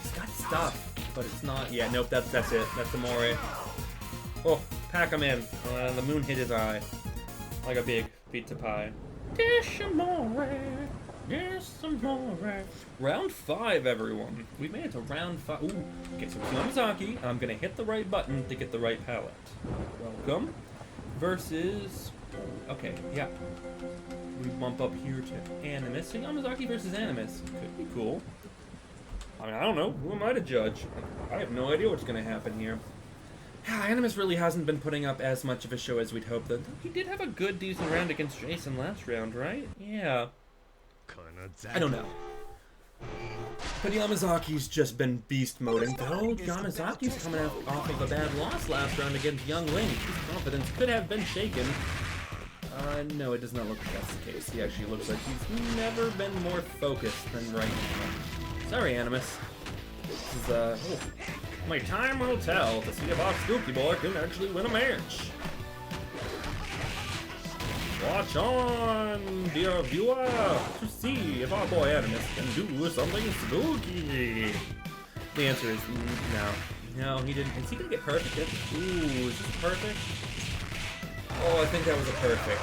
A: he's got stuff, but it's not. Yeah, nope. That's it. That's the Moray. Oh, pack him in. The moon hit his eye like a big pizza pie. Dish Moray. Yes, some more. Round 5, everyone. We made it to round 5. Ooh. Okay, so it's Yamazaki. I'm gonna hit the right button to get the right palette. Welcome. Versus. Okay, yeah. We bump up here to Animus. So Yamazaki versus Animus. Could be cool. I mean, I don't know. Who am I to judge? I have no idea what's gonna happen here. Animus really hasn't been putting up as much of a show as we'd hoped, though. He did have a good, decent round against Jason last round, right? Yeah. I don't know. But Yamazaki's just been beast moding, though Yamazaki's coming off of a bad loss last round against Young Link. His confidence could have been shaken. No, it does not look like that's the case. He actually looks like he's never been more focused than right now. Sorry, Animus. This is, my time will tell to see if our Spooky Boy can actually win a match. Watch on, dear viewer, to see if our boy Animus can do something spooky. The answer is no. No, he didn't. Is he gonna get perfect? Ooh, is this perfect? Oh, I think that was a perfect.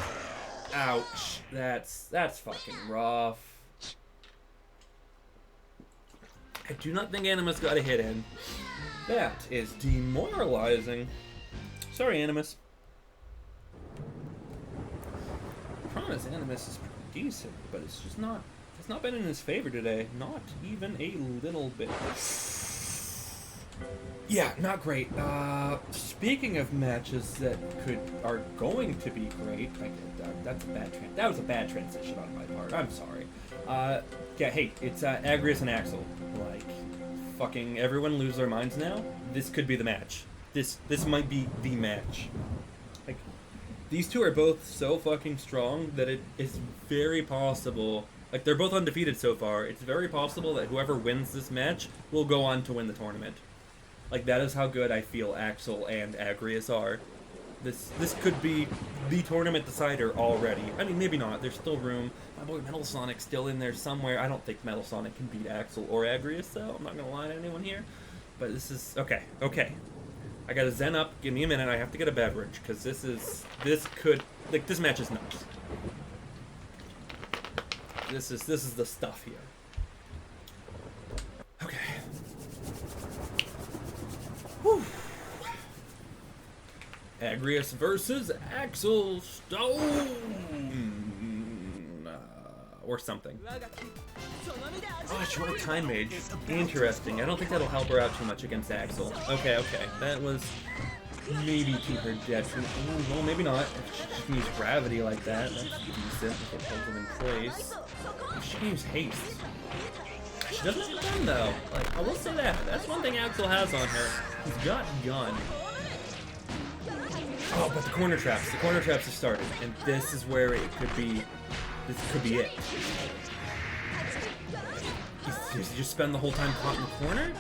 A: Ouch. That's fucking rough. I do not think Animus got a hit in. That is demoralizing. Sorry, Animus. I promise Animus is pretty decent, but it's just not. It's not been in his favor today. Not even a little bit. Yeah, not great. Speaking of matches that are going to be great, that was a bad transition on my part. I'm sorry. Yeah, hey, it's Agrius and Axel. Like, fucking everyone lose their minds now. This could be the match. This might be the match. Like, these two are both so fucking strong that it is very possible. Like, they're both undefeated so far. It's very possible that whoever wins this match will go on to win the tournament. Like, that is how good I feel Axel and Agrius are. This could be the tournament decider already. I mean, maybe not. There's still room. My boy Metal Sonic's still in there somewhere. I don't think Metal Sonic can beat Axel or Agrius, though. I'm not going to lie to anyone here. But this is... Okay. I got to zen up. Give me a minute. I have to get a beverage, because this could... Like, this match is nuts. This is the stuff here. Okay. Whew. Agrius versus Axel Stone, or something. Oh, short time mage. Interesting. I don't think that'll help her out too much against Axel. Okay. That was maybe to her detriment. Well, maybe not. If she can use gravity like that, that's decent if it holds them in place. If she can use haste. She doesn't have a gun, though. Like, I will say that. That's one thing Axel has on her. He's got gun. Oh, but the corner traps. The corner traps have started, and this is where it could be. This could be it. Does he just spend the whole time caught in the corner?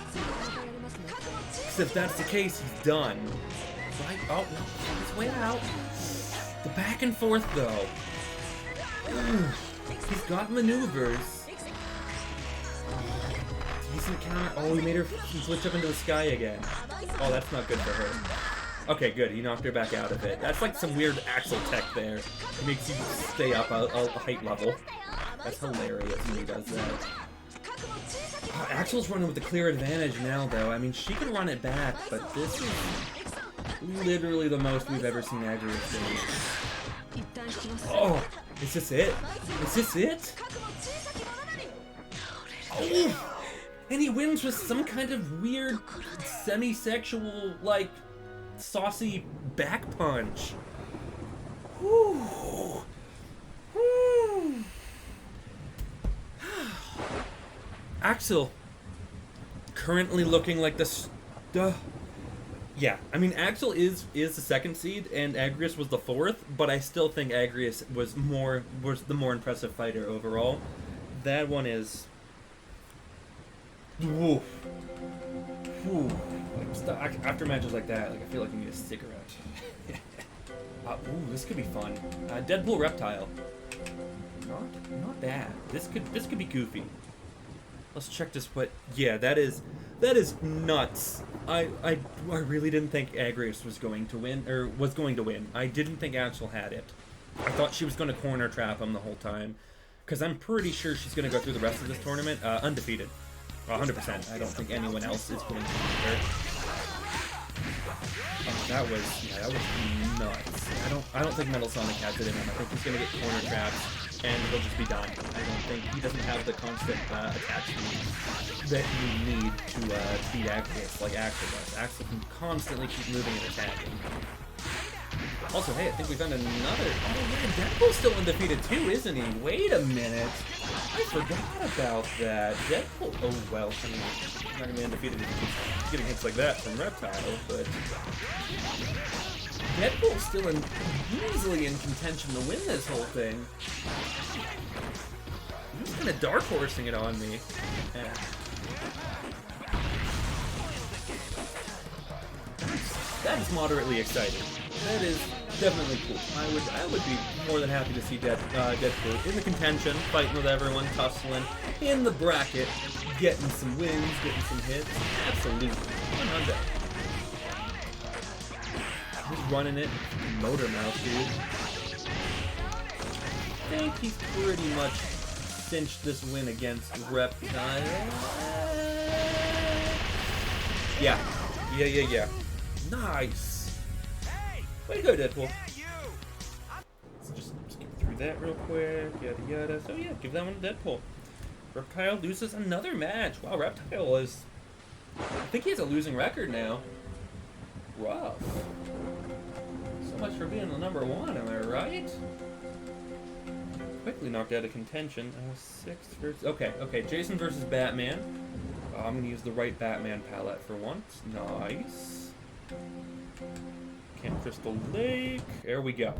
A: Because if that's the case, he's done. Right? Oh, no. His way out. The back and forth, though. Ooh, he's got maneuvers. Decent counter. Oh, he made her switch up into the sky again. Oh, that's not good for her. Okay, good. He knocked her back out of it. That's like some weird Axel tech there. It makes you stay up a height level. That's hilarious when he does that. Axel's running with a clear advantage now, though. I mean, she can run it back, but this is literally the most we've ever seen Agrius do. Oh, is this it? Is this it? Oh! And he wins with some kind of weird, semi-sexual, like, saucy back punch. Whew. Whew. Axel, currently looking like the yeah, I mean, Axel is the second seed, and Agrius was the fourth, but I still think Agrius was the more impressive fighter overall. That one is... Woo. Whew. Like, after matches like that, like, I feel like I need a cigarette. Ooh, this could be fun. Deadpool Reptile. Not bad. This could be goofy. Let's check this. What? Yeah, that is nuts. I really didn't think Agrius was going to win. I didn't think Axel had it. I thought she was going to corner trap him the whole time, because I'm pretty sure she's going to go through the rest of this tournament undefeated. 100%. I don't think anyone else is going to beat her. Oh, that was nuts. I don't think Metal Sonic has it in him. I think he's going to get corner trapped, and he'll just be done. I don't think he doesn't have the constant attack speed that you need to beat Agrius like Axel does. Axel can constantly keep moving and attacking. Also, hey, I think we found another... Oh, man, Deadpool's still undefeated too, isn't he? Wait a minute. I forgot about that. Deadpool. Oh well, I mean, I'm not gonna be undefeated if he keeps getting hits like that from Reptile, but Deadpool's still easily in contention to win this whole thing. He's kind of dark horsing it on me. Yeah. That is moderately exciting. That is definitely cool. I would be more than happy to see Deadpool in the contention, fighting with everyone, tussling in the bracket, getting some wins, getting some hits. Absolutely. 100. He's running it, motor mouth, dude. I think he's pretty much cinched this win against Reptile. Yeah. Nice. Way to go, Deadpool. So just skip through that real quick. Yada yada. So yeah, give that one to Deadpool. Reptile loses another match. Wow, Reptile is. I think he has a losing record now. Rough. So much for being the number one, am I right? Quickly knocked out of contention. 6 versus. Okay. Jason versus Batman. I'm gonna use the right Batman palette for once. Nice. Camp Crystal Lake. There we go.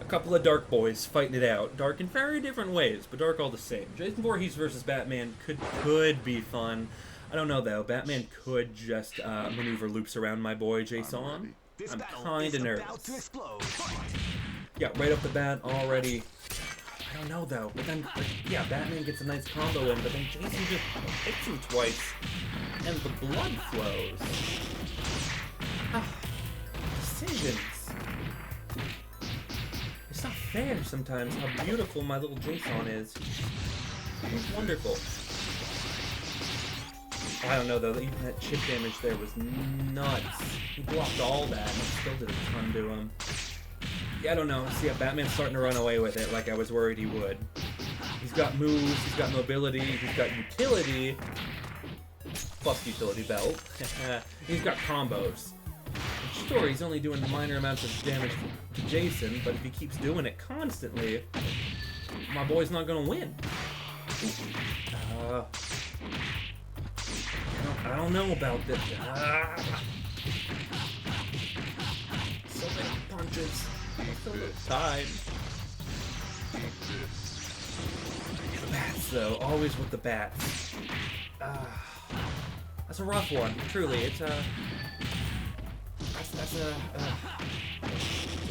A: A couple of dark boys fighting it out. Dark in very different ways, but dark all the same. Jason Voorhees versus Batman could be fun. I don't know though. Batman could just maneuver loops around my boy Jason. I'm kind of nervous. Yeah, right off the bat already. I don't know though, but then, yeah, Batman gets a nice combo in, but then Jason just hits him twice, and the blood flows. Decisions. It's not fair sometimes how beautiful my little Jason is. He's wonderful. I don't know though, even that chip damage there was nuts. He blocked all that and still did a ton to him. Yeah, I don't know. See, Batman's starting to run away with it like I was worried he would. He's got moves, he's got mobility, he's got utility. Plus utility belt. He's got combos. Sure, he's only doing minor amounts of damage to Jason, but if he keeps doing it constantly, my boy's not gonna win. I don't know about this. So many punches. So little time. The bats, though. Always with the bats. That's a rough one. Truly, it's a... That's a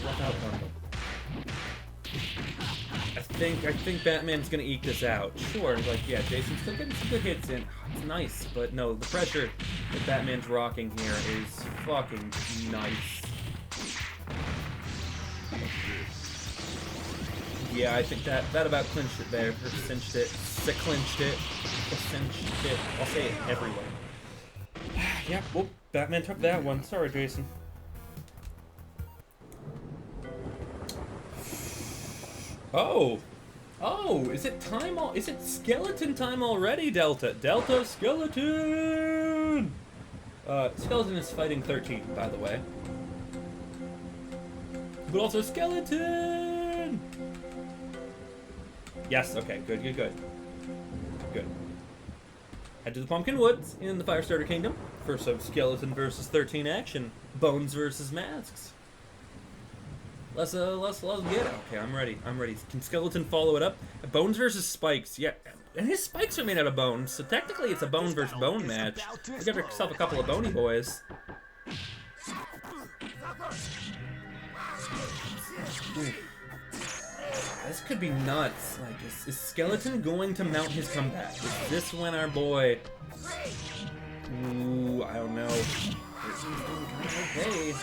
A: rough outcome. I think Batman's gonna eke this out. Sure, like, yeah, Jason's still getting some good hits in. It's nice, but no, the pressure that Batman's rocking here is fucking nice. Yeah, I think that about clinched it there, or cinched it, clinched it, or cinched it. I'll say it everywhere. Yeah, well, Batman took that one. Sorry, Jason. Oh, is it time? Is it skeleton time already, Delta? Delta skeleton. Skeleton is fighting 13, by the way. But also skeleton. Yes. Okay. Good. Head to the Pumpkin Woods in the Firestarter Kingdom for some skeleton versus 13 action. Bones versus masks. Let's get it. Okay, I'm ready. Can Skeleton follow it up? Bones versus Spikes. Yeah, and his spikes are made out of bones, so technically it's a bone versus bone match. We got yourself a couple of bony boys. Ooh. This could be nuts. Like, is Skeleton going to mount his comeback? Is this when our boy... Ooh, I don't know. Okay.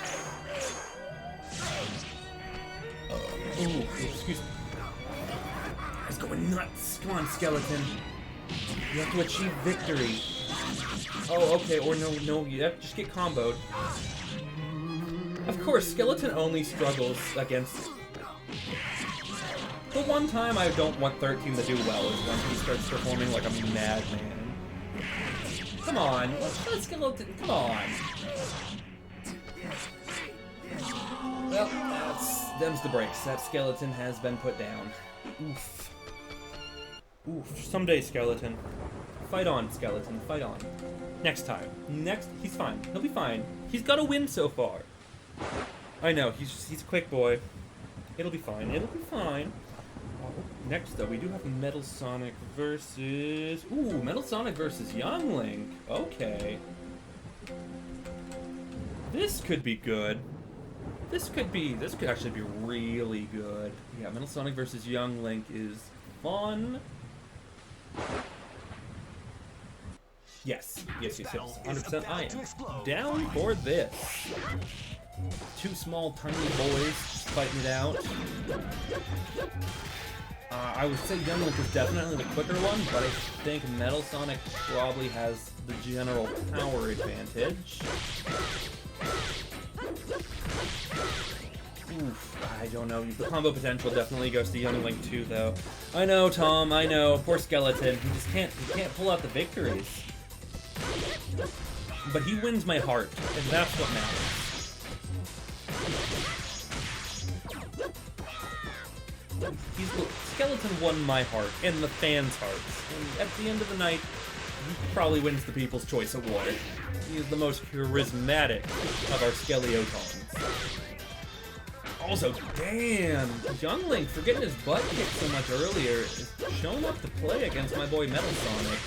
A: Ooh, excuse me. He's going nuts. Come on, Skeleton. You have to achieve victory. Oh, okay, or no, you have to just get comboed. Of course, Skeleton only struggles against... The one time I don't want 13 to do well is when he starts performing like a madman. Come on, let's Skeleton, come on. Well, them's the breaks. That Skeleton has been put down. Oof. Oof, someday, Skeleton. Fight on, Skeleton, fight on. Next time. He's fine. He'll be fine. He's got a win so far. I know, he's a quick boy. It'll be fine, it'll be fine. Next, though, we do have Metal Sonic versus... Ooh, Metal Sonic versus Young Link. Okay. This could be good. This could actually be really good. Yeah, Metal Sonic versus Young Link is fun. Yes. 100% I am down for this. Two small, tiny boys fighting it out. I would say Young Link is definitely the quicker one, but I think Metal Sonic probably has the general power advantage. Oof, I don't know. The combo potential definitely goes to Young Link too, though. I know, Tom. I know. Poor Skeleton. He just can't pull out the victories. But he wins my heart, and that's what matters. Skeleton won my heart, and the fans' hearts. And at the end of the night, he probably wins the People's Choice Award. He is the most charismatic of our Skeleotons. Also, damn, Young Link, for getting his butt kicked so much earlier, is showing up to play against my boy Metal Sonic.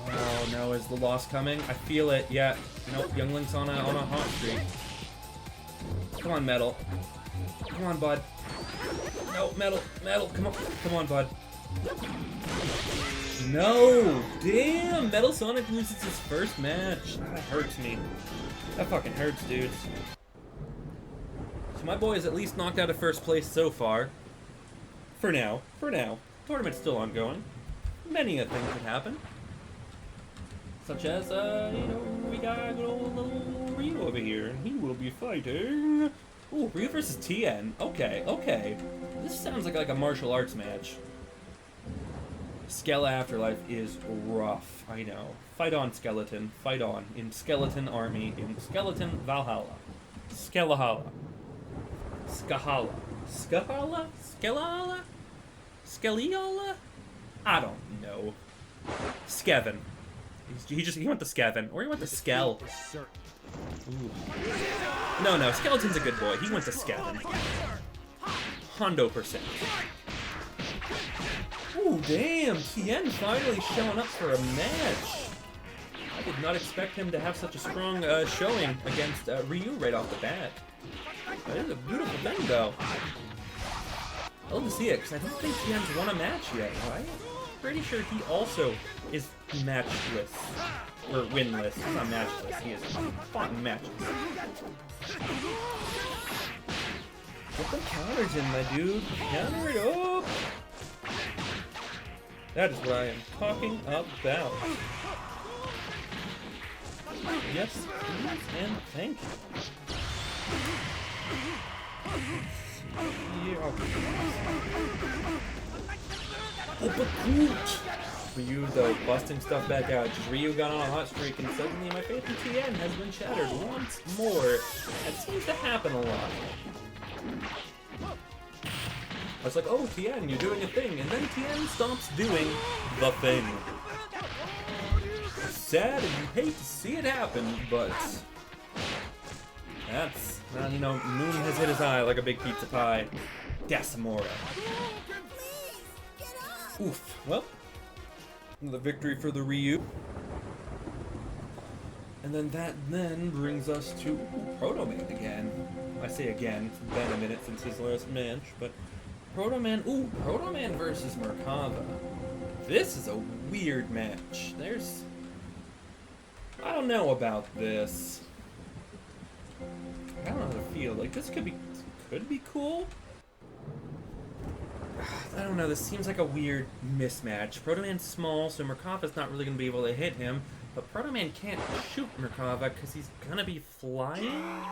A: Oh no, is the loss coming? I feel it, yeah. Nope, Young Link's on a hot streak. Come on, Metal. Come on, bud. No, Metal, come on, bud. No! Damn! Metal Sonic loses his first match. That hurts me. That fucking hurts, dudes. So my boy is at least knocked out of first place so far. For now. Tournament's still ongoing. Many a thing could happen. Such as, we got a good old little Ryu over here, and he will be fighting... Ooh, Ryu versus Tien. Okay. This sounds like a martial arts match. Skella Afterlife is rough, I know. Fight on, Skeleton. Fight on. In Skeleton Army. In Skeleton Valhalla. Skelahala. Skahala. Skahala? Skelahala? Skeliola? I don't know. Skevin. He went to Skevin. Or he went to Skell. Ooh. No, Skeleton's a good boy. He went to Skevin. Hondo%. Ooh, damn! Tien finally showing up for a match. I did not expect him to have such a strong showing against Ryu right off the bat. That is a beautiful thing, though. I love to see it, because I don't think Tien's won a match yet, right? Pretty sure he also is matchless. Or winless. He's not matchless. He is fought in matches. Get them counters in, my dude. Counter it up! That is what I am talking about. Yes, please, and thank you. Ryu, though, busting stuff back out. Just Ryu got on a hot streak, and suddenly my faith in Tien has been shattered once more. That seems to happen a lot. I was like, oh, Tien, you're doing a thing, and then Tien stops doing the thing. It's sad, and you hate to see it happen, but that's, well, Moon has hit his eye like a big pizza pie. Decimora. Oof. Well, the victory for the Ryu. And then that brings us to Proto Man again. I say again, it's been a minute since his last match, but Proto Man versus Merkava. This is a weird match. I don't know about this. I don't know how to feel. Like, this could be cool. I don't know, this seems like a weird mismatch. Proto Man's small, so Merkava's not really going to be able to hit him, but Proto Man can't shoot Merkava because he's going to be flying?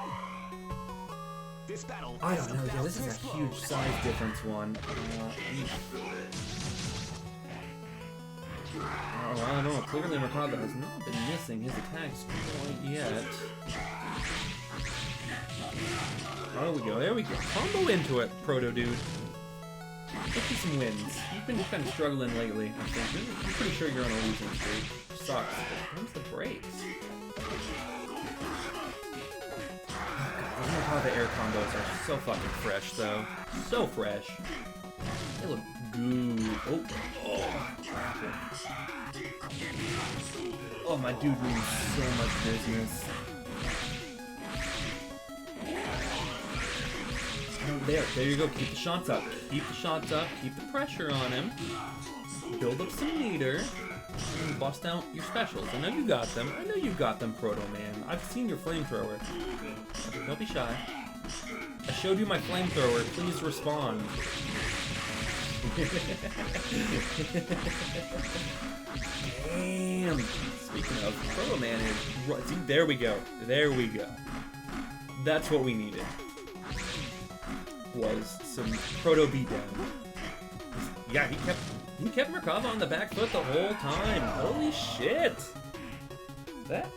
A: I don't know, yeah, this is a huge size difference one. I don't know, clearly Merkava has not been missing his attacks quite yet. Oh, there we go. Combo into it, Proto Dude. Get you some wins. You've been kind of struggling lately, I think. I'm pretty sure you're on a losing streak. Sucks. But when's the breaks? I don't know how the air combos are so fucking fresh, though. So fresh. They look good. Oh, my dude means so much business. Oh, there you go. Keep the shots up. Keep the shots up. Keep the pressure on him. Build up some meter. And bust out your specials. I know you got them. I know you got them, Proto Man. I've seen your flamethrower. Don't be shy. I showed you my flamethrower. Please respond. Damn. Speaking of, Proto Man is... See, there we go. There we go. That's what we needed. Was some Proto beatdown. Yeah, he kept Merkava on the back foot the whole time. Holy shit! That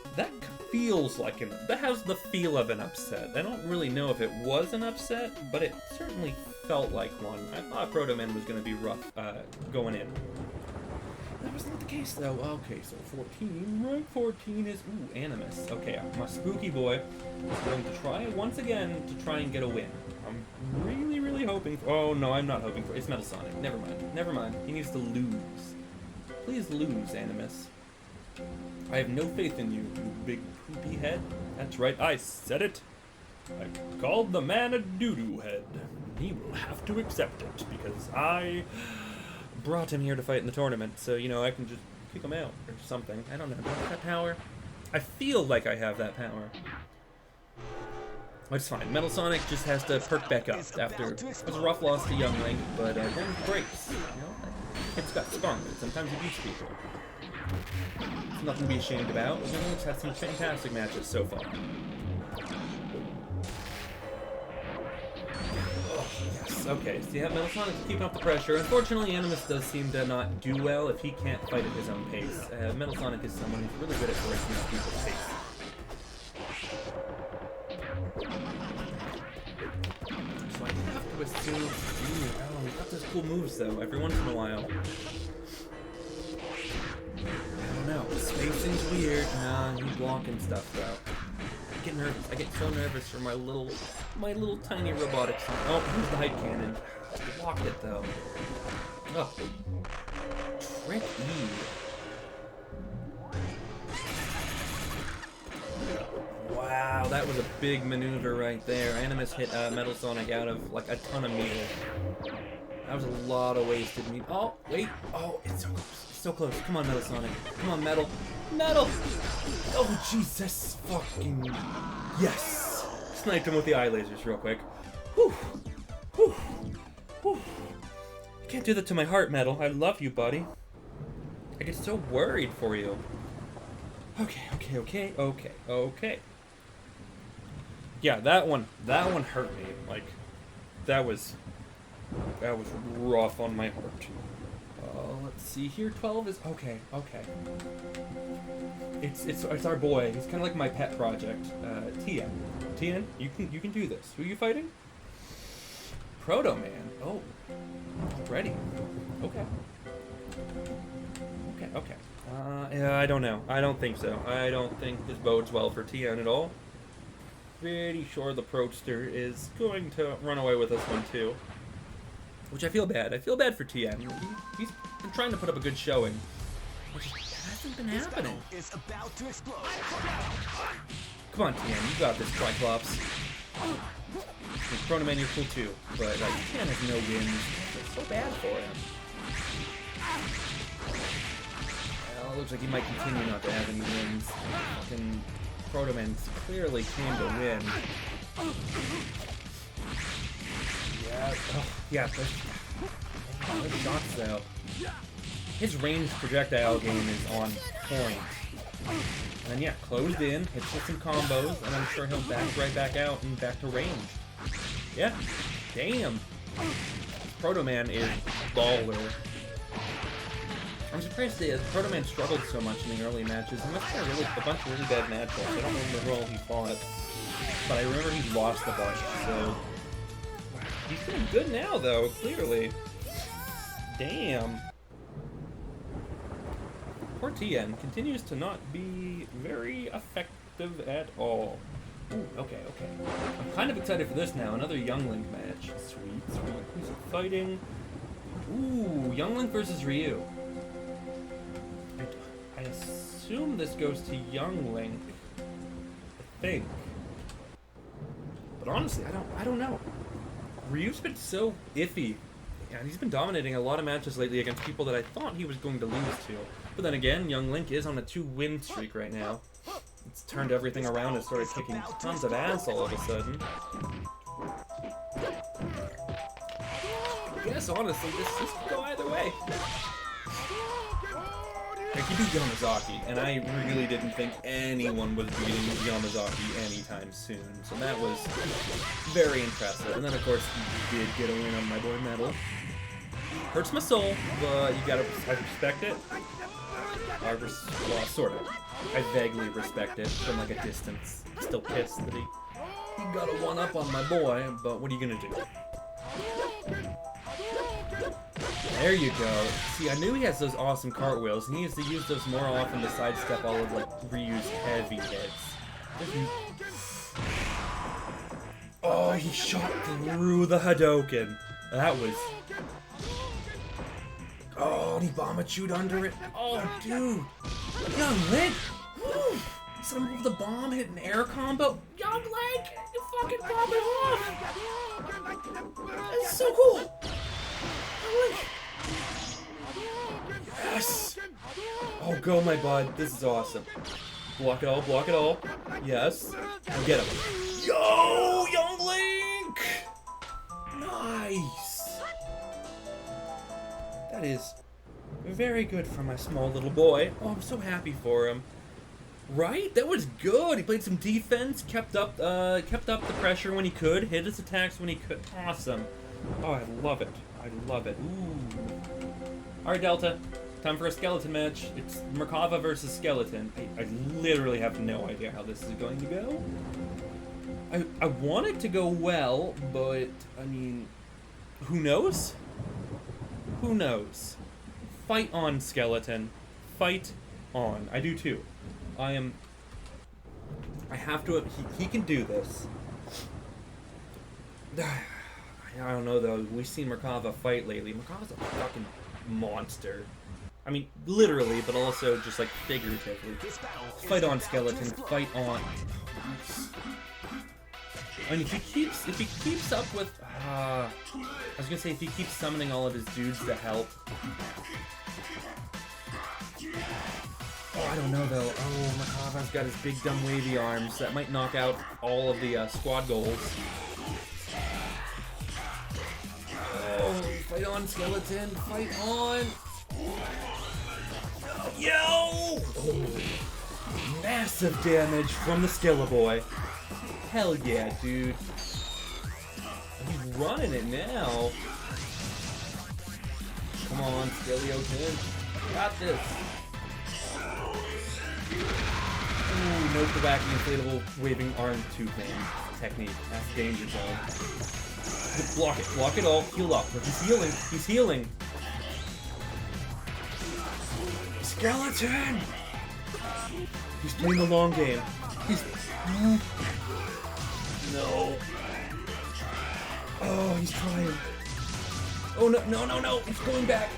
A: feels like that has the feel of an upset. I don't really know if it was an upset, but it certainly felt like one. I thought Proto Man was going to be rough going in. That was not the case though. Okay, so 14, rank 14 is Animus. Okay, my spooky boy is going to try once again to try and get a win. I'm really hoping for... Oh, no, I'm not hoping for... It's Metal Sonic. Never mind. Never mind. He needs to lose. Please lose, Animus. I have no faith in you, you big poopy head. That's right, I said it. I called the man a doo-doo head. He will have to accept it, because I brought him here to fight in the tournament, so, you know, I can just kick him out, or something. I don't know. Do I have that power? I feel like I have that power. It's fine. Metal Sonic just has to perk back up after it was a rough loss to Young Link, but then breaks. You know, it's got spunk. Sometimes he beats people. It's nothing to be ashamed about. Young Link's had some fantastic matches so far. Oh, yes. Okay. So yeah, Metal Sonic's keeping up the pressure. Unfortunately, Animus does seem to not do well if he can't fight at his own pace. Metal Sonic is someone who's really good at breaking up people's pace. So I have to assume... Oh, he's got those cool moves, though, every once in a while. I don't know. Spacing's weird. Nah, he's blocking stuff, though. I get nervous. I get so nervous for my little tiny robotics. Oh, here's the hype cannon. I blocked it, though. Oh. Trick E. Wow, that was a big maneuver right there. Animus hit Metal Sonic out of like a ton of meter. That was a lot of wasted meter. Oh, wait. Oh, it's so close. It's so close. Come on, Metal Sonic. Come on, Metal. Metal! Oh, Jesus fucking... Yes! Sniped him with the eye lasers real quick. Whew. Whew. Whew. You can't do that to my heart, Metal. I love you, buddy. I get so worried for you. Okay. Yeah, that one hurt me. Like, that was rough on my heart. Let's see here. 12 is okay. It's our boy. He's kind of like my pet project. Tien. Tien, you can do this. Who are you fighting? Proto Man. Oh, ready. Okay. Yeah, I don't know. I don't think so. I don't think this bodes well for Tien at all. Pretty sure the Proster is going to run away with this one too. Which I feel bad. I feel bad for Tien. He's been trying to put up a good showing. Which hasn't been happening. Come on, Tien. You got this, Triclops. Proto Man, you're cool too. But like, Tien has no wins. It's so bad for him. It looks like he might continue not to have any wins. Fucking Proto Man clearly came to win. Yeah, yeah. Those shots though. His ranged projectile game is on point. And then yeah, closed in, hits with some combos, and I'm sure he'll back right back out and back to range. Yeah, damn. Proto Man is baller. I'm surprised the Proto Man struggled so much in the early matches. He must have had a bunch of really bad matchups. I don't remember who all he fought, but I remember he lost a bunch. So he's doing good now, though. Clearly, Damn. Poor TN continues to not be very effective at all. Ooh, okay. I'm kind of excited for this now. Another Young Link match. Sweet. Who's fighting? Ooh, Young Link versus Ryu. I assume this goes to Young Link. I think. But honestly, I don't know. Ryu's been so iffy. And he's been dominating a lot of matches lately against people that I thought he was going to lose to. But then again, Young Link is on a 2-win streak right now. It's turned everything around and started kicking tons of ass all of a sudden. I guess, honestly, this could go either way. Like, he beat Yamazaki, and I really didn't think anyone was beating Yamazaki anytime soon. So that was very impressive. And then, of course, he did get a win on my boy Metal. Hurts my soul, but you gotta, I respect it. Well, sort of. I vaguely respect it from like a distance. Still pissed that he got a one-up on my boy, but what are you gonna do? There you go. See, I knew he has those awesome cartwheels, and he needs to use those more often to sidestep all of like Ryu's heavy hits. Oh, he shot through the Hadouken. That was... Oh, and he bomba chewed under it. Oh, dude. Young Link. Woo. Some of the bomb hit an air combo. Young Link, you fucking bomb it off. That's so cool. Young Link. Yes. Oh, go, my bud. This is awesome. Block it all. Block it all. Yes. And get him. Yo, Young Link. Nice. That is very good for my small little boy. Oh, I'm so happy for him. Right? That was good. He played some defense, kept up the pressure when he could, hit his attacks when he could. Awesome. Oh, I love it. I love it. Ooh. All right, Delta. Time for a skeleton match. It's Merkava versus Skeleton. I literally have no idea how this is going to go. I want it to go well, but I mean, who knows? Who knows? Fight on, Skeleton. Fight on. I do too. I have to... He can do this. I don't know, though. We've seen Merkava fight lately. Merkava's a fucking monster. I mean, literally, but also just, like, figuratively. Fight on, Skeleton. Fight on. I mean, if he keeps up with... I was gonna say, if he keeps summoning all of his dudes to help... Oh, I don't know, though. Oh, Merkava's got his big, dumb, wavy arms. That might knock out all of the squad goals. Oh, fight on, Skeleton. Fight on. Yo! Oh, massive damage from the Skilla Boy. Hell yeah, dude. He's running it now. Come on, Skeleton. Got this. Ooh, no Kawaki inflatable waving arm tooth man technique. That's danger zone. Block it. Block it all. Heal up. But he's healing. He's healing. Skeleton! He's playing the long game. He's... No. Oh, he's trying. Oh, no, no, no, no. He's going back.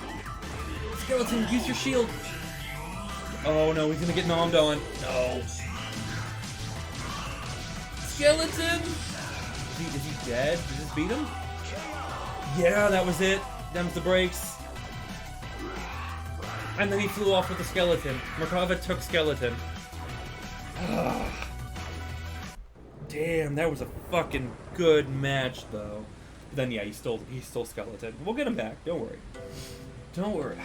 A: Skeleton, use your shield. Oh, no, he's gonna get nommed on. No. Skeleton! Is he dead? Did this beat him? Yeah, that was it. Them's the breaks. And then he flew off with the Skeleton. Merkava took Skeleton. Damn, that was a fucking good match, though. But then, yeah, he stole Skeleton. We'll get him back. Don't worry. Don't worry.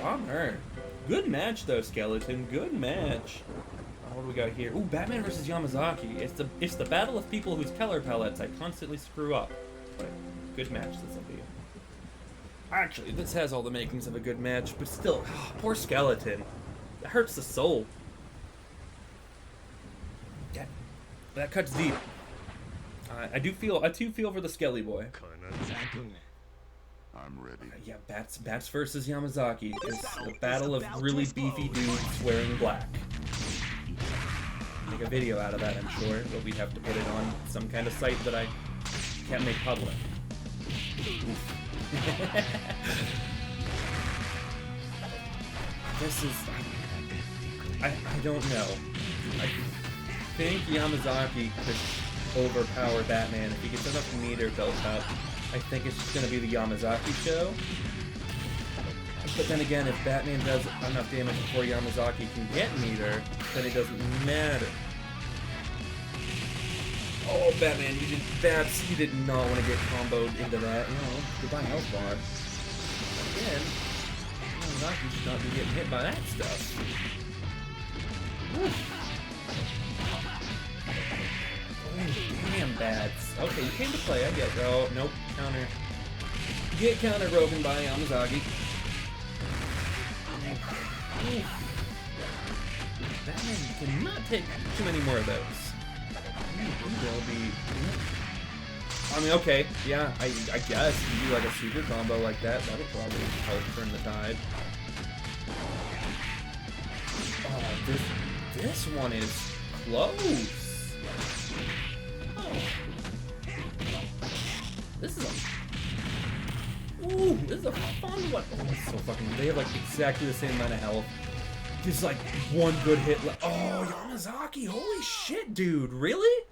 A: Bummer. Good match, though, Skeleton. Good match. What do we got here? Ooh, Batman versus Yamazaki. It's the battle of people whose color palettes I constantly screw up. But good match this will be. Actually, this has all the makings of a good match, but still, poor Skeleton. It hurts the soul. Yeah, that cuts deep. I do feel for the Skelly boy.
C: I'm ready.
A: Yeah, Bats versus Yamazaki. It's the battle of really beefy dudes wearing black. Make a video out of that, I'm sure, but we'd have to put it on some kind of site that I can't make public. This is... I don't know. I think Yamazaki could overpower Batman if he gets enough meter built up. I think it's just going to be the Yamazaki show. But then again, if Batman does enough damage before Yamazaki can get meter, then it doesn't matter. Oh, Batman, you did not want to get comboed into that. No, goodbye health bar. Again, Yamazaki should not be getting hit by that stuff. Whew. Damn, Bats. Okay, you came to play, I get it. Oh, nope, counter. Get counter broken by Yamazaki. Batman cannot take too many more of those. They'll be... I mean, okay, yeah, I guess you do like a super combo like that. That'll probably help turn the tide. Oh, this one is close. This is a fun one. Oh, it's so fucking... They have, like, exactly the same amount of health. Just, like, one good hit left. Oh, Yamazaki. Holy shit, dude. Really?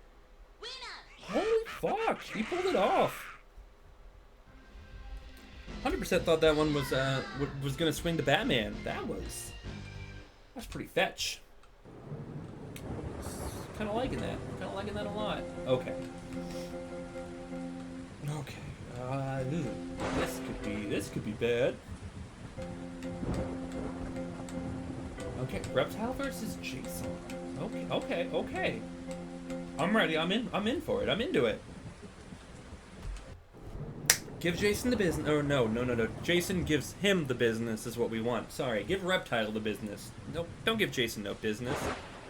A: Holy fuck. He pulled it off. 100% thought that one was gonna swing to Batman. That's pretty fetch. Kind of liking that. Kind of liking that a lot. Okay. Okay. This could be bad. Okay, Reptile versus Jason. Okay. I'm ready. I'm in for it. I'm into it. Give Jason the business. Oh no. Jason gives him the business is what we want. Sorry. Give Reptile the business. Nope. Don't give Jason no business.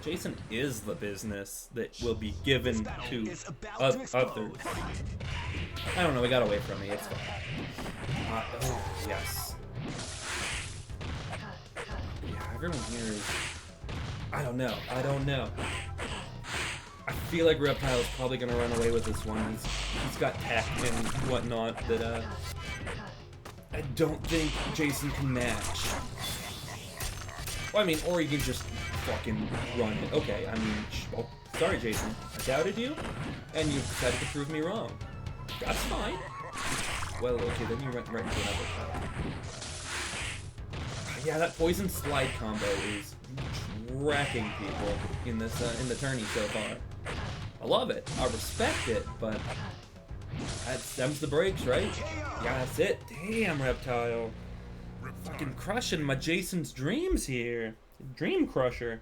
A: Jason is the business that will be given to others. I don't know, he got away from me, it's fine. Oh, yes. Yeah, everyone here is... I don't know. I feel like Reptile's probably gonna run away with this one. He's got tech and whatnot that, I don't think Jason can match. Well, I mean, or he can just fucking run it. Okay, I mean, oh, sorry, Jason. I doubted you, and you decided to prove me wrong. That's fine. Well, okay, then you went right into another fight. Yeah, that poison slide combo is wrecking people in this in the tourney so far. I love it. I respect it, but that stems the brakes, right? Yeah, that's it. Damn, Reptile. Fucking crushing my Jason's dreams here. Dream Crusher.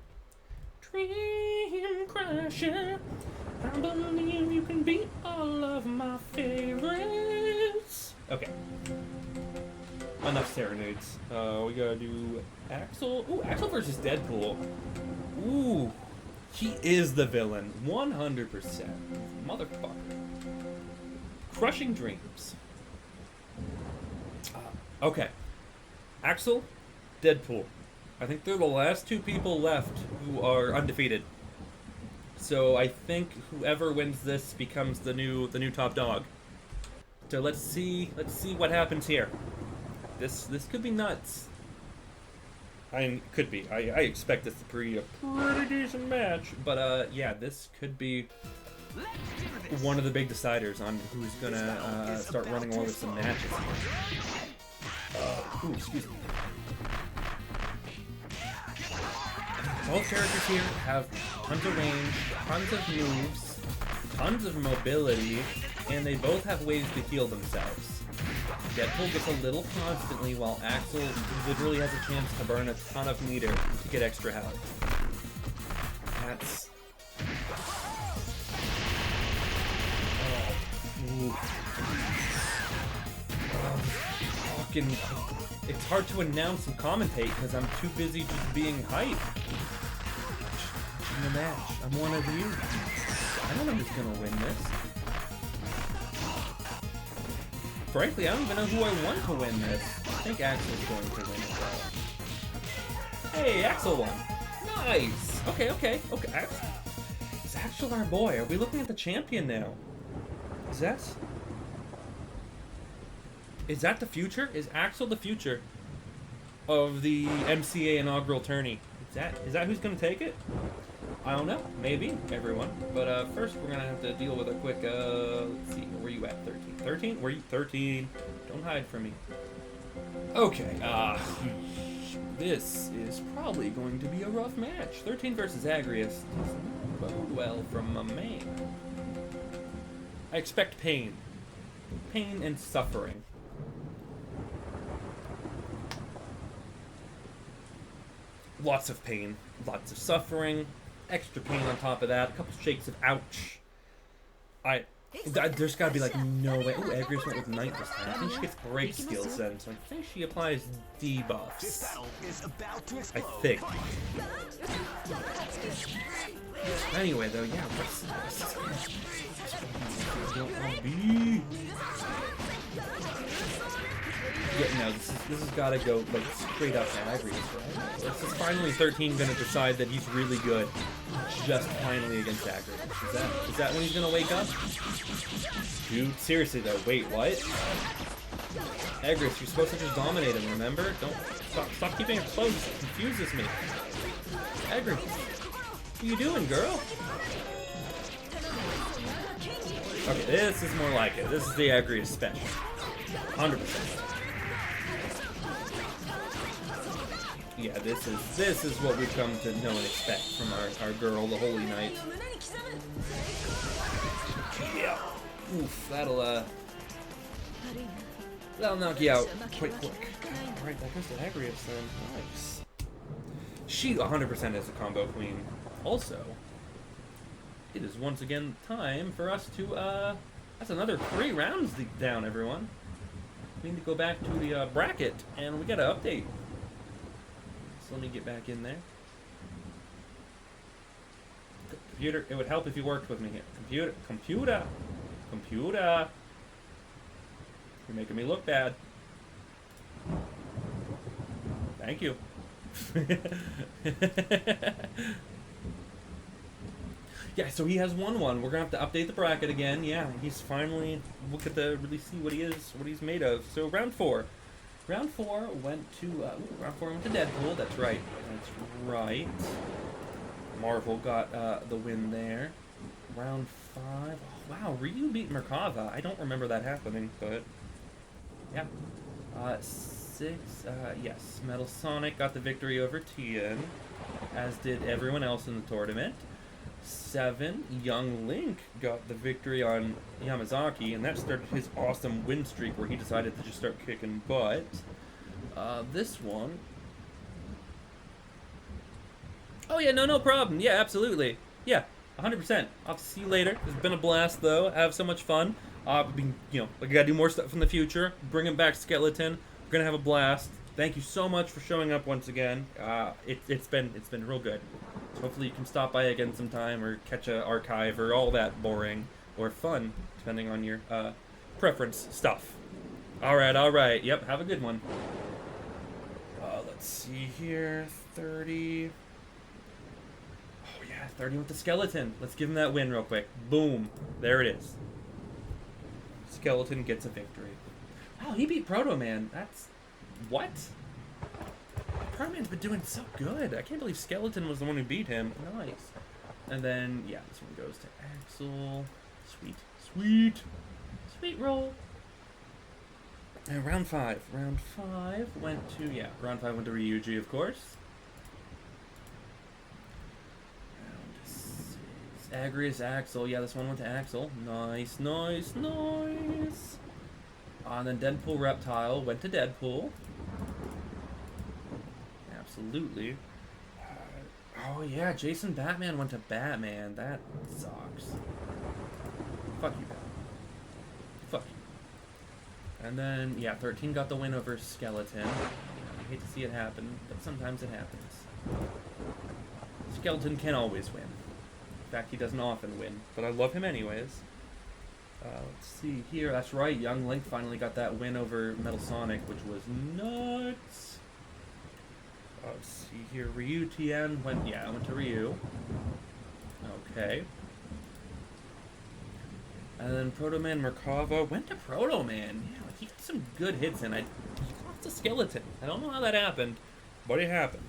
A: Dream Crusher. I believe you can beat all of my favorites. Okay. Enough serenades. We gotta do Axel. Ooh, Axel versus Deadpool. Ooh. He is the villain. 100%. Motherfucker. Crushing dreams. Okay. Axel, Deadpool. I think they're the last two people left who are undefeated. So I think whoever wins this becomes the new top dog. So let's see what happens here. This could be nuts. Could be. I expect this to be a pretty decent match, but yeah, this could be one of the big deciders on who's gonna start running over some matches. Ooh, excuse me. Both characters here have tons of range, tons of moves, tons of mobility, and they both have ways to heal themselves. Deadpool gets a little constantly, while Axel literally has a chance to burn a ton of meter to get extra health. That's... Fucking... It's hard to announce and commentate because I'm too busy just being hype. In the match, I'm one of you. I don't know who's gonna win this. frankly, I don't even know who I want to win this. I think Axel's going to win it, though. Hey, Axel won. Nice. Okay. Is Axel our boy? Are we looking at the champion now? Is that the future? Is Axel the future of the MCA Inaugural Tourney? Is that who's gonna take it? I don't know. Maybe everyone. But first, we're gonna have to deal with a quick. Let's see. Where you at? 13. 13? Where you? 13. Don't hide from me. Okay. This is probably going to be a rough match. 13 versus Agrius does not bode well from a man. I expect pain. Pain and suffering. Lots of pain. Lots of suffering. Extra pain on top of that. A couple shakes of ouch. There's gotta be like no way. Ooh, Agrius went with Knight this time. I think she gets break skills then, so I think she applies debuffs. I think. Anyway, though, yeah, what's yeah, no, this has gotta go like straight up to Agrius, right? This is finally 13 gonna decide that he's really good. Just finally against Agrius. Is that when he's gonna wake up? Dude, seriously though, wait, what? Agrius, you're supposed to just dominate him, remember? Stop keeping it close, it confuses me. Agrius, what are you doing, girl? Okay, this is more like it. This is the Agrius special. 100%. Yeah, this is what we've come to know and expect from our girl, the Holy Knight. Yeah. Oof, that'll knock you out quite quick. Alright, that goes to Agrius then. Nice. She 100% is a combo queen. Also, it is once again time for us to, that's another 3 rounds down, everyone. We need to go back to the bracket, and we got an update. So let me get back in there. Computer, it would help if you worked with me here. Computer. You're making me look bad. Thank you. Yeah, so he has 1-1. We're gonna have to update the bracket again. Yeah, he's finally. We'll get to really see what he's made of. So round 4. Round 4 went to Deadpool. That's right. Marvel got the win there. Round 5. Oh, wow, Ryu beat Merkava. I don't remember that happening, but yeah. 6. Yes, Metal Sonic got the victory over Tien, as did everyone else in the tournament. 7. Young Link got the victory on Yamazaki, and that started his awesome win streak where he decided to just start kicking butt. This one. Oh yeah, no problem. Yeah, absolutely. Yeah, 100%. I'll see you later. It's been a blast though. I have so much fun. We gotta do more stuff in the future. Bringing back Skeleton. We're gonna have a blast. Thank you so much for showing up once again. It's been real good. So hopefully you can stop by again sometime or catch an archive or all that boring or fun, depending on your preference stuff. All right. Yep, have a good one. Let's see here. 30. Oh yeah, 30 with the Skeleton. Let's give him that win real quick. Boom. There it is. Skeleton gets a victory. Wow, he beat Proto Man. That's what? Proto Man's been doing so good. I can't believe Skeleton was the one who beat him. Nice. And then, yeah, this one goes to Axel. Sweet roll. And round 5. Round 5 went to Ryuji, of course. Round 6. Agrius, Axel. Yeah, this one went to Axel. Nice. And then Deadpool Reptile went to Deadpool. Absolutely. Oh yeah, Jason Batman went to Batman. That sucks. Fuck you, Batman. Fuck you. And then, yeah, 13 got the win over Skeleton. I hate to see it happen, but sometimes it happens. Skeleton can always win. In fact, he doesn't often win, but I love him anyways. Let's see here. That's right. Young Link finally got that win over Metal Sonic, which was nuts. Let's see here. Ryu Tien went. Yeah, I went to Ryu. Okay. And then Proto Man Merkava went to Proto Man. Yeah, like he got some good hits in. He lost to Skeleton. I don't know how that happened, but it happened.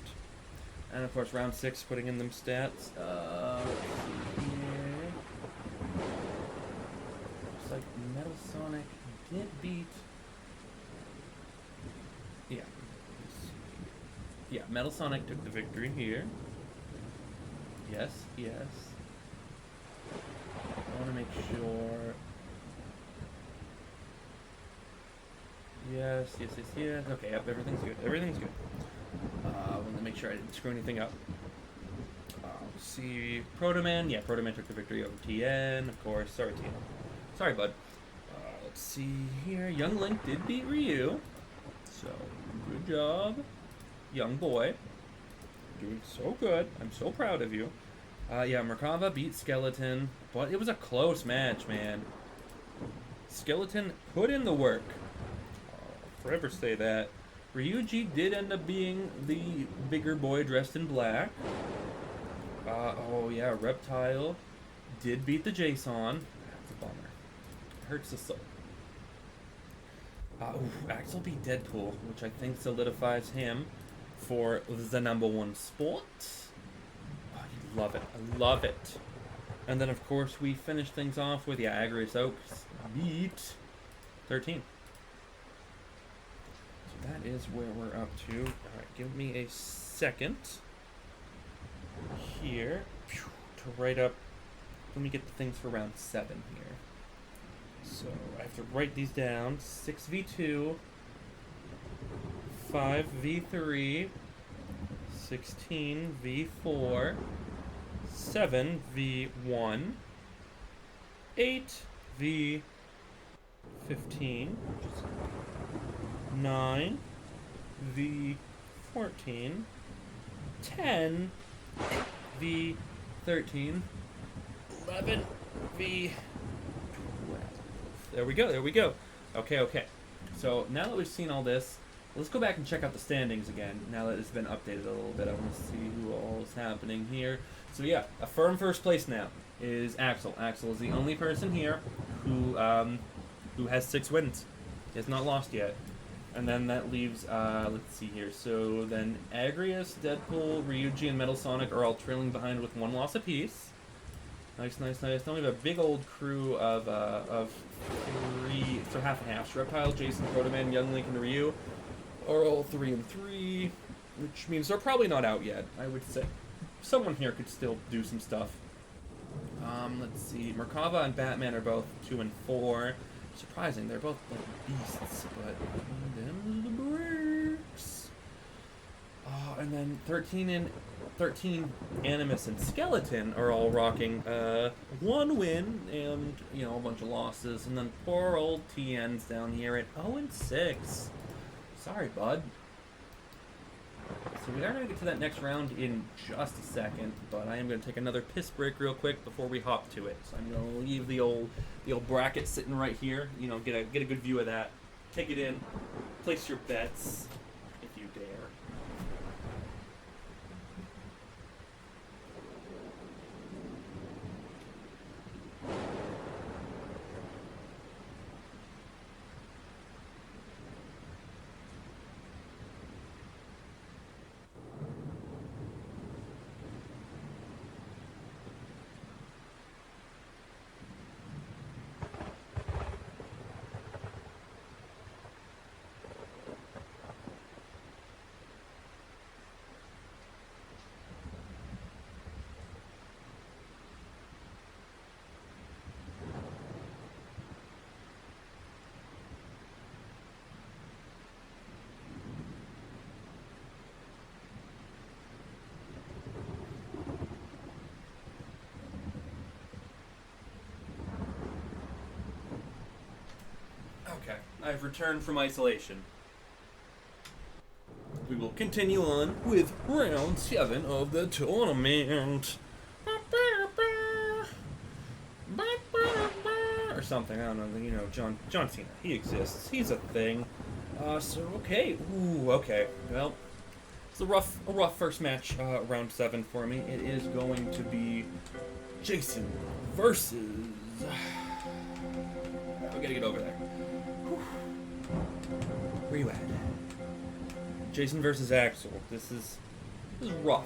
A: And of course, round 6, putting in them stats. Let's see here. Looks like Metal Sonic did beat. Yeah. Yeah, Metal Sonic took the victory here. Yes, yes. I want to make sure. Yes, yes, yes, yes. Okay, yep, everything's good. Everything's good. I want to make sure I didn't screw anything up. Let's see. Proto Man. Yeah, Proto Man took the victory over Tien, of course. Sorry, Tien. Sorry, bud. Let's see here. Young Link did beat Ryu. So, good job. Young boy. Doing so good. I'm so proud of you. Yeah, Merkava beat Skeleton, but it was a close match, man. Skeleton put in the work. I'll forever say that. Ryuji did end up being the bigger boy dressed in black. Oh yeah, Reptile did beat the Jason. That's a bummer. Hurts the soul. Axel beat Deadpool, which I think solidifies him for the #1 spot. Oh, you love it. I love it. And then, of course, we finish things off with, yeah, Agrius Oaks beat 13. So that is where we're up to. Alright, give me a second here to write up. Let me get the things for round 7 here. So I have to write these down. 6v2, 5v3, 16v4, 7v1, 8v15, 9v14, 10v13, 11v12. There we go, there we go. Okay, okay. So now that we've seen all this, let's go back and check out the standings again. Now that it's been updated a little bit, I want to see who all is happening here. So yeah, a firm first place now is Axel. Axel is the only person here who has 6 wins. He has not lost yet. And then that leaves, let's see here. So then Agrius, Deadpool, Ryuji, and Metal Sonic are all trailing behind with 1 loss apiece. Nice, nice, nice. Then we have a big old crew of 3, so half and half. Reptile, Jason, Proto Man, Young Link, and Ryu are all 3 and 3, which means they're probably not out yet, I would say. Someone here could still do some stuff. Let's see. Merkava and Batman are both 2 and 4. Surprising, they're both like beasts, but them the bricks. And then 13 Animus and Skeleton are all rocking 1 win and, you know, a bunch of losses. And then poor old TN's down here at 0 and 6. Sorry, bud. So we are going to get to that next round in just a second, but I am going to take another piss break real quick before we hop to it. So I'm going to leave the old bracket sitting right here. You know, get a good view of that. Take it in. Place your bets if you dare. Okay, I've returned from isolation. We will continue on with round 7 of the tournament. Or something. I don't know. You know, John Cena. He exists. He's a thing. So okay. Ooh, okay. Well, it's a rough first match, round 7 for me. It is going to be Jason versus. We gotta get over there. Whew. Where you at? Jason versus Axel. This is rough.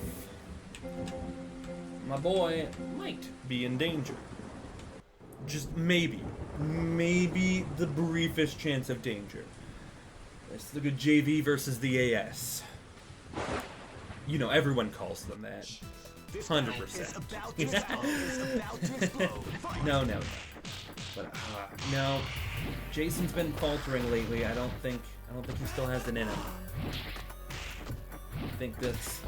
A: My boy might be in danger. Just maybe the briefest chance of danger. Let's look at JV versus the AS. You know, everyone calls them that. 100%. No. But no, Jason's been faltering lately. I don't think he still has it in him. I think this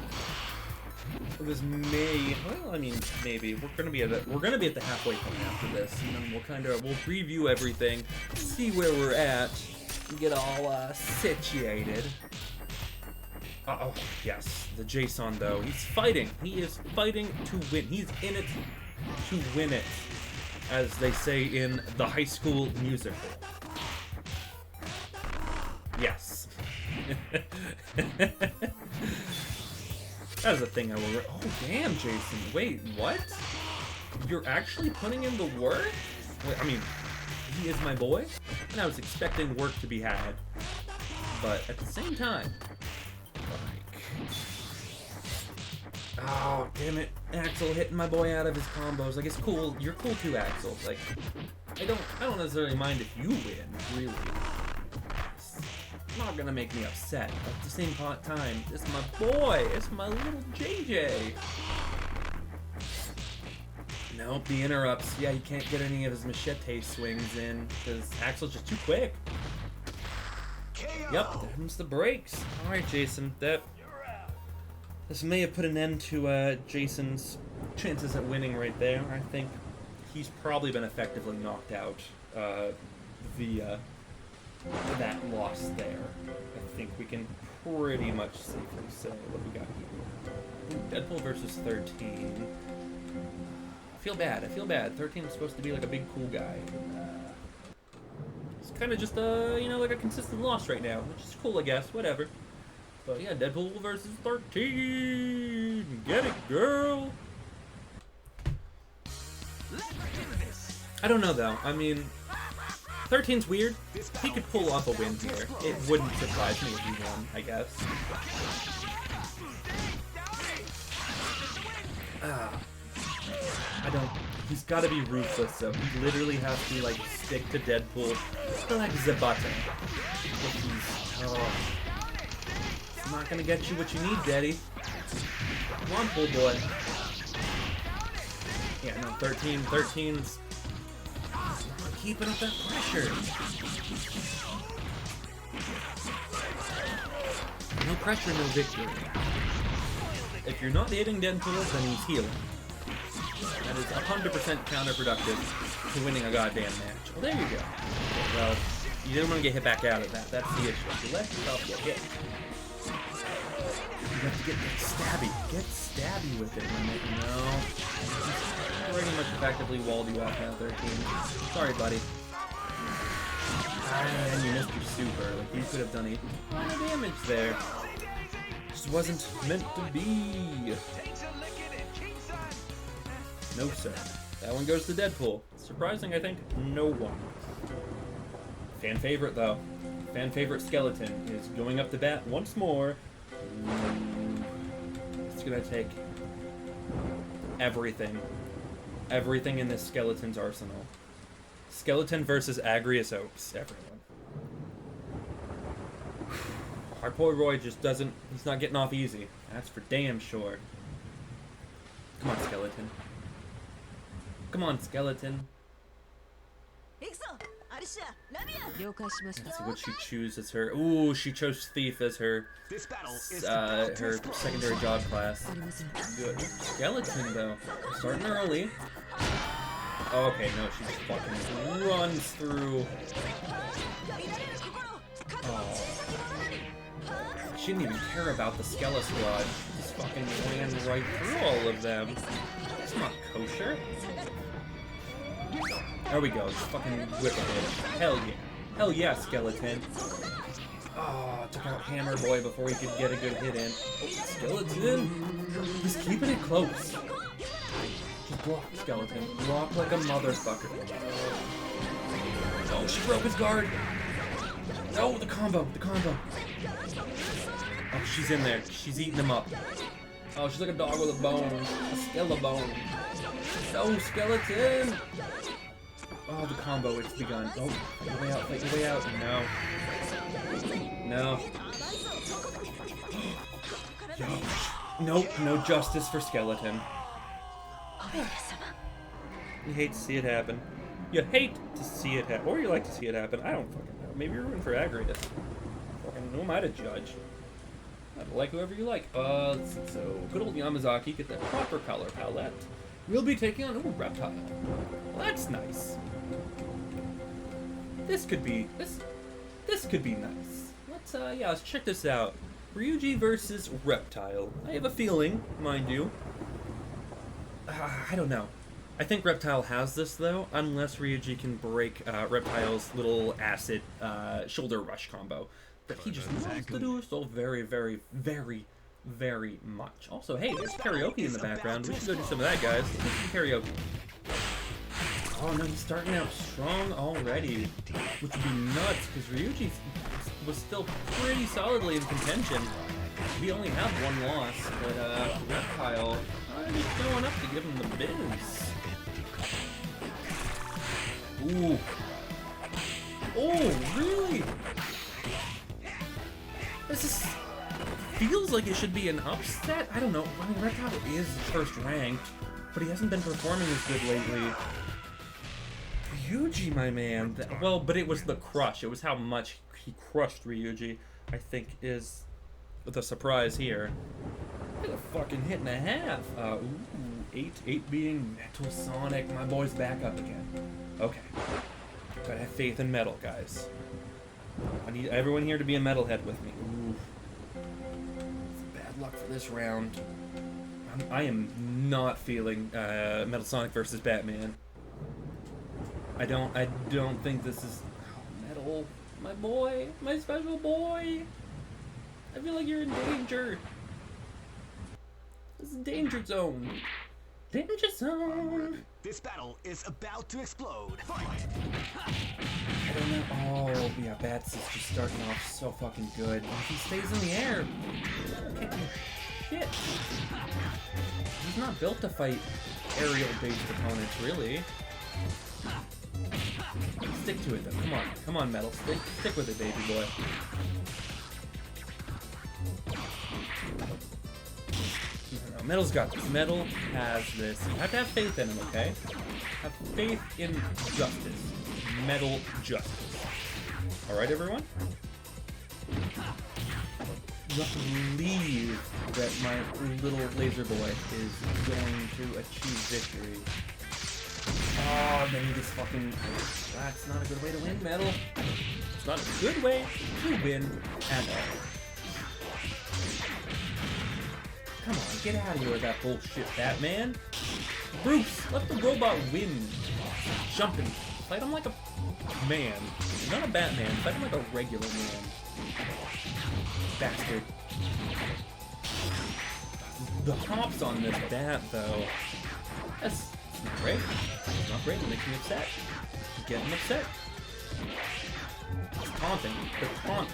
A: may. Well, I mean, maybe we're gonna be at the halfway point after this, and then we'll preview everything, see where we're at, and get all situated. Oh yes, the Jason though. He's fighting. He is fighting to win. He's in it to win it, as they say in the High School Musical. Yes. That was a thing I will. Oh damn, Jason! Wait, what? You're actually putting in the work? Wait, I mean, he is my boy, and I was expecting work to be had, but at the same time, like, oh damn it, Axel hitting my boy out of his combos. Like, it's cool. You're cool too, Axel. Like, I don't necessarily mind if you win, really. It's not gonna make me upset. But at the same time, it's my boy. It's my little JJ. Nope, the interrupts. Yeah, he can't get any of his machete swings in because Axel's just too quick. Yep, there's the breaks. All right, Jason. This may have put an end to Jason's chances at winning right there. I think he's probably been effectively knocked out via that loss there. I think we can pretty much safely say what we got here. Deadpool versus 13. I feel bad. 13 is supposed to be like a big cool guy. It's kind of just you know, like a consistent loss right now, which is cool, I guess. Whatever. But yeah, Deadpool versus 13. Get it, girl. I don't know though. I mean, 13's weird. He could pull off a win here. It wouldn't surprise me if he won, I guess. I don't. He's got to be ruthless, though. He literally has to like stick to Deadpool like the button. It's not gonna get you what you need, Daddy. Come on, pool boy. Yeah, no, 13's keeping up that pressure. No pressure, no victory. If you're not hitting Deadpool, then he's healing. That is 100% counterproductive to winning a goddamn match. Well, there you go. Well, you didn't want to get hit back out of that. That's the issue. If you let yourself get hit, you have to get stabby. Get stabby with it when you know. Pretty much effectively walled you off now, 13. Sorry, buddy. And you missed your super. Like, you could have done a lot of damage there. Just wasn't meant to be. No, sir. That one goes to Deadpool. Surprising, I think, no one. Fan favorite, though. Fan favorite skeleton is going up the bat once more. It's gonna take everything. Everything in this skeleton's arsenal. Skeleton versus Agrius Oaks, everyone. Our poor Roy just doesn't... He's not getting off easy. That's for damn sure. Come on, Skeleton. Come on, Skeleton. Let's see what she chooses as her... Ooh, she chose Thief as her... her secondary job class. Good. Skeleton, though. Starting early. Oh, okay, no, she just fucking runs through. Oh. She didn't even care about the Skella Squad. She just fucking ran right through all of them. That's not kosher. There we go. Just fucking whip it. Hell yeah. Hell yeah, skeleton. Oh, took out Hammer Boy before he could get a good hit in. Oh, skeleton. He's keeping it close. Just block, skeleton. Block like a motherfucker. Oh, she broke his guard. Oh, the combo. The combo. Oh, she's in there. She's eating him up. Oh, she's like a dog with a bone. A skele-bone. No, skeleton! Oh, the combo, it's begun. Oh, fight your way out, fight your way out. No. No. Yo. Nope, no justice for skeleton. You hate to see it happen. You hate to see it happen. Or you like to see it happen. I don't fucking know. Maybe you're rooting for Agrius. Fucking who am I to judge? I like whoever you like. Let's see. So, good old Yamazaki, get that proper color palette. We'll be taking on, ooh, Reptile. Well, that's nice. This could be nice. Let's check this out. Ryuji versus Reptile. I have a feeling, mind you. I don't know. I think Reptile has this, though, unless Ryuji can break Reptile's little acid shoulder rush combo that he just loves to do so very, very, very, very much. Also, hey, there's karaoke in the background. We should go do some of that, guys. Let's do some karaoke. Oh no, he's starting out strong already, which would be nuts, because Ryuji was still pretty solidly in contention. We only have one loss, but Reptile, I'm just showing up to give him the biz. Ooh. Oh, really? This is... feels like it should be an upset. I don't know. I mean, Reptile is first ranked, but he hasn't been performing as good lately. Ryuji, my man. Well, but it was the crush. It was how much he crushed Ryuji, I think, is the surprise here. Look at a fucking hit and a half. Ooh, 8 being Metal Sonic. My boy's back up again. Okay. Gotta have faith in metal, guys. I need everyone here to be a metalhead with me. Ooh. Bad luck for this round. I am not feeling Metal Sonic versus Batman. I don't think this is Metal. My boy, my special boy. I feel like you're in danger. This is danger zone. Danger zone.
B: This battle is about to explode. Fight!
A: I don't know. Oh, yeah, Bats is just starting off so fucking good. If he stays in the air, shit. He's not built to fight aerial-based opponents, really. Stick to it, though. Come on, Metal. Stick with it, baby boy. No, Metal's got this. Metal has this. You have to have faith in him, okay? Have faith in justice. Metal justice. Alright, everyone? You have to believe that my little laser boy is going to achieve victory. Oh, maybe this fucking... That's not a good way to win, Metal. It's not a good way to win at all. Come on, get out of here with that bullshit, Batman. Bruce, let the robot win. Jumping. Fight him like a man. Not a Batman. Fight him like a regular man. Bastard. The hops on this bat, though. That's not great. It's not great. It makes me upset. Getting upset. It's taunting. The taunts.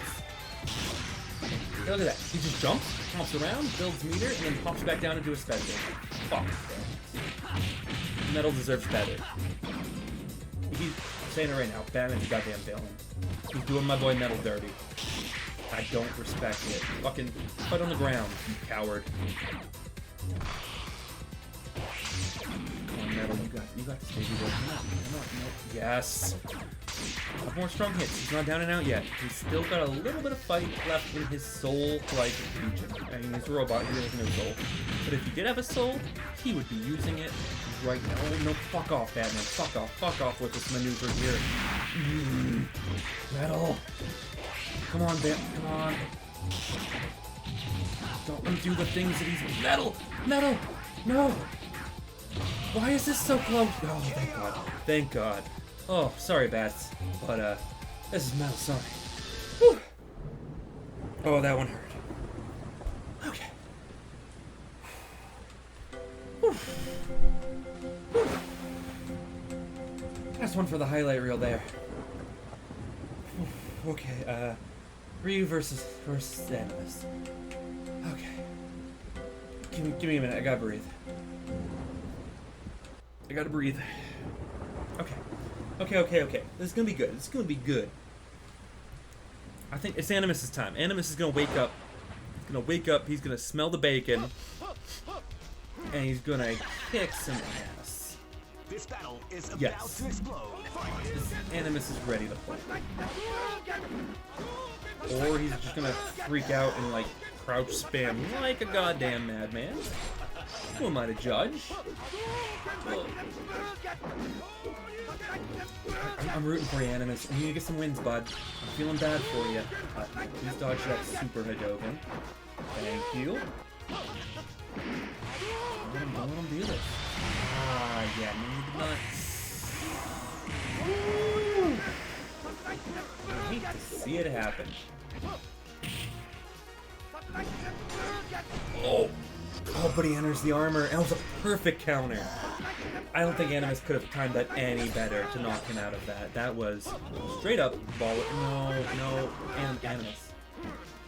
A: Look at that. He just jumps, hops around, builds meter, and then pops back down into a special. Fuck. Metal deserves better. He's saying it right now. Batman's a goddamn villain. He's doing my boy Metal dirty. I don't respect it. Fucking fight on the ground, you coward. Come on, Metal. You got this, baby boy. Come on. Yes. Have more strong hits. He's not down and out yet. He's still got a little bit of fight left in his soul-like region. I mean, he's a robot. He doesn't have a soul. But if he did have a soul, he would be using it right now. Oh, no, fuck off, Batman. Fuck off with this maneuver here. Metal. Come on, Bat. Come on. Don't let him do the things that he's... Metal! No! Why is this so close? Oh, thank God. Thank God. Oh, sorry, bats, but this is metal. Sorry. Whew. Oh, that one hurt. Okay. Whew. Whew. That's one for the highlight reel there. Whew. Okay, Ryu versus Animus. Okay. Give me a minute. I gotta breathe. Okay. This is gonna be good. I think it's Animus' time. Animus is gonna wake up. He's gonna smell the bacon. And he's gonna kick some ass.
B: This battle is about
A: Yes.
B: to explode.
A: Animus is ready to play. Or he's just gonna freak out and like crouch spam like a goddamn madman. Who am I to judge? Well, I'm rooting for you, Animus. You need to get some wins, bud. I'm feeling bad for you. Please dodge that super Hadouken. Thank you. Don't let him do this. Ah, yeah, need the nuts. I hate to see it happen. Oh, but he enters the armor. That was a perfect counter. I don't think Animus could have timed that any better to knock him out of that. That was straight up ball. No, Animus.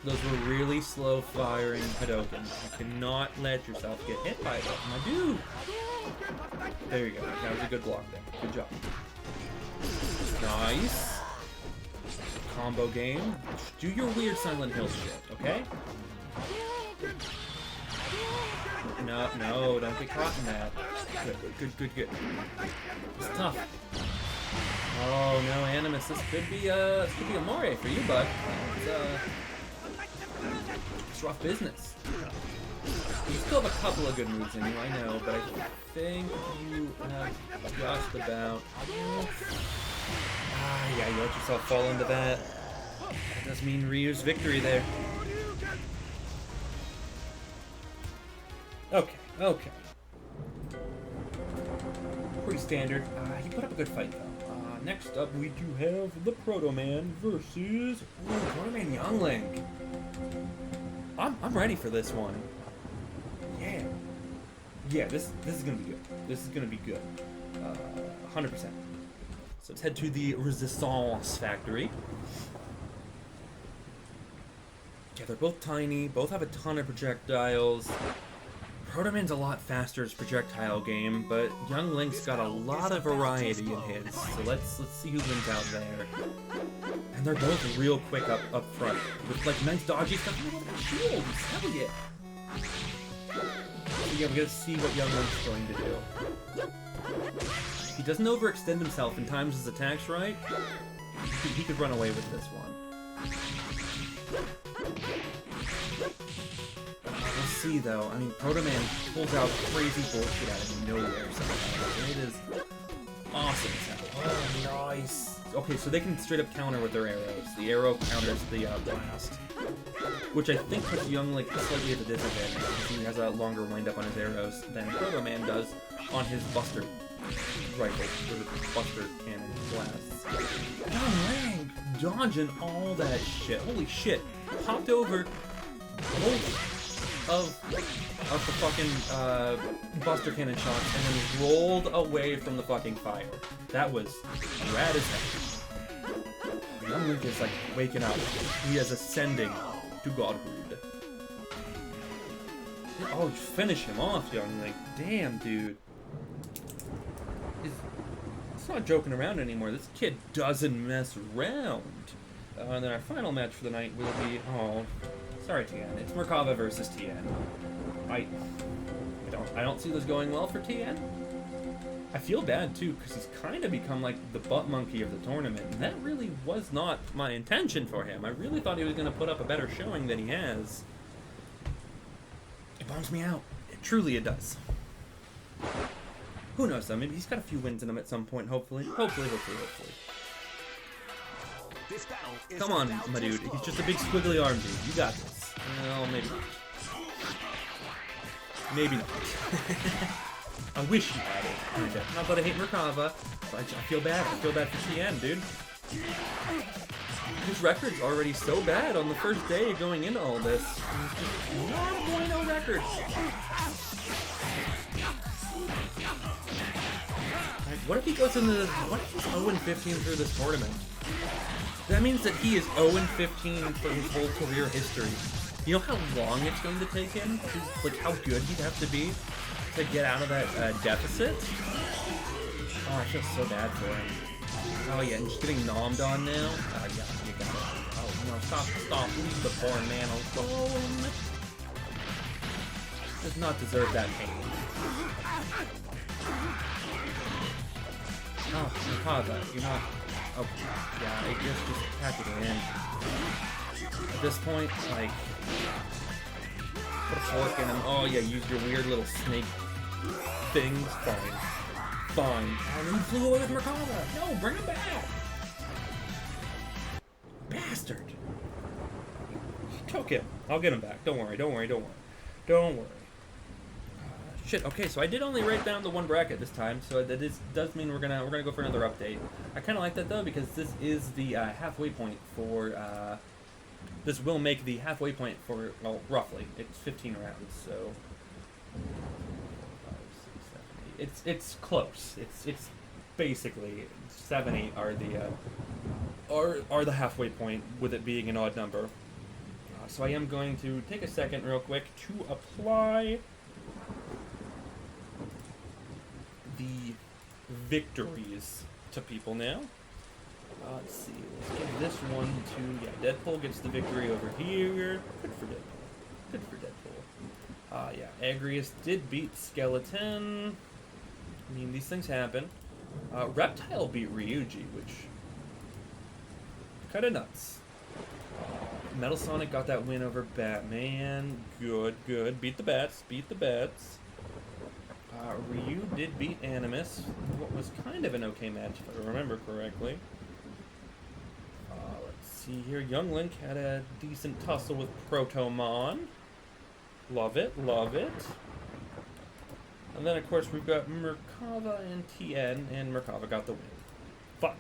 A: Those were really slow firing Hadoukens. You cannot let yourself get hit by them, my dude. There you go. That was a good block there. Good job. Nice. Combo game. Do your weird Silent Hill shit, okay? No, don't get caught in that. Good. It's tough. Oh no, Animus, this could be a moray for you, bud. It's rough business. You still have a couple of good moves in you, I know, but I think you have just about. Yeah, you let yourself fall into that. That does mean Ryu's victory there. Okay. Pretty standard. He put up a good fight, though. Next up, we do have the Proto Man versus Proto Man Youngling. I'm ready for this one. Yeah. This is gonna be good. 100%. So let's head to the Resistance Factory. Yeah, they're both tiny. Both have a ton of projectiles. Proto Man's a lot faster as projectile game, but Young Link's got a lot of variety in his. So let's see who wins out there. And they're both real quick up front with like nice dodgy stuff. Oh, look at that shields! Hell yeah! So yeah, we gotta see what Young Link's going to do. If he doesn't overextend himself and times his attacks right, he could run away with this one. We'll see though. I mean, Proto Man pulls out crazy bullshit out of nowhere sometimes, and it is awesome. Oh, nice. Okay, so they can straight up counter with their arrows. The arrow counters the blast, which I think puts Young Link slightly at a disadvantage because he has a longer windup on his arrows than Proto Man does on his Buster rifle, or the Buster cannon blasts. Young Link dodging all that shit. Holy shit! Popped over of the fucking Buster cannon shots and then rolled away from the fucking fire. That was rad as heck. Young Link is like waking up. He is ascending to godhood. Oh, finish him off, Young Link. Damn, dude. It's not joking around anymore. This kid doesn't mess around. And then our final match for the night will be... Oh, sorry, Tien. It's Merkava versus Tien. I don't see this going well for Tien. I feel bad, too, because he's kind of become, like, the butt monkey of the tournament, and that really was not my intention for him. I really thought he was going to put up a better showing than he has. It bums me out. Truly, it does. Who knows, though? Maybe he's got a few wins in him at some point, hopefully. Hopefully.
B: This battle is
A: Come on, my dude. He's just a big squiggly arm dude. You got this. Well, maybe not. Maybe not. I wish he had it. Kinda. Not that I hate Merkava, but I feel bad. I feel bad for TN, dude. His record's already so bad on the first day going into all this. It's just non-bueno record. Like, what if he goes into what if he's 0-15 through this tournament? That means that he is 0-15 for his whole career history. You know how long it's going to take him? Like how good he'd have to be to get out of that deficit? Oh, I feel so bad for him. Oh yeah, and just getting nommed on now? Yeah, you got it. Oh no, stop, leave the poor man alone. Does not deserve that pain. Oh, Merkava, you're not... Oh, yeah, I guess just pack it in. At this point, like... Put a fork in him. Oh yeah, use your weird little snake things. Fine. And then he flew away with Merkava. No, bring him back. Bastard. Choke him. I'll get him back. Don't worry. Shit. Okay, so I did only write down the one bracket this time, so that does mean we're gonna go for another update. I kind of like that though because this is the halfway point for. This will make the halfway point for, well, roughly. It's 15 rounds, so 5, 6, 7, 8. It's close. It's basically 7, 8 are the halfway point with it being an odd number. So I am going to take a second real quick to apply the victories to people now. Let's see, let's give this one to, yeah, Deadpool gets the victory over here. Good for Deadpool. Yeah, Agrius did beat Skeleton. I mean, these things happen. Reptile beat Ryuji, which... kinda nuts. Metal Sonic got that win over Batman. Good. Beat the bats. Ryu did beat Animus, what was kind of an okay match, if I remember correctly. Let's see here. Young Link had a decent tussle with Protomon. Love it. And then, of course, we've got Merkava and TN, and Merkava got the win. Fuck.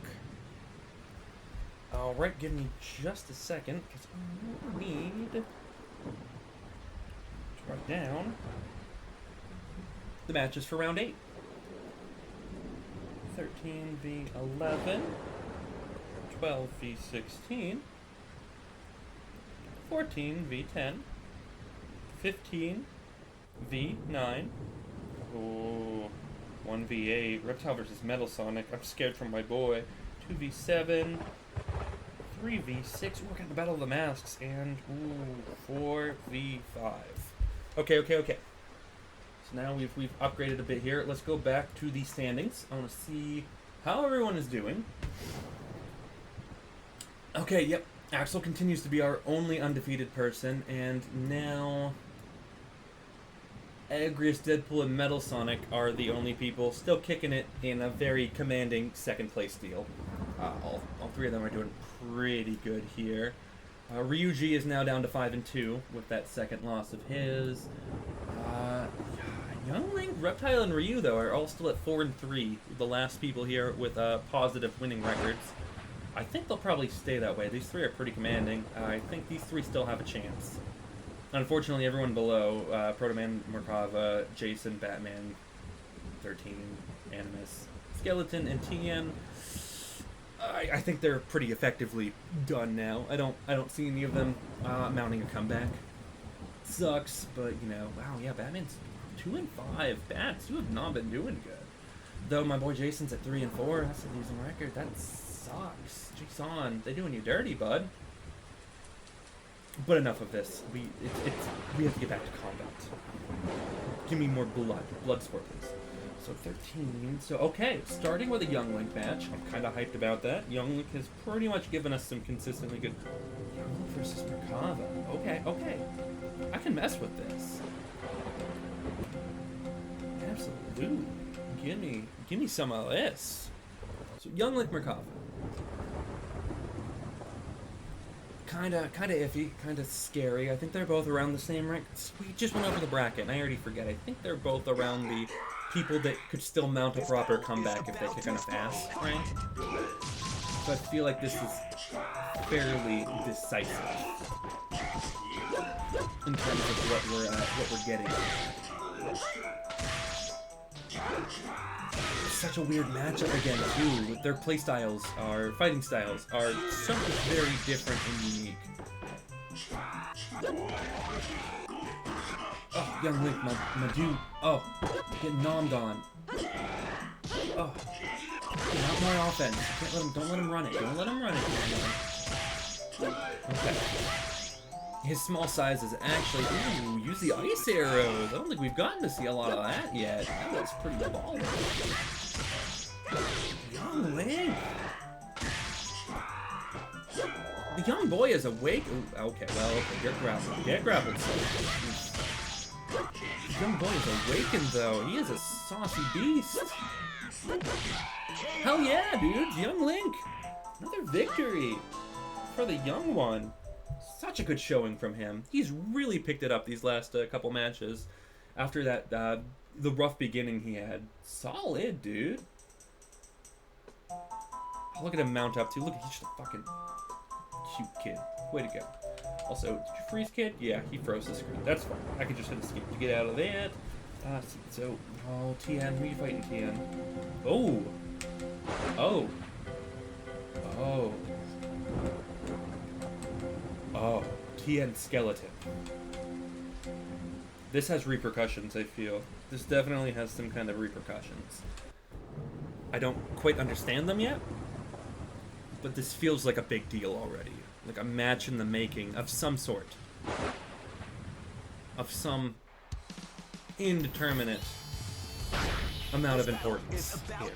A: Alright, give me just a second, because I need to write down the matches for round 8. 13v11, 12v16, 14v10, 15v9, oh, 1v8, Reptile versus Metal Sonic, I'm scared for my boy, 2v7, 3v6, ooh, we're getting the Battle of the Masks, and, ooh, 4v5. Okay. So now we've upgraded a bit here. Let's go back to the standings. I want to see how everyone is doing. Okay, yep. Axel continues to be our only undefeated person, and now Agrius, Deadpool, and Metal Sonic are the only people still kicking it in a very commanding second place deal. All three of them are doing pretty good here. Ryuji is now down to 5-2 with that second loss of his. Young Link, Reptile, and Ryu, though, are all still at 4-3. The last people here with positive winning records. I think they'll probably stay that way. These three are pretty commanding. I think these three still have a chance. Unfortunately, everyone below, Protoman, Merkava, Jason, Batman, 13, Animus, Skeleton, and TN, I think they're pretty effectively done now. I don't see any of them mounting a comeback. Sucks, but you know, wow, yeah, Batman's 2-5. Bats, you have not been doing good. Though my boy Jason's at 3-4. That's a losing record. That sucks. Jason, they doing you dirty, bud. But enough of this. We have to get back to combat. Give me more blood sport, please. So 13. So okay, starting with a Young Link match. I'm kind of hyped about that. Young Link has pretty much given us some consistently good. Young Link versus Merkava. Okay. I can mess with this. Absolutely. Give me some of this. So Young Link, Merkava. Kinda iffy, kinda scary. I think they're both around the same rank. We just went over the bracket, and I already forget. I think they're both around the people that could still mount a proper comeback if they kick enough ass, right? So I feel like this is fairly decisive in terms of what we're getting. It's such a weird matchup again too. Their playstyles, fighting styles, are so very different and unique. Oh, young Link, my dude. Oh, getting nommed on. Oh, not more offense. Don't let him run it. Don't let him run it. Okay. His small size is actually, ooh, use the ice arrows. I don't think we've gotten to see a lot of that yet. That looks pretty baller. Young Link. The young boy is awake. Ooh, okay, well, okay, get grappled. Get grappled, son. The young boy is awakened, though. He is a saucy beast. Hell yeah, dude. Young Link. Another victory for the young one. Such a good showing from him. He's really picked it up these last couple matches. After that, the rough beginning he had. Solid, dude. Look at him mount up, too. Look, he's just a fucking cute kid. Way to go. Also, did you freeze, kid? Yeah, he froze the screen. That's fine. I can just hit escape to get out of that. So, oh, Tien, who are you fighting, Tien? Oh! Oh! Oh! Oh, Tien Skeleton. This has repercussions, I feel. This definitely has some kind of repercussions. I don't quite understand them yet, but this feels like a big deal already. Like a match in the making of some sort. Of some indeterminate amount of importance here.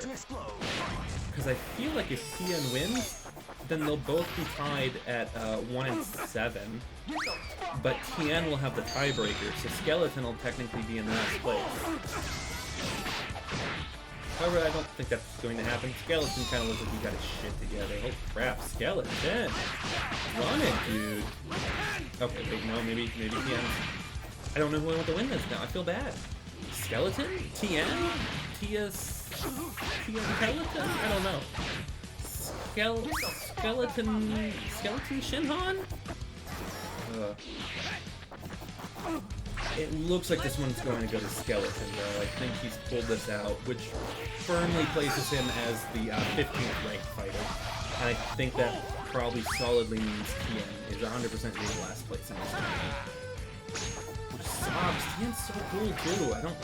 A: Because I feel like if Tien wins, then they'll both be tied at 1 and 7. But Tien will have the tiebreaker, so Skeleton will technically be in last place. However, I don't think that's going to happen. Skeleton kind of looks like he got his shit together. Oh crap, Skeleton! Run it, dude! Okay, wait, no, maybe Tien. I don't know who I want to win this now. I feel bad. Skeleton? Tien? Skeleton? I don't know. Skeleton Shinhan? It looks like this one's going to go to Skeleton, though. I think he's pulled this out, which firmly places him as the 15th ranked fighter. And I think that probably solidly means Tien is 100% being last place in this game. Which sucks. Tien's so cool, too. I don't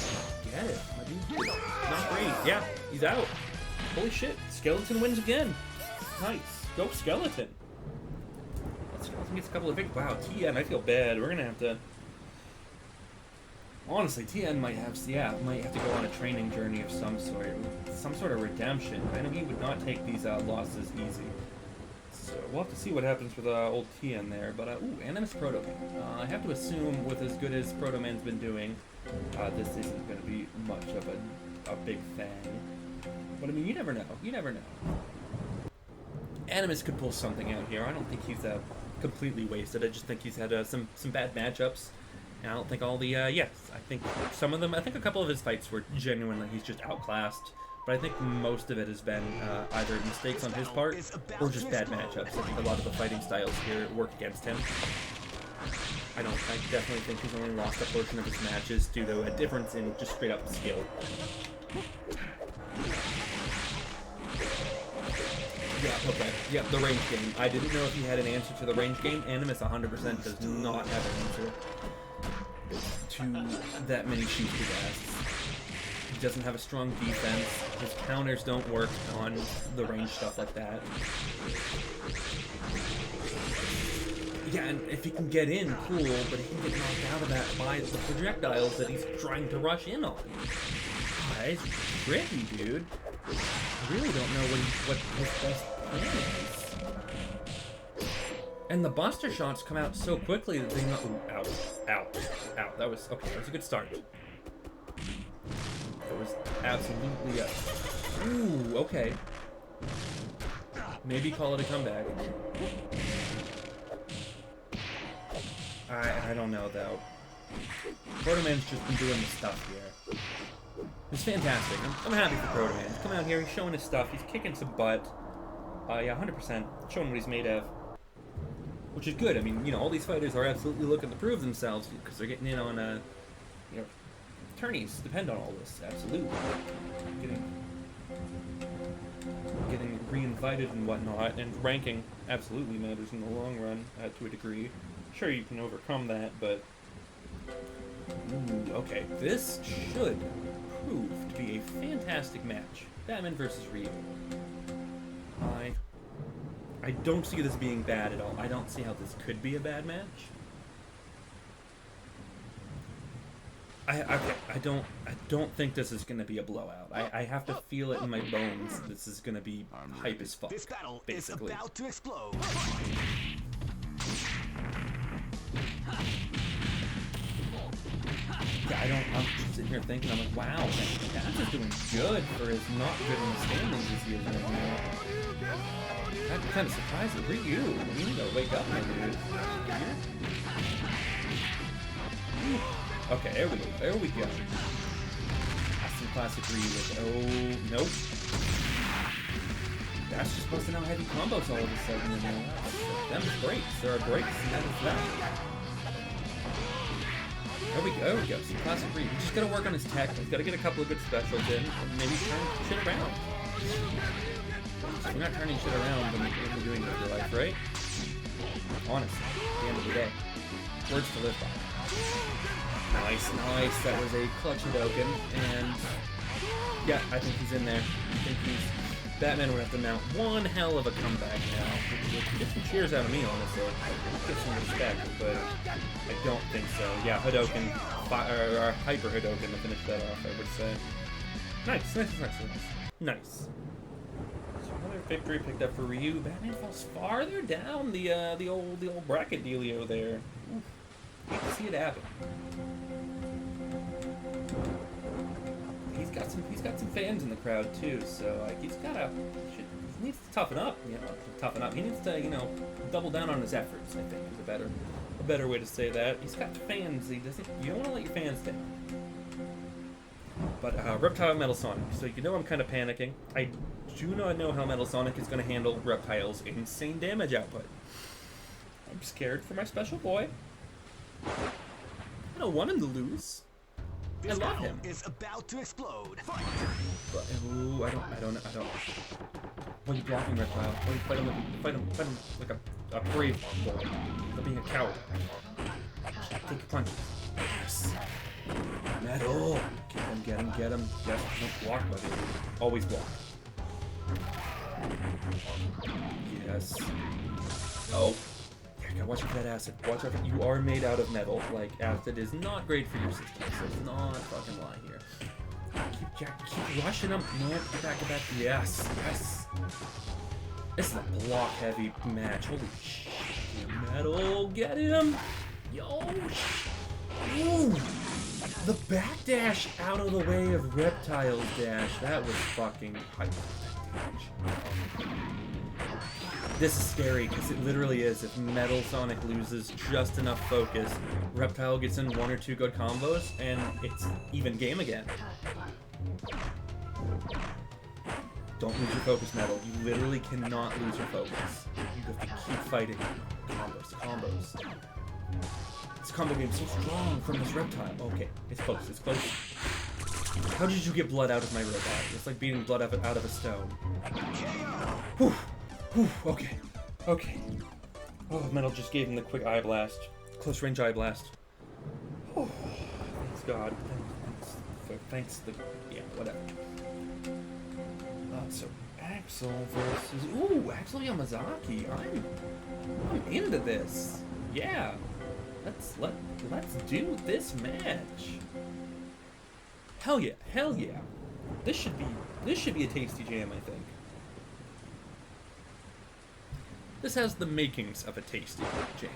A: get it. My dude is not great. Yeah, he's out. Holy shit. Skeleton wins again. Nice. Go Skeleton. Skeleton gets a couple of big. Wow, Tien, I feel bad. We're gonna have to. Honestly, Tien might have to go on a training journey of some sort of redemption. I know he would not take these losses easy. So we'll have to see what happens with old Tien there. But ooh, Animus Proto-Man. I have to assume, with as good as Proto-Man's been doing, this isn't going to be much of a big thing. But I mean, you never know. You never know. Animus could pull something out here. I don't think he's completely wasted. I just think he's had some bad matchups. And I don't think all the, yes, I think some of them, I think a couple of his fights were genuinely, he's just outclassed. But I think most of it has been either mistakes on his part or just bad matchups. I think a lot of the fighting styles here work against him. I definitely think he's only lost a portion of his matches due to a difference in just straight up skill. Yeah, okay. Yeah, the range game. I didn't know if he had an answer to the range game. Animus 100% does not have an answer to that many shoots to gas. He doesn't have a strong defense. His counters don't work on the range stuff like that. Yeah, and if he can get in, cool, but he can get knocked out of that by the projectiles that he's trying to rush in on. Guys, tricky, dude. I really don't know what his best plan is. And the Buster shots come out so quickly that they know. Ooh, out. That was okay. That was a good start. That was absolutely a. Ooh, okay. Maybe call it a comeback. I don't know though. Proto-Man's just been doing the stuff here. It's fantastic. I'm happy for Proto Man. He's coming out here, he's showing his stuff, he's kicking some butt. Yeah, 100%. Showing what he's made of. Which is good. I mean, you know, all these fighters are absolutely looking to prove themselves because they're getting in on, you know, tourneys depend on all this. Absolutely. Getting re-invited and whatnot, and ranking absolutely matters in the long run, to a degree. Sure, you can overcome that, but... Ooh, okay, this should prove to be a fantastic match. Batman versus Ryu. I don't see this being bad at all. I don't see how this could be a bad match. I don't think this is gonna be a blowout. I have to feel it in my bones. This is gonna be hype as fuck.
B: This battle
A: basically.
B: is about to explode.
A: Yeah, I'm sitting here thinking, I'm like, wow, Daz is doing good for his not good in the standings this year. I'm kind of surprised at Ryu. You need to wake up, my dude. Okay, there we go. That's some classic Ryu. Oh, nope. That's just busting out heavy combos all of a sudden. Them breaks. There are breaks, and that is that. There we go. Some classic Ryu. He's just gotta work on his tech. He's gotta get a couple of good specials in, and maybe turn shit around. If you're not turning shit around, then you're doing it with your life, right? Honestly, at the end of the day. Words to live by. Nice. That was a clutch Hadoken, and yeah, I think he's in there. I think Batman would have to mount one hell of a comeback now. Get some cheers out of me, honestly. Get some respect, but I don't think so. Yeah, Hadoken, or Hyper Hadoken to finish that off, I would say. Nice. So another victory picked up for Ryu. Batman falls farther down the old bracket dealio there. Oof. Hate to see it happen. He's got some fans in the crowd too, so like he needs to toughen up. He needs to, double down on his efforts. I think is a better way to say that. He's got fans. You don't want to let your fans down. But Reptile Metal Sonic. So I'm kind of panicking. I do not know how Metal Sonic is going to handle Reptile's insane damage output. I'm scared for my special boy. I don't want him to lose. I love him.
B: Is about to explode.
A: But, ooh, I don't. What are you blocking, Reptile? Fight him like a brave boy. Stop being a coward. Take your punches. Yes. Metal. Get him. Yes, don't block, buddy. Always block. Yes. Oh. Yeah, watch out for that acid. Watch out for, you are made out of metal. Like, acid is not great for your system, so it's not a fucking lie here. Keep rushing him. No, get back. Yes. This is a block-heavy match. Holy shit. Metal, get him. Yo. Ooh. The backdash out of the way of Reptile's dash. That was fucking hype. This is scary, because it literally is. If Metal Sonic loses just enough focus, Reptile gets in one or two good combos, and it's even game again. Don't lose your focus, Metal. You literally cannot lose your focus. You have to keep fighting. Combos. This combo game is so strong from this Reptile. Okay, it's close. How did you get blood out of my robot? It's like beating blood out of a stone. Whew. Okay. Oh, Metal just gave him the quick eye blast. Close range eye blast. Oh, thanks God. Thanks. Yeah, whatever. So Axel versus... Ooh, Axel Yamazaki. I'm into this. Yeah. Let's do this match. Hell yeah. This should be a tasty jam, I think. This has the makings of a tasty jam.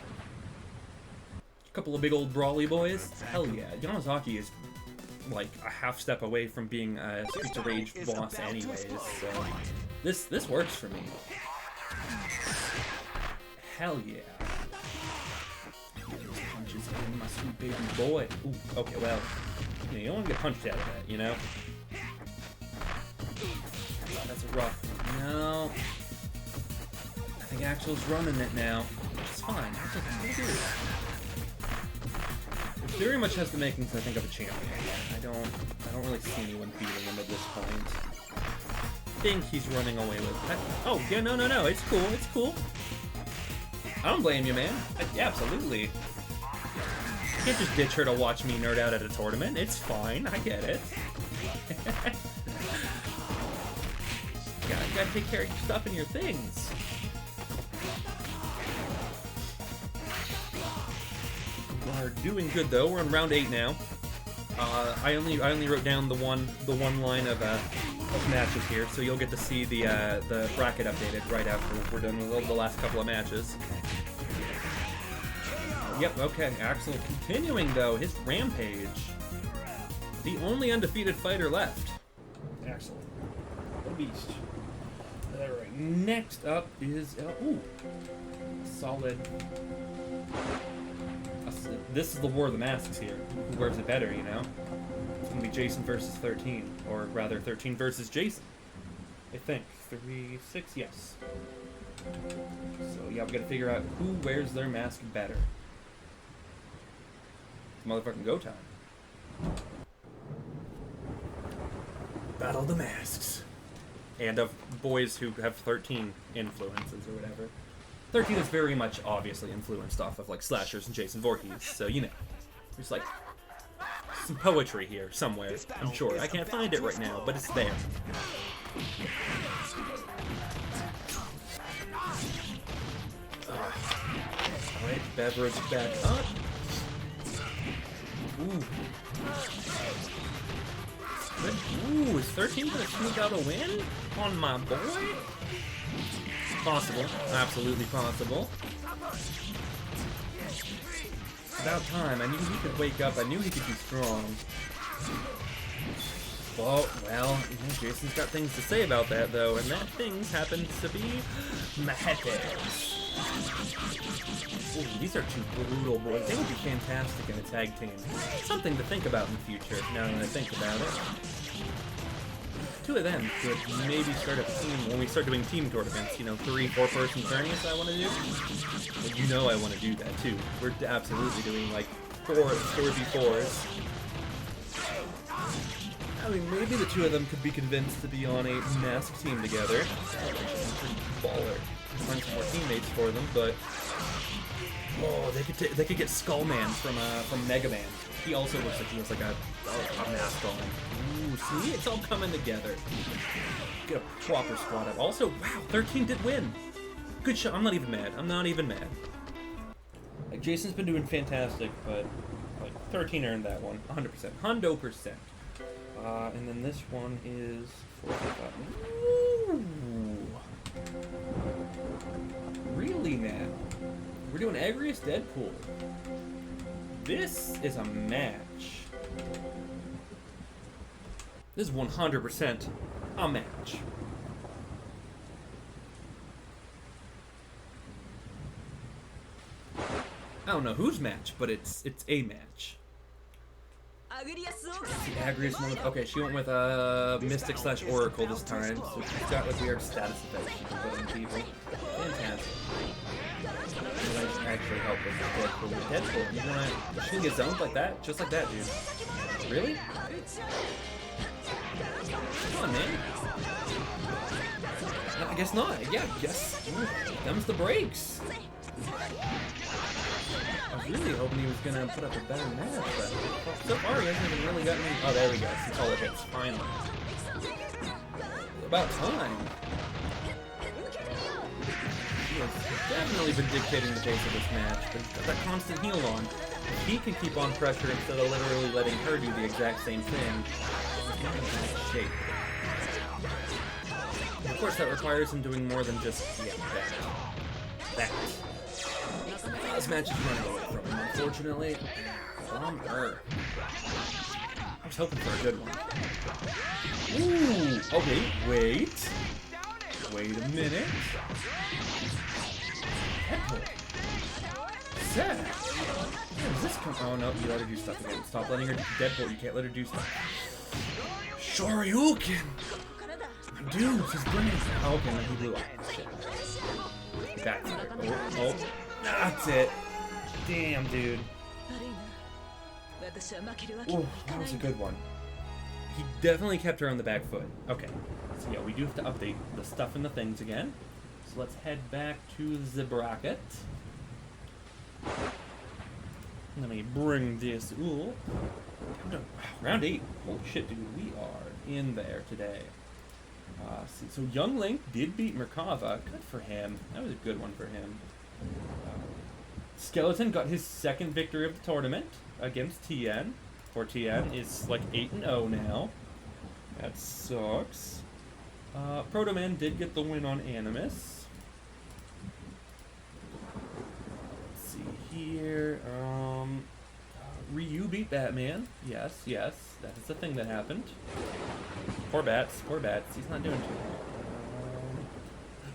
A: A couple of big old brawly boys. Hell yeah. Yamazaki is like a half step away from being a Streets of Rage boss anyways, so this works for me. Hell yeah. Those punches in my sweet baby boy. Ooh, okay, well, you don't want to get punched out of that, That's a rough one. No. I think Axel's running it now. It's fine. Axel's pretty good. It very much has the makings, I think, of a champion. I don't really see anyone beating him at this point. I think he's running away with it. Oh, yeah, no. It's cool. It's cool. I don't blame you, man. Absolutely. You can't just ditch her to watch me nerd out at a tournament. It's fine. I get it. You gotta take care of your stuff and your things. We're doing good though. We're on round 8 now. I only wrote down the one line of matches here, so you'll get to see the bracket updated right after we're done with the last couple of matches. Yep. Okay. Axel continuing though his rampage. The only undefeated fighter left. Axel, the beast. All right. Next up is solid. This is the War of the Masks here. Who wears it better, you know? It's gonna be Jason versus 13, or rather 13 versus Jason. I think 3-6, yes. So yeah, we gotta figure out who wears their mask better. It's motherfucking go time. Battle of the Masks. And of boys who have 13 influences or whatever. 13 is very much obviously influenced off of like Slashers and Jason Voorhees, so you know. There's like some poetry here somewhere, I'm sure. I can't find it right now, but it's there. Alright, beverage back up. Ooh. Ooh, is 13 gonna sneak out a win on my boy? Possible. Absolutely possible. About time. I knew he could wake up. I knew he could be strong. Well, Jason's got things to say about that, though, and that things happens to be Mahetes. Ooh, these are two brutal boys. They would be fantastic in a tag team. Something to think about in the future, now that I think about it. Two of them could maybe start a team when we start doing team tournaments, you know, 3-4 person tourneys I want to do. Well, you know I want to do that too. We're absolutely doing like 4v4s. I mean, maybe the two of them could be convinced to be on a mask team together. Pretty baller. Find some more teammates for them, but oh, they could get Skullman from Mega Man. He also looks like he has like a mask on. Ooh, see? It's all coming together. Get a proper squad up. Also, wow, 13 did win. Good shot. I'm not even mad. Like, Jason's been doing fantastic, but like 13 earned that one. 100%. Hundo%. And then this one is 45. Ooh. Really, man? We're doing Agrius Deadpool. This is a match. This is 100% a match. I don't know whose match, but it's a match. The Agrius one. Okay, she went with Mystic / Oracle this time, so she's got like weird status effects she can put on people. Fantastic. Actually help with Deadpool. Deadpool, you wanna shoot get zoned like that? Just like that, dude. Really? Come on, man. No, I guess not. Yeah, I guess. Them's the brakes. I was really hoping he was gonna put up a better match, but so far he hasn't even really gotten any. Oh, there we go. Some solid hits, finally. About time. He has definitely been dictating the pace of this match, but he's got that constant heal on. If he can keep on pressure instead of literally letting her do the exact same thing, he's getting in good shape. And of course, that requires him doing more than just, that. This match is running away from him, unfortunately. From her. I was hoping for a good one. Ooh! Okay, wait. Wait a minute. Deadpool. Sad. Where does this come? Oh no, you let her do stuff again. Stop letting her Deadpool. You can't let her do stuff. Shoryuken! Dude, he's bringing his okay, and he blew up. Shit. That's it. Oh, that's it. Damn, dude. Oh, that was a good one. He definitely kept her on the back foot. Okay. So yeah, we do have to update the stuff and the things again. So let's head back to the bracket. Let me bring this. Ooh. Wow, round 8. Holy shit, dude. We are in there today. See, so Young Link did beat Merkava. Good for him. That was a good one for him. Skeleton got his second victory of the tournament against TN. For TN is like 8-0 now. That sucks. Proto Man did get the win on Animus. Let's see here. Ryu beat Batman. Yes, yes. That is the thing that happened. Poor Bats. Poor Bats. He's not doing too well.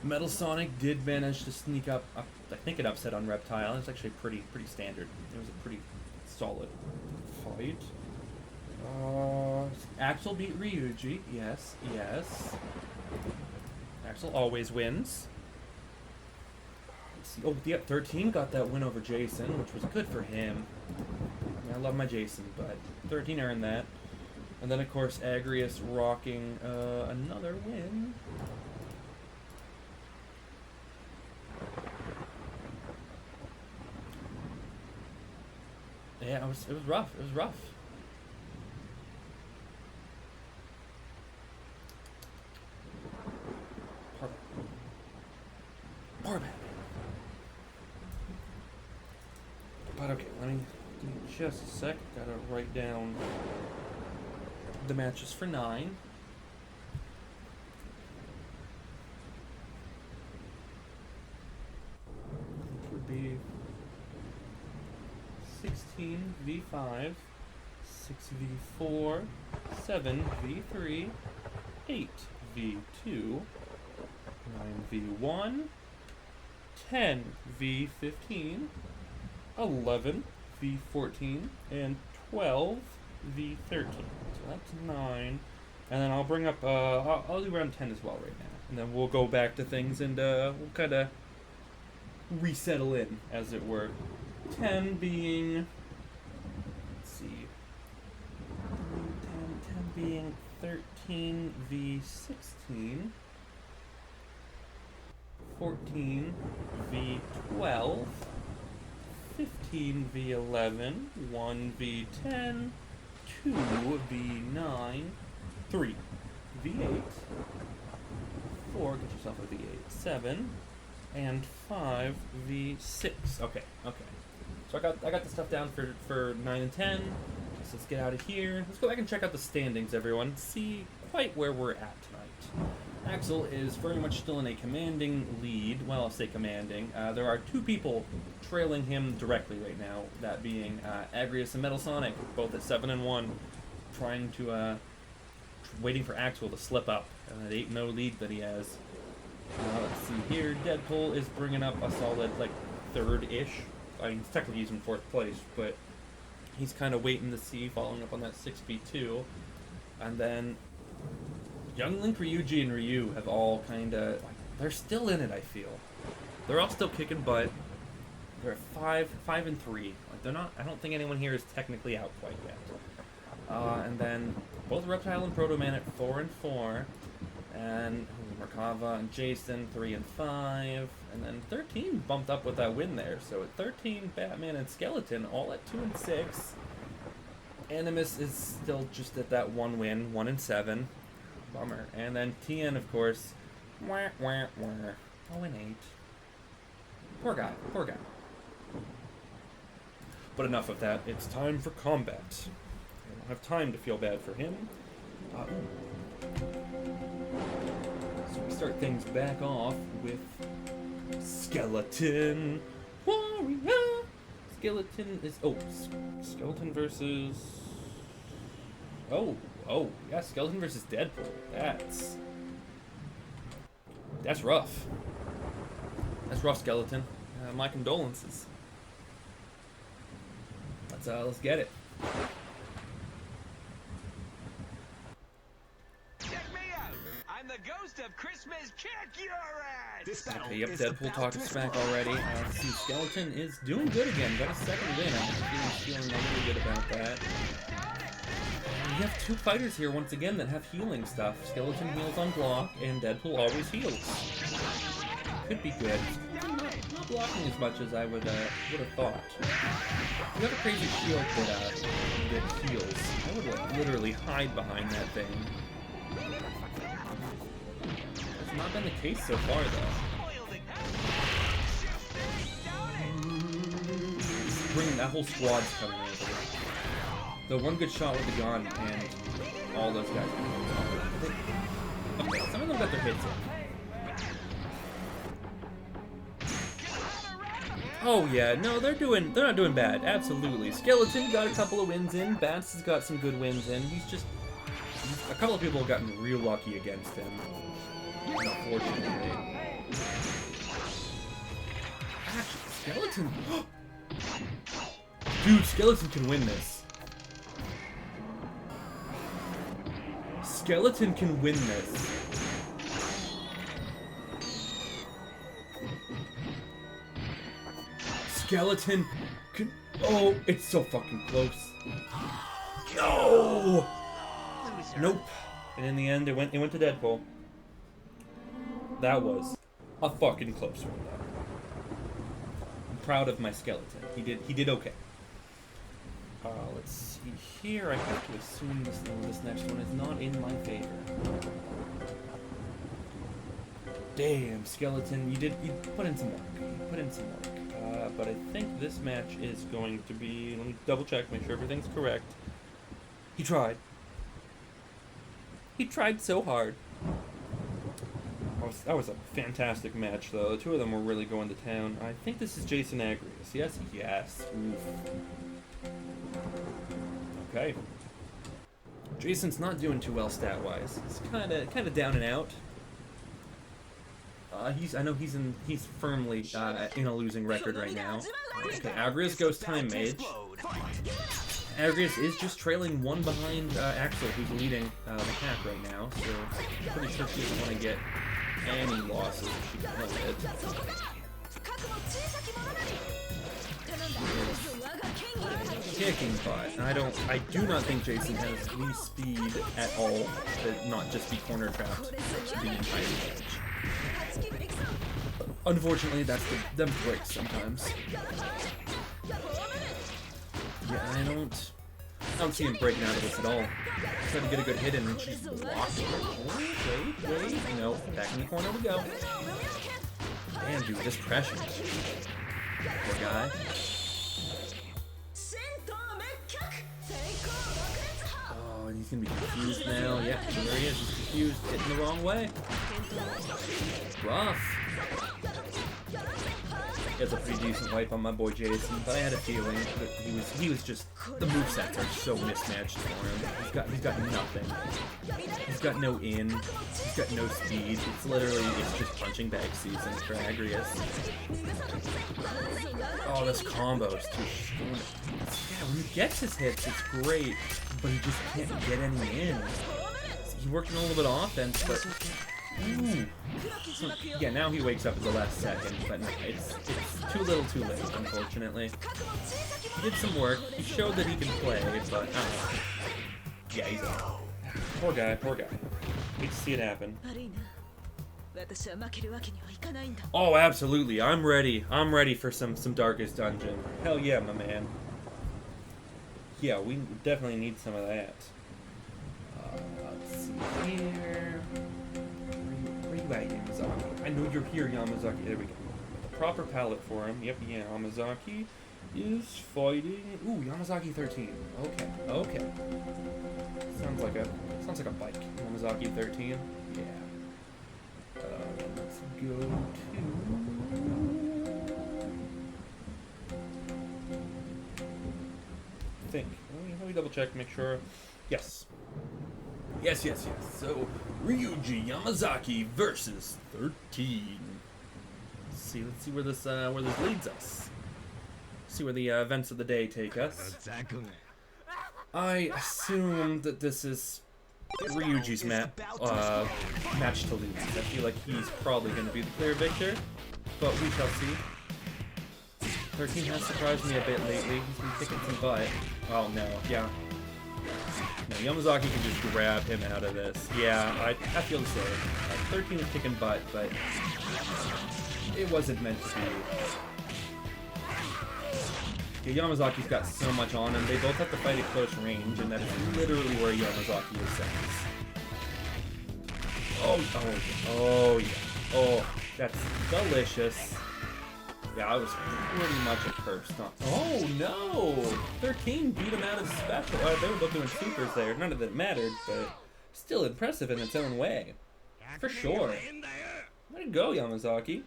A: Metal Sonic did manage to sneak up. I think an upset on Reptile. It's actually pretty standard. It was a pretty solid fight. Axel beat Ryuji. Yes, yes. Axel always wins. Let's see. Oh, yeah, 13 got that win over Jason, which was good for him. I mean, I love my Jason, but 13 earned that. And then, of course, Agrius rocking another win. Yeah, it was rough. It was rough. Poor Batman. But okay, let me give me just a sec. Gotta write down the matches for 9. It would be 16 v5, 6 v4, 7 v3, 8 v2, 9 v1, 10 v15, 11 v14, and 12 v13. So that's 9. And then I'll bring up, I'll do round 10 as well right now. And then we'll go back to things and we'll kind of resettle in, as it were. 10 being, let's see, 10 being 13 v16, 14 v12, 15 v11, 1 v10, 2 v9, 3 v8, 4, get yourself a v8, 7, and 5 v6. Okay, okay. So I got the stuff down for 9 and 10. So let's get out of here. Let's go back and check out the standings, everyone. See quite where we're at tonight. Axel is very much still in a commanding lead. Well, I'll say commanding. There are 2 people trailing him directly right now. That being Agrius and Metal Sonic, both at 7 and 1, trying to waiting for Axel to slip up. That 8-0 lead that he has. Let's see here. Deadpool is bringing up a solid like 3rd-ish. I mean, technically he's in 4th place, but he's kind of waiting to see, following up on that 6v2. And then Young Link, Ryuji, and Ryu have all kind of, like, they're still in it, I feel. They're all still kicking butt. They're 5 and 3. Like, they're not, I don't think anyone here is technically out quite yet. And then both Reptile and Proto Man at 4 and 4. And Merkava and Jason 3 and 5. And then 13 bumped up with that win there. So at 13, Batman and Skeleton all at 2 and 6. Animus is still just at that 1 win, 1 and 7. Bummer. And then TN, of course, 0 and 8. Poor guy, poor guy. But enough of that. It's time for combat. I don't have time to feel bad for him. So we start things back off with Skeleton Warrior. Skeleton is Skeleton versus yeah, Skeleton versus Deadpool. That's rough. That's rough, Skeleton. My condolences. Let's get it.
B: Check me out.
D: I'm the ghost of Christmas Kick Your Ass!
B: This battle
A: Okay, yep,
B: is
A: Deadpool
B: about
A: talking
B: to
A: smack
B: explode.
A: already. See, Skeleton is doing good again. Got a second win. I'm feeling really good about that. We have two fighters here once again that have healing stuff. Skeleton heals on block, and Deadpool always heals. Could be good. Not blocking as much as I would have thought. If you have a crazy shield that heals, I would like literally hide behind that thing. That's not been the case so far though. Bringing that whole squad's coming over. The one good shot with the gun and all those guys. Okay, some of them got their hits in. Oh yeah, no, they're not doing bad. Absolutely. Skeleton got a couple of wins in. Bats has got some good wins in. A couple of people have gotten real lucky against him. Unfortunately. Actually, Skeleton. Dude, Skeleton can win this. Skeleton can win this. Skeleton can... Oh, it's so fucking close. No! Nope. And in the end, it went to Deadpool. That was a fucking close one, though. I'm proud of my Skeleton. He did okay. Let's see here. I have to assume this next one is not in my favor. Damn, Skeleton, you put in some work. But I think this match is going to be... Let me double check, make sure everything's correct. He tried. He tried so hard. That was a fantastic match, though. The two of them were really going to town. I think this is Jason Agrius. Yes, yes. Oof. Okay. Jason's not doing too well stat-wise. He's kind of down and out. I know he's firmly in a losing record right now. Okay, Agrius goes Time Mage. Agrius is just trailing one behind Axel, who's leading the pack right now, so pretty sure she doesn't want to get any losses if she can help it. Kicking butt. I do not think Jason has the speed at all to not just be corner trapped the entire match. Unfortunately, that's them breaks sometimes. Yeah, I don't see him breaking out of this at all. Trying to get a good hit in and she's blocked. Wait. No, back in the corner we go. Damn, dude, this pressure. Poor guy. Oh, and he's gonna be confused now. Yeah, there he is. He's confused, hitting the wrong way. Rough. Gets a pretty decent wipe on my boy Jason, but I had a feeling that he was just, the movesets are so mismatched for him. He's got nothing. He's got no in. He's got no speed. It's just punching bag season for Agrius. Oh, this combo is too strong. Yeah, when he gets his hits, it's great, but he just can't get any in. He worked on a little bit of offense, but ooh. Yeah, now he wakes up at the last second, but no, it's too little too late, unfortunately. He did some work, he showed that he can play, but yeah, he's out. Poor guy. Hate to see it happen. Oh, absolutely, I'm ready for some Darkest Dungeon. Hell yeah, my man. Yeah, we definitely need some of that. Let's see here. Yamazaki. I know you're here, Yamazaki. There we go. The proper palette for him. Yep, Yamazaki is fighting. Ooh, Yamazaki 13. Okay. Sounds like a bike. Yamazaki 13. Yeah. Let's go to. I think. Let me double check, make sure. Yes. Yes. So, Ryuji Yamazaki versus 13. Let's see where this leads us. See where the events of the day take us. I assume that this is Ryuji's match to lose. I feel like he's probably going to be the clear victor, but we shall see. 13 has surprised me a bit lately. He's been kicking some butt. Oh no, yeah. No, Yamazaki can just grab him out of this. Yeah, I feel the same. 13 is kicking butt, but it wasn't meant to be. Yeah, Yamazaki's got so much on him. They both have to fight at close range, and that is literally where Yamazaki excels. Oh yeah. Oh, that's delicious. Yeah, I was pretty much a curse. Oh no! 13 beat him out of special. They were both doing supers there. None of it mattered, but still impressive in its own way. For sure. Way to go, Yamazaki.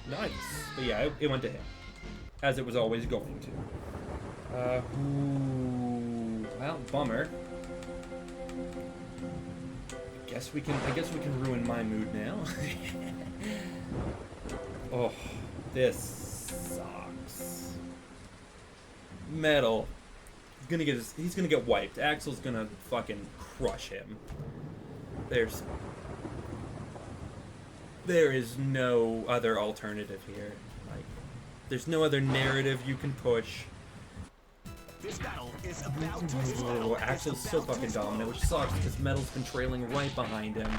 A: Nice. But yeah, it went to him. As it was always going to. Well, bummer. I guess we can ruin my mood now. Oh, this sucks. Metal. He's gonna get wiped. Axel's gonna fucking crush him. There is no other alternative here. Like, there's no other narrative you can push.
B: This battle is about to
A: Axel's so fucking dominant, which sucks because Metal's been trailing right behind him.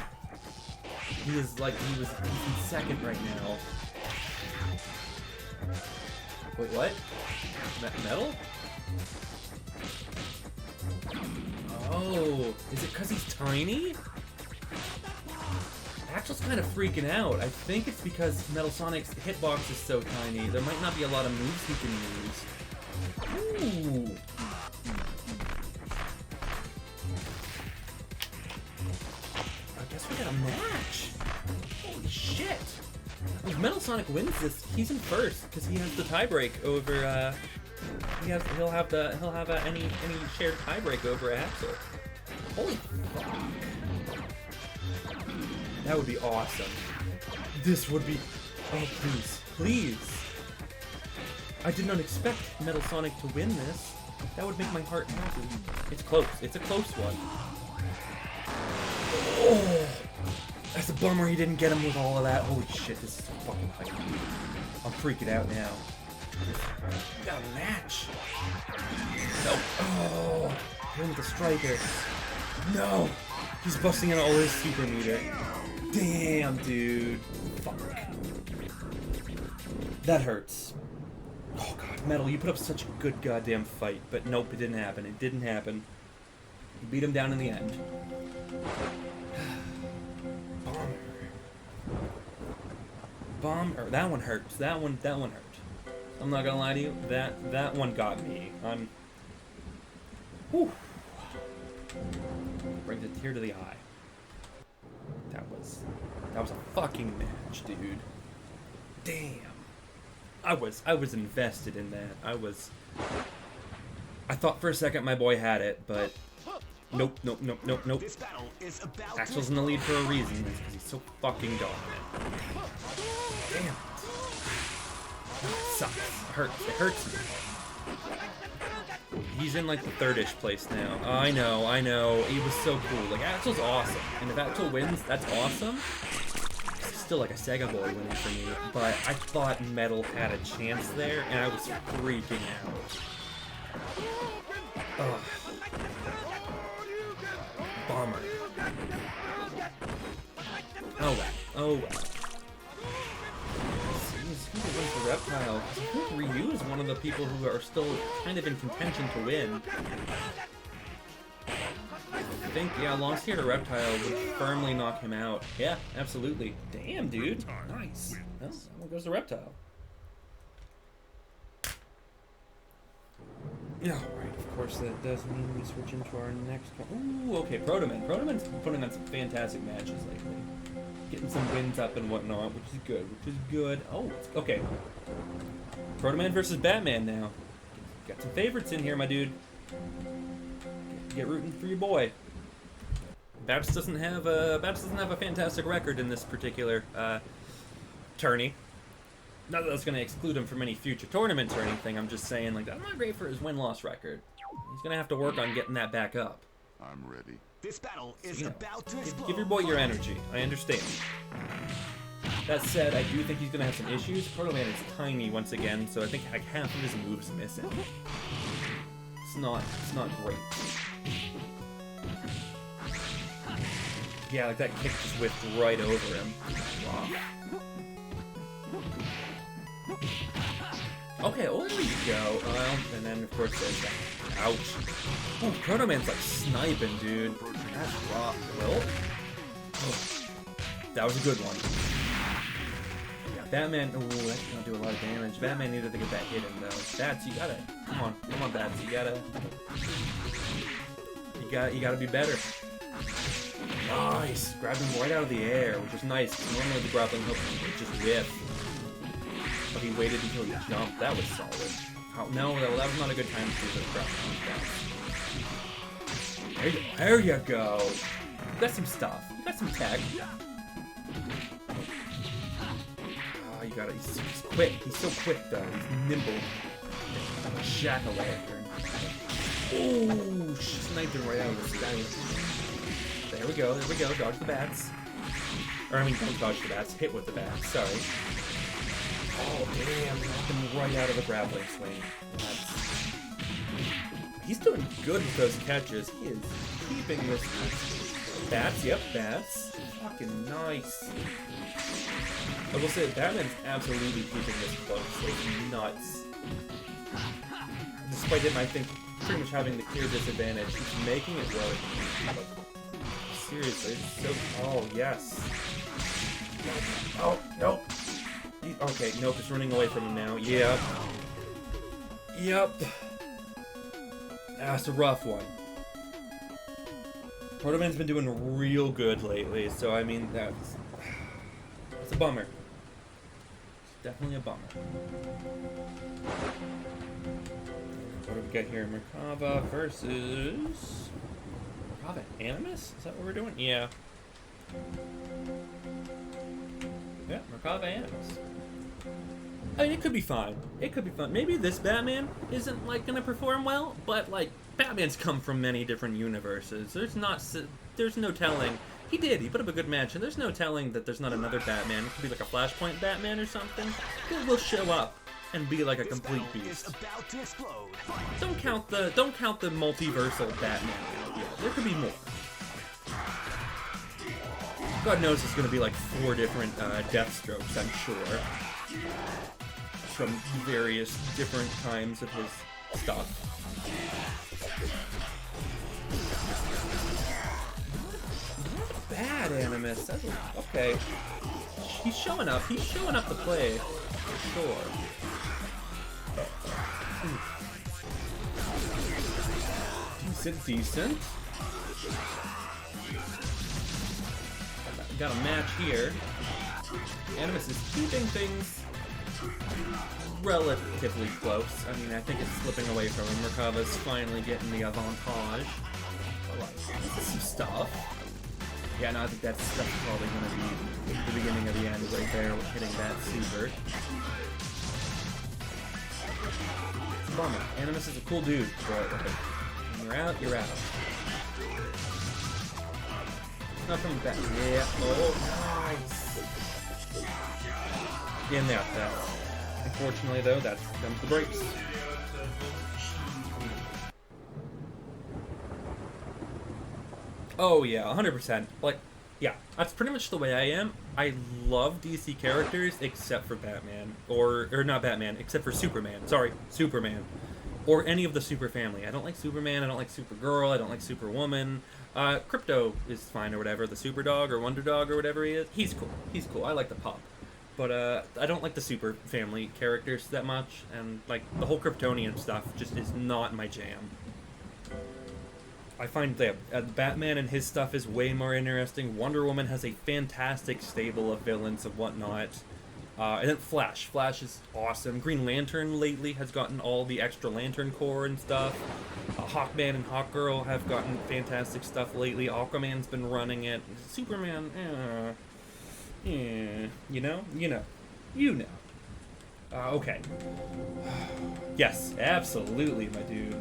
A: He's in second right now. Wait, what? Metal? Oh, is it because he's tiny? Axel's kind of freaking out. I think it's because Metal Sonic's hitbox is so tiny. There might not be a lot of moves he can use. Ooh. I guess we got a match. Holy shit. If Metal Sonic wins this, he's in first because he has the tiebreak over. He'll have any shared tiebreak over Axel. Holy fuck! That would be awesome. This would be. Oh please, please! I did not expect Metal Sonic to win this. That would make my heart happy. It's close. It's a close one. Oh. That's a bummer he didn't get him with all of that. Holy shit, this is so fucking hype. I'm freaking out now. We got a match. No. Oh, hit him with the striker. No. He's busting out all his super meter. Damn, dude. Fuck. That hurts. Oh god, Metal, you put up such a good goddamn fight, but nope, it didn't happen. It didn't happen. You beat him down in the end. Bomber. That one hurts. That one hurt. I'm not gonna lie to you. That one got me. Whew. Brings a tear to the eye. That was a fucking match, dude. Damn. I was invested in that. I thought for a second my boy had it, but nope.
B: This battle is about
A: Axel's in the lead for a reason, because he's so fucking dominant. Damn it. That sucks. It hurts me. He's in like the third-ish place now. I know. He was so cool. Like, Axel's awesome. And if Axel wins, that's awesome. It's still like a Sega Boy winning for me. But I thought Metal had a chance there, and I was freaking out. Ugh. Bummer. Oh well. Who wins the Reptile? I think Ryu is one of the people who are still kind of in contention to win. I think, yeah, Long Spear to Reptile would firmly knock him out. Yeah, absolutely. Damn, dude. Nice. Well, there goes the Reptile. Yeah, right, of course that does mean we switch into our next one. Ooh, okay, Protoman. Protoman's putting on some fantastic matches lately. Getting some wins up and whatnot, which is good. Oh, okay. Protoman versus Batman now. Got some favorites in here, my dude. Get rooting for your boy. Babs doesn't have a fantastic record in this particular tourney. Not that that's going to exclude him from any future tournaments or anything. I'm just saying, like, that's not great for his win-loss record. He's going to have to work on getting that back up.
C: I'm ready.
B: This battle is
A: You know,
B: about to
A: give
B: explode.
A: your boy your energy. I understand. That said, I do think he's gonna have some issues. Proto Man is tiny once again, so I think like half of his moves missing. It's not great. Yeah, like that kick just whipped right over him. Wow. Okay, oh, there you go. And then of course there's that. Ouch. Ooh, Proto Man's like sniping, dude. That's rough. Well, oh, that was a good one. Yeah, Batman. Ooh, that's gonna do a lot of damage. Batman needed to get that hit in though. Bats, you gotta. Come on, Bats, you gotta be better. Nice. Grabbed him right out of the air, which is nice. Normally the grappling hook would just whiff. But he waited until he jumped. That was solid. Oh, no, that was not a good time to do the grappling hook. There you go. You got some stuff. You got some tech. Oh, you got it. He's quick. He's so quick, though. He's nimble. Like a jack-o'-lantern. Oh, sniped him right out of the sky. There we go. Dodge the bats. Or, I mean, don't dodge the bats. Hit with the bats. Sorry. Oh, damn. Knocked him right out of the grappling swing. He's doing good with those catches. He is keeping this. Bats. Yep, bats. Fucking nice. I will say, Batman's absolutely keeping this close. It's nuts. Despite him, I think, pretty much having the clear disadvantage, he's making it work. Seriously, it's so... Oh, yes. Oh, nope. Okay, nope, it's running away from him now. Yep. That's a rough one. Proto Man's been doing real good lately, so I mean, that's a bummer. Definitely a bummer. What do we got here? Merkava versus... Merkava Animus? Is that what we're doing? Yeah. Yeah, Merkava Animus. I mean, it could be fine. It could be fun. Maybe this Batman isn't, like, gonna perform well, but, like, Batman's come from many different universes. There's no telling. He put up a good match, and there's no telling that there's not another Batman. It could be like a Flashpoint Batman or something. That will show up and be like a complete beast. Don't count the multiversal Batman out yet. There could be more. God knows it's gonna be like 4 different Deathstrokes, I'm sure. From various different times of his stuff. Not bad, Animus. That's okay. He's showing up. He's showing up to play, for sure. Decent. Got a match here. Animus is keeping things relatively close. I mean, I think it's slipping away from him. Merkava's finally getting the avantage. This is some stuff. Yeah, no, I think that's probably going to be the beginning of the end right there with hitting that super. It's a bummer. Animus is a cool dude, but when you're out, you're out. Not coming back. Yeah. Oh, nice. In there. Unfortunately, though, that's comes the brakes. Oh yeah, 100%. Like, yeah, that's pretty much the way I am. I love DC characters except for Batman, or not Batman, except for Superman. Sorry, Superman, or any of the Super family. I don't like Superman. I don't like Supergirl. I don't like Superwoman. Crypto is fine or whatever. The Super Dog or Wonder Dog or whatever he is. He's cool. I like the pop. But I don't like the Super family characters that much, and like the whole Kryptonian stuff just is not my jam. I find that Batman and his stuff is way more interesting. Wonder Woman has a fantastic stable of villains and whatnot. And then Flash. Flash is awesome. Green Lantern lately has gotten all the extra Lantern Corps and stuff. Hawkman and Hawkgirl have gotten fantastic stuff lately. Aquaman's been running it. Superman, you know. Okay. Yes, absolutely, my dude.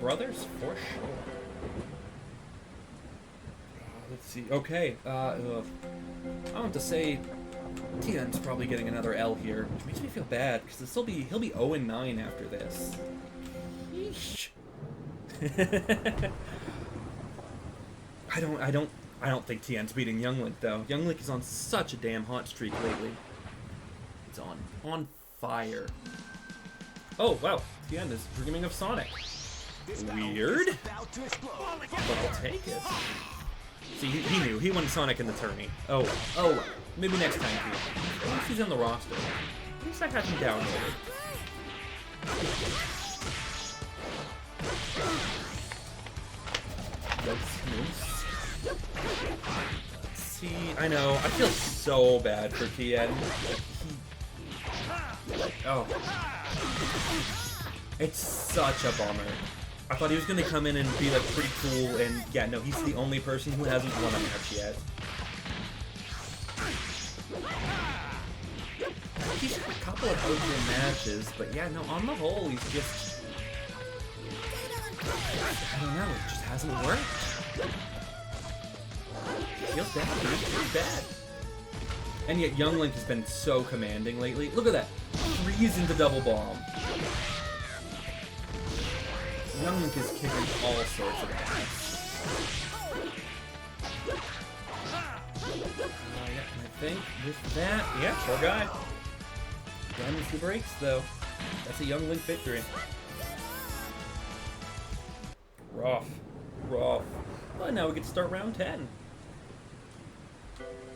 A: Brothers, for sure. let's see. Okay, I want to say Tien's probably getting another L here, which makes me feel bad because he'll be 0-9 after this. Yeesh. I don't think Tien's beating Younglink though. Younglink is on such a damn hot streak lately. It's on fire. Oh wow, Tien is dreaming of Sonic. Weird, but I'll take it. See, he knew. He won Sonic in the tourney. Oh, maybe next time. At least he's on the roster. At least I have him downloaded. Let's see. I know. I feel so bad for Tien. Oh. It's such a bummer. I thought he was going to come in and be like pretty cool, and yeah, no, he's the only person who hasn't won a match yet. He's had a couple of good matches, but yeah, no, on the whole, he's just... I don't know, it just hasn't worked. Feels bad, dude. Feels bad. And yet Younglink has been so commanding lately. Look at that. Freeze into double bomb. Younglink is kicking all sorts of ass. Yeah, I think with that, yeah, poor guy. Damage the brakes, though. That's a Younglink victory. Rough. Well, now we get to start round 10.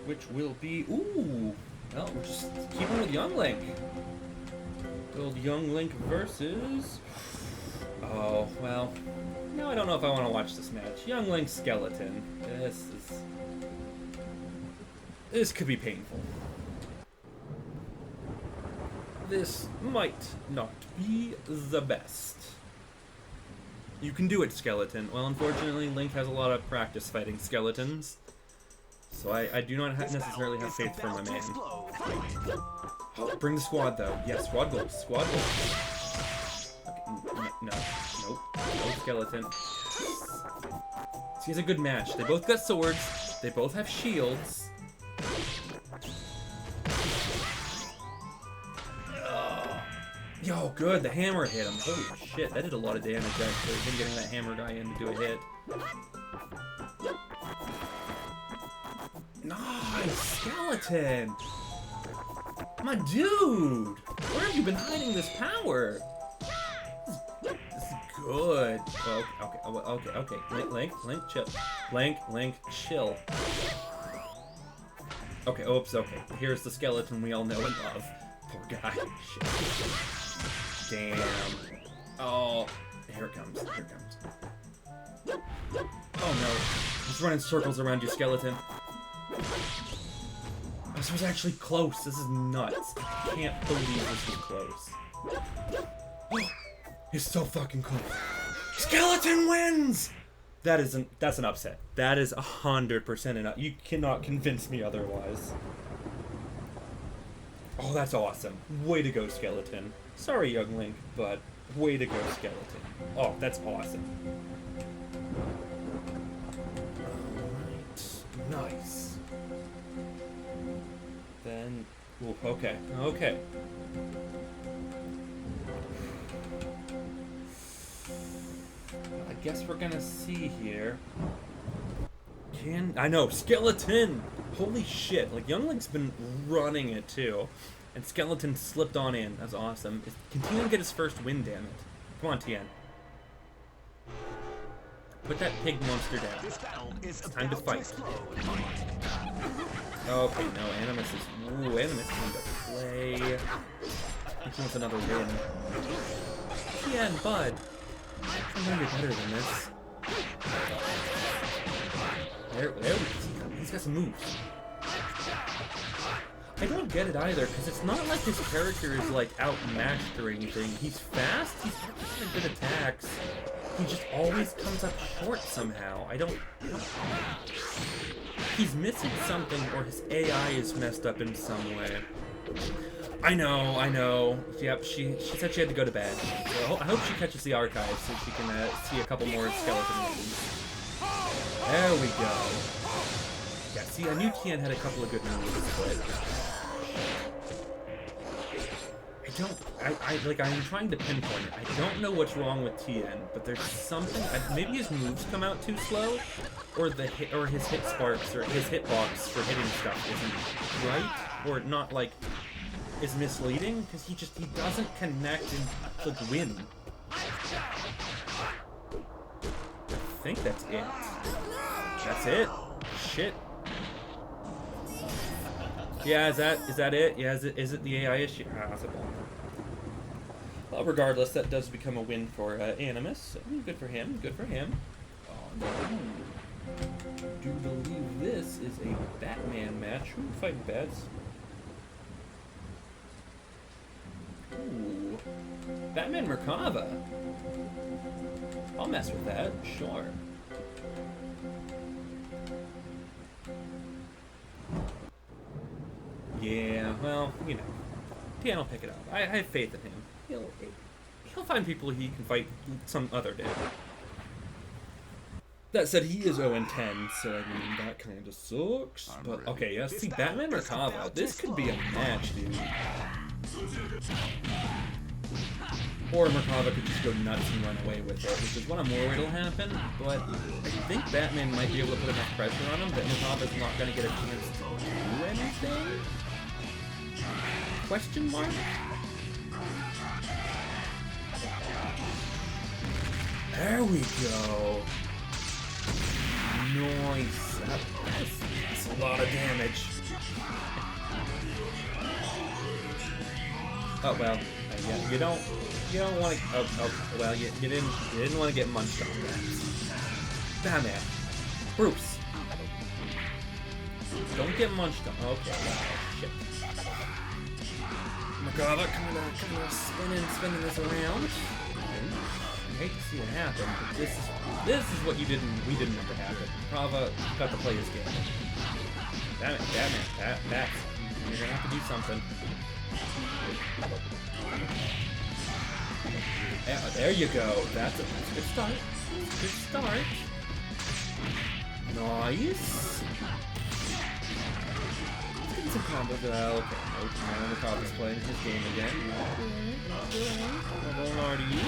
A: Which will be, ooh, well, we'll just keep on with Younglink. Old Younglink versus... Oh, well, no, I don't know if I want to watch this match. Younglink Skeleton. This could be painful. This might not be the best. You can do it, Skeleton. Well, unfortunately, Link has a lot of practice fighting skeletons. So I do not necessarily have faith for my man. Oh, bring the squad, though. Yes, squad goals. Squad goals. Okay, nope. No skeleton. See, it's a good match. They both got swords. They both have shields. Yo, good. The hammer hit him. Holy shit, that did a lot of damage, actually. Him getting that hammer guy in to do a hit. Nice! Skeleton! My dude! Where have you been hiding this power? This is good. Okay. Link, chill. Link, chill. Okay, oops, okay. Here's the skeleton we all know and love. Poor guy. Shit. Damn. Oh, here it comes. Oh no. He's running circles around you, skeleton. This was actually close. This is nuts. I can't believe this was close. It's so fucking close. Skeleton wins! That's an upset. That is 100% an you cannot convince me otherwise. Oh, that's awesome. Way to go, Skeleton. Sorry, Younglink, but way to go, Skeleton. Oh, that's awesome. Alright. Nice. Then... Ooh, okay. I guess we're gonna see here. I know, Skeleton! Holy shit, like, Younglink's been running it, too. And Skeleton slipped on in. That's awesome. Continue to get his first win, damn it. Come on, Tien. Put that pig monster down. It's time to fight. Okay, no, Animus is... Ooh, Animus is into play. He wants another win. Tien, bud. I know you're better than this. There we go. He's got some moves. I don't get it either, because it's not like his character is, like, outmatched or anything. He's fast, he's got really good attacks. He just always comes up short somehow. I don't... He's missing something, or his AI is messed up in some way. I know. Yep, she said she had to go to bed. So I hope she catches the archive so she can see a couple more skeleton movies. There we go. See, I knew Tien had a couple of good moves, but I'm trying to pinpoint it. I don't know what's wrong with Tien, but there's something. Maybe his moves come out too slow, or his hit sparks or his hitbox for hitting stuff isn't right, or not like is misleading because he doesn't connect and like win. I think that's it. That's it. Shit. Yeah, is that it? Yeah, is it the AI issue? Possible. Well, regardless, that does become a win for Animus. So, good for him. Good for him. Oh no! I do believe this is a Batman match. Who fighting bats? Ooh, Batman Merkava. I'll mess with that. Sure. Yeah, well, you know, Tien will pick it up. I have faith in him. He'll find people he can fight some other day. That said, he is 0-10, so I mean that kind of sucks. But okay, yeah, see, Batman Merkava, this could be a match, dude. Or Merkava could just go nuts and run away with it, which is what I'm worried will happen. But I think Batman might be able to put enough pressure on him that Merkava's not going to get a chance to do anything. Question mark? There we go. Nice. That's a lot of damage. Oh well. Yeah, you don't want to. Well, you didn't want to get munched on. Batman. Bruce. Don't get munched on. Okay. Shit. Merkava kind of spinning this around. I hate to see what happened, but this is what we didn't want to happen. Merkava got to play his game. Batman, you're gonna have to do something. Yeah, there you go. That's a good start. Good start. Nice. Let's get some combos. Okay, nope. Now Merkava's playing his game again. How old are you?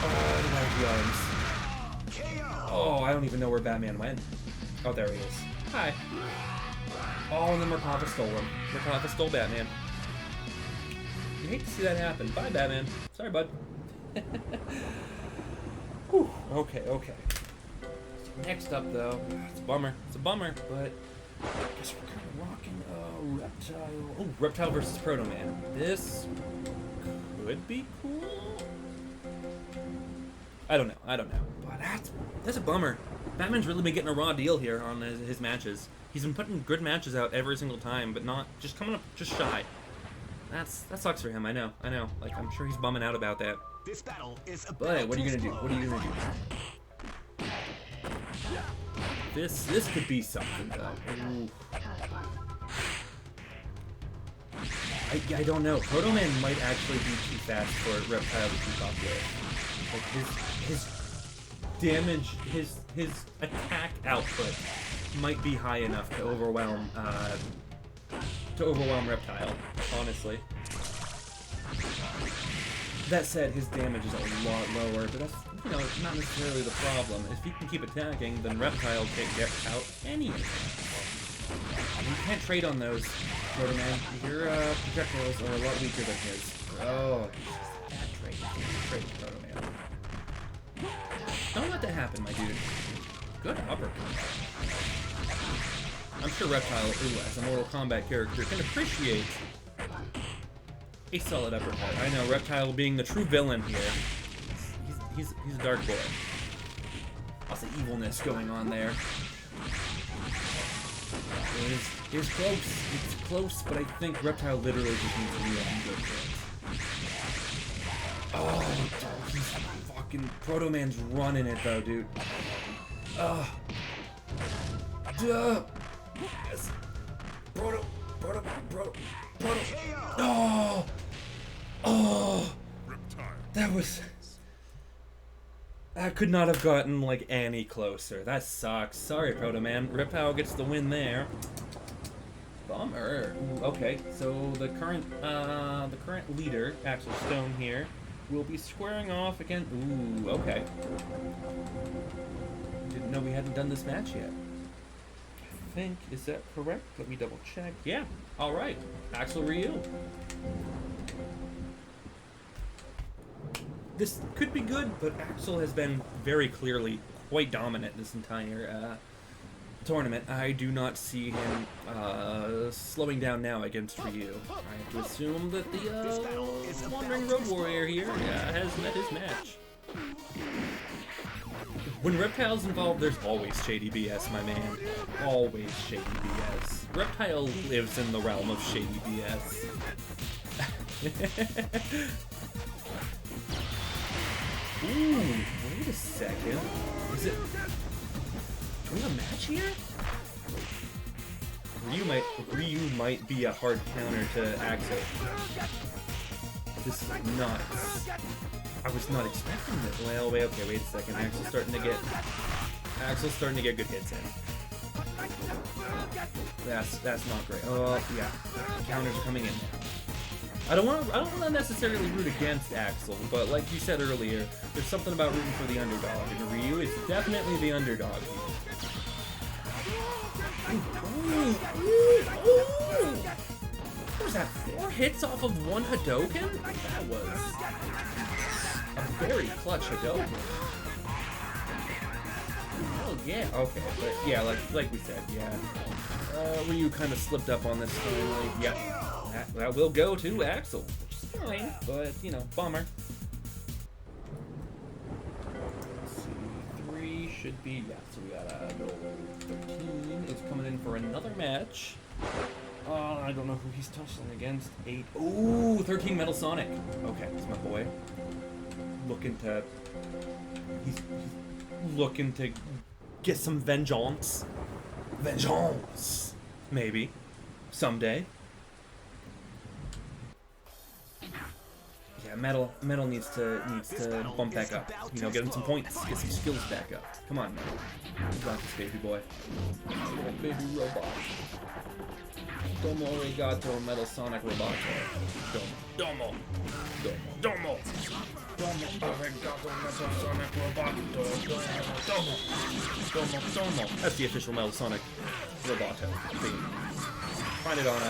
A: Oh, I like the arms. Oh, I don't even know where Batman went. Oh, there he is. Hi. Oh, and then Merkava stole him. Merkava stole Batman. You hate to see that happen. Bye, Batman. Sorry, bud. Whew. Okay. Next up, though, it's a bummer. It's a bummer, but I guess we're kind of rocking Reptile. Oh, Reptile versus Proto Man. This could be cool. I don't know. But that's a bummer. Batman's really been getting a raw deal here on his matches. He's been putting good matches out every single time, but not just coming up just shy. That sucks for him. I know. Like, I'm sure he's bumming out about that.
B: This battle is
A: But what are you gonna do? This could be something though. Ooh. I don't know. Proto Man might actually be too fast for Reptile to keep up with. Like his damage, his attack output might be high enough to overwhelm Reptile, honestly. That said, his damage is a lot lower, but that's, not necessarily the problem. If he can keep attacking, then Reptile can't get out anything. You can't trade on those, Proto Man. Your projectiles are a lot weaker than his. Oh, can't trade Proto Man. Don't let that happen, my dude. Good uppercut. I'm sure Reptile, as a Mortal Kombat character, can appreciate a solid uppercut. I know, Reptile being the true villain here. He's a dark boy. Lots of evilness going on there. It's close. It's close, but I think Reptile literally just needs to be on good hit. Oh, he's fucking... Proto Man's running it, though, dude. Duh. Yes. Proto. Oh. That was... That could not have gotten, like, any closer. That sucks. Sorry, Proto Man. Ripao gets the win there. Bummer. Ooh, okay, so the current leader, Axel Stone here, will be squaring off again. Ooh, okay. Didn't know we hadn't done this match yet. I think, is that correct? Let me double check. Yeah, alright. Axel Ryu. This could be good, but Axel has been very clearly quite dominant this entire tournament. I do not see him slowing down now against Ryu. I have to assume that the Wandering Road Warrior here has met his match. When Reptile's involved, there's always shady BS, my man. Always shady BS. Reptile lives in the realm of shady BS. Ooh, wait a second. Is it... Do we have a match here? Ryu might be a hard counter to Axel. This is nuts. I was not expecting this. Well, wait a second. Axel's starting to get good hits in. That's not great. Oh, yeah. Counters are coming in now. I don't want to necessarily root against Axel, but like you said earlier, there's something about rooting for the underdog, and Ryu is definitely the underdog here. What was that? 4 hits off of 1 Hadouken? That was a very clutch Hadouken. Oh yeah, okay, but yeah, like we said, yeah. Ryu kind of slipped up on this finally. Yep. That will go to Axel, which is fine, but, you know, bummer. Let's see, 3 should be, yeah, so we got goal 13 is coming in for another match. I don't know who he's tussling against. 8, ooh, 13 Metal Sonic. Okay, it's my boy. He's looking to get some vengeance. Vengeance! Maybe. Someday. Yeah, Metal needs to bump back up. You know, get him some points, get some skills back up. Come on, Metal. You got this, baby boy. Baby robot. Domo arigato, Metal Sonic Roboto. Domo. Domo arigato, Metal Sonic Roboto. Domo. That's the official Metal Sonic Roboto theme. Find it on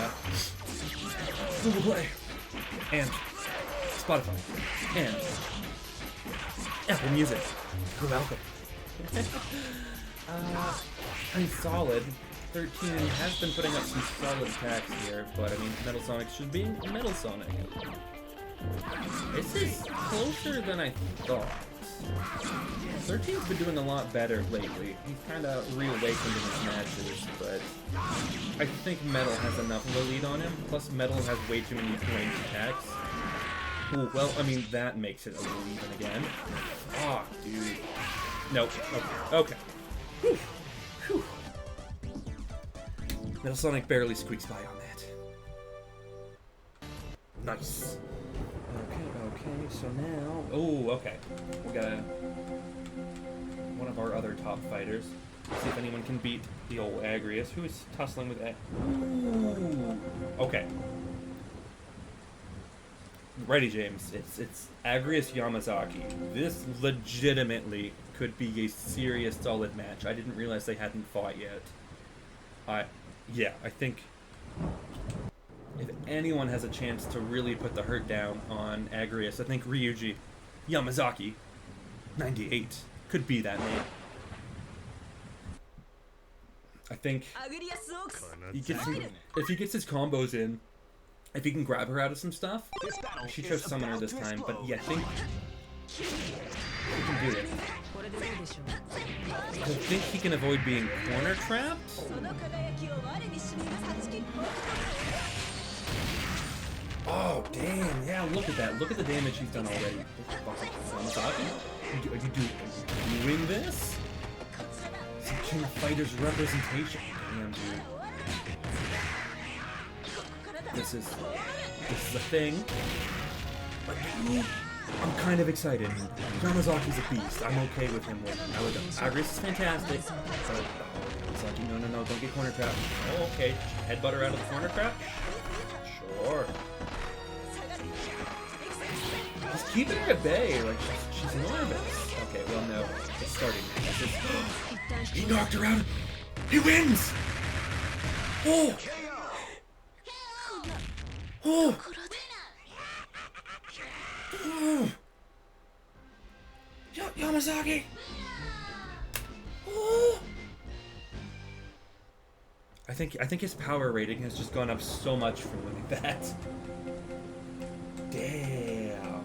A: Google Play and Spotify and Apple Music. You're welcome. I mean, solid. 13 has been putting up some solid attacks here, but I mean, Metal Sonic should be Metal Sonic. This is closer than I thought. 13's been doing a lot better lately. He's kind of reawakened in his matches, but I think Metal has enough of a lead on him. Plus, Metal has way too many ranged attacks. Ooh, well, I mean, that makes it a little even again. Ah, oh, dude. Nope. Okay. Whew. Whew. Metal Sonic barely squeaks by on that. Nice. Okay, so now... Oh, okay. We got one of our other top fighters. Let's see if anyone can beat the old Agrius, who is tussling with... Ooh. Okay. Ready, James. It's Agrius Yamazaki. This legitimately could be a serious solid match. I didn't realize they hadn't fought yet. Yeah, I think if anyone has a chance to really put the hurt down on Agrius, I think Ryuji Yamazaki, 98, could be that name. I think if he gets his combos in, if he can grab her out of some stuff, she chose Summoner this time, but yeah, I think he can do it. I think he can avoid being corner trapped. Oh, damn. Yeah, look at that. Look at the damage he's done already. Are you doing this? Some King of Fighters representation. Damn, dude. This is a thing. But I'm kind of excited. Yamazaki's a beast. I'm okay with him winning. Agris is fantastic. But Yamazaki, no, don't get corner trapped. Oh, okay. Headbutt her out of the corner trap? Sure. Just keeping her at bay. Like, she's nervous. Okay, well, no. It's starting now. He knocked her out. He wins! Oh! Oh! Oh! Yamazaki! Oh! I think his power rating has just gone up so much from winning that. Damn.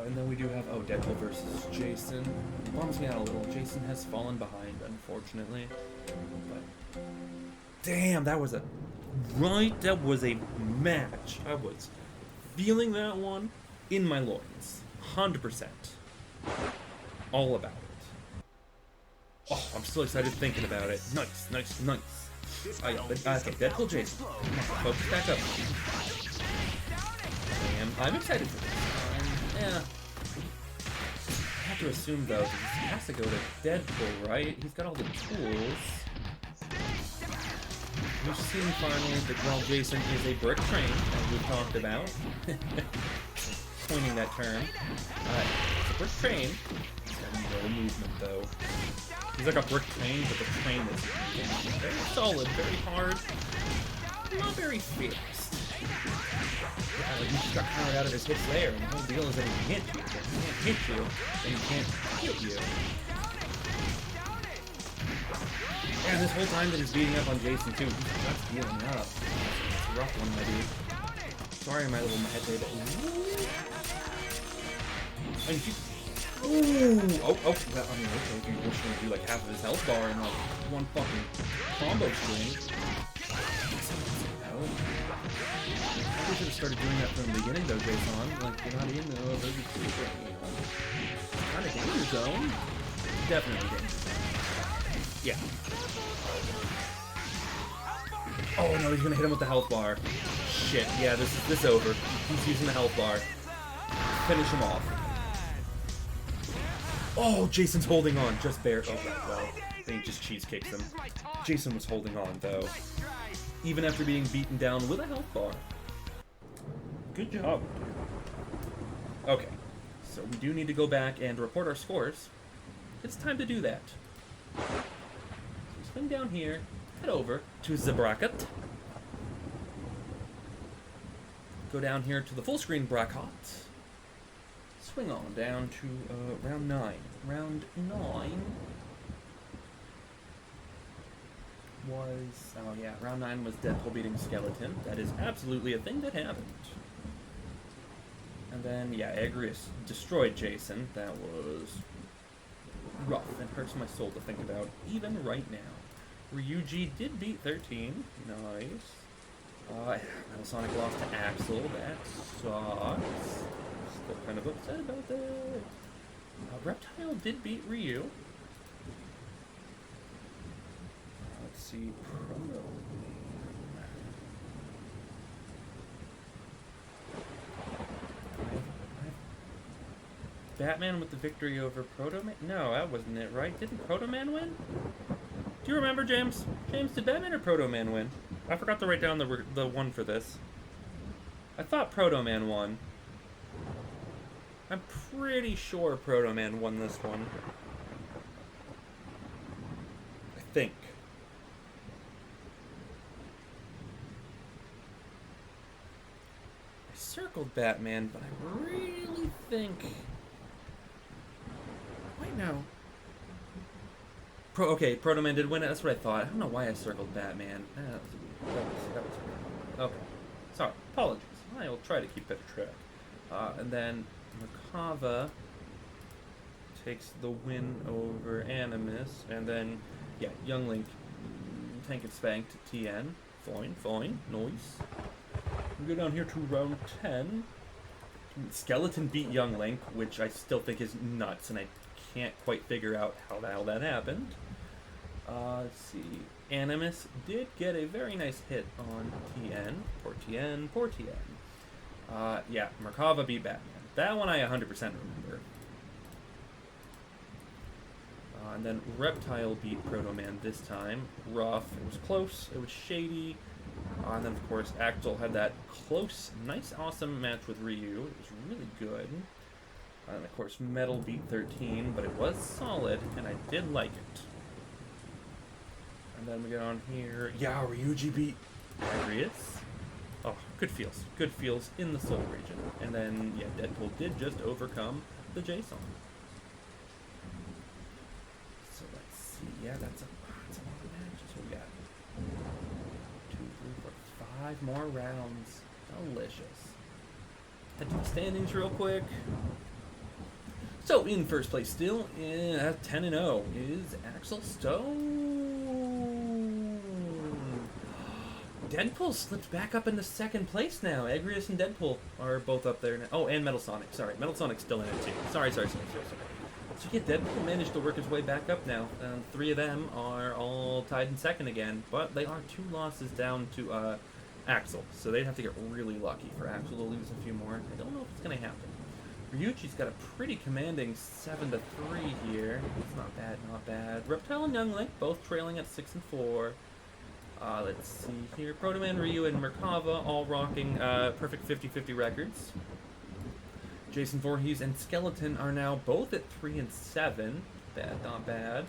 A: And then we do have Deadpool versus Jason. It bums me out a little. Jason has fallen behind, unfortunately. But damn, that was a match. I was feeling that one in my loins. 100%. All about it. Oh, I'm still excited thinking about it. Nice. Okay, Deadpool Jason. Focus back up. Damn, I'm excited for this. Yeah. I have to assume, though, that he has to go to Deadpool, right? He's got all the tools. We've seen finally that while Jason is a brick train, as we've talked about. Coining that term. It's a brick train. He's got no movement, though. He's like a brick train, but the train is very solid, very hard, not very fast. Yeah, like he just got powered out of his hits there, and the whole deal is that he can hit you. If he can't hit you, then he can't hit you. And this whole time that he's beating up on Jason too, he's just healing up. It's a rough one, my dude. Sorry, my little head baby. And she... Ooh! Oh, that, I mean, okay, if you're just gonna do like half of his health bar in like one fucking combo string. I should have started doing that from the beginning though, Jason. Like, you're not in the kind of danger zone. Definitely danger zone. Yeah. Oh no, he's gonna hit him with the health bar. Shit, yeah, this is over. He's using the health bar. Finish him off. Oh, Jason's holding on, just bare. Oh, well, then he just cheese kicks him. Jason was holding on though, even after being beaten down with a health bar. Good job. Okay, so we do need to go back and report our scores. It's time to do that. So swing down here, head over to the bracket. Go down here to the full screen bracket. Swing on down to round 9. Round 9 was... Oh yeah, round 9 was Deadpool beating Skeleton. That is absolutely a thing that happened. And then, yeah, Agrius destroyed Jason. That was rough and hurts my soul to think about, even right now. Ryuji did beat 13. Nice. Metal Sonic lost to Axel. That sucks. Still kind of upset about that. Reptile did beat Ryu. Let's see. Proto. Batman with the victory over Proto Man? No, that wasn't it, right? Didn't Proto Man win? Do you remember, James? James, did Batman or Proto Man win? I forgot to write down the one for this. I thought Proto Man won. I'm pretty sure Proto Man won this one. I think. I circled Batman, but I really think... Wait, no. Okay, Proto Man did win it. That's what I thought. I don't know why I circled Batman. That was okay. Sorry. Apologies. I will try to keep better track. And then Merkava takes the win over Animus. And then, yeah, Young Link tank and spanked TN. Fine. Nice. We go down here to round 10. Skeleton beat Young Link, which I still think is nuts, and I can't quite figure out how the hell that happened. Let's see. Animus did get a very nice hit on TN. Poor TN, poor TN. Yeah, Merkava beat Batman. That one I 100% remember. And then Reptile beat Proto Man this time. Rough. It was close. It was shady. And then, of course, Axel had that close, nice, awesome match with Ryu. It was really good. And, of course, Metal beat 13, but it was solid, and I did like it. And then we get on here. Yeah, Ryuji beat Agrius. Oh, good feels. Good feels in the Soul region. And then, yeah, Deadpool did just overcome the J-Song. So let's see. Yeah, that's a lot of matches. What we got? 2, 3, 4, 5 more rounds. Delicious. Head to the standings real quick. So, in first place still, at 10-0, is Axel Stone. Deadpool slipped back up into second place now. Agrius and Deadpool are both up there now. Oh, and Metal Sonic. Sorry, Metal Sonic's still in it too. Sorry. So yeah, Deadpool managed to work his way back up now. 3 of them are all tied in second again, but they are 2 losses down to Axel. So they'd have to get really lucky for Axel to lose a few more. I don't know if it's going to happen. Ryuji's got a pretty commanding 7-3 here. It's not bad, not bad. Reptile and Young Link both trailing at 6 and 4. Let's see here. Proto Man, Ryu, and Merkava all rocking perfect 50-50 records. Jason Voorhees and Skeleton are now both at 3 and 7. Bad, not bad.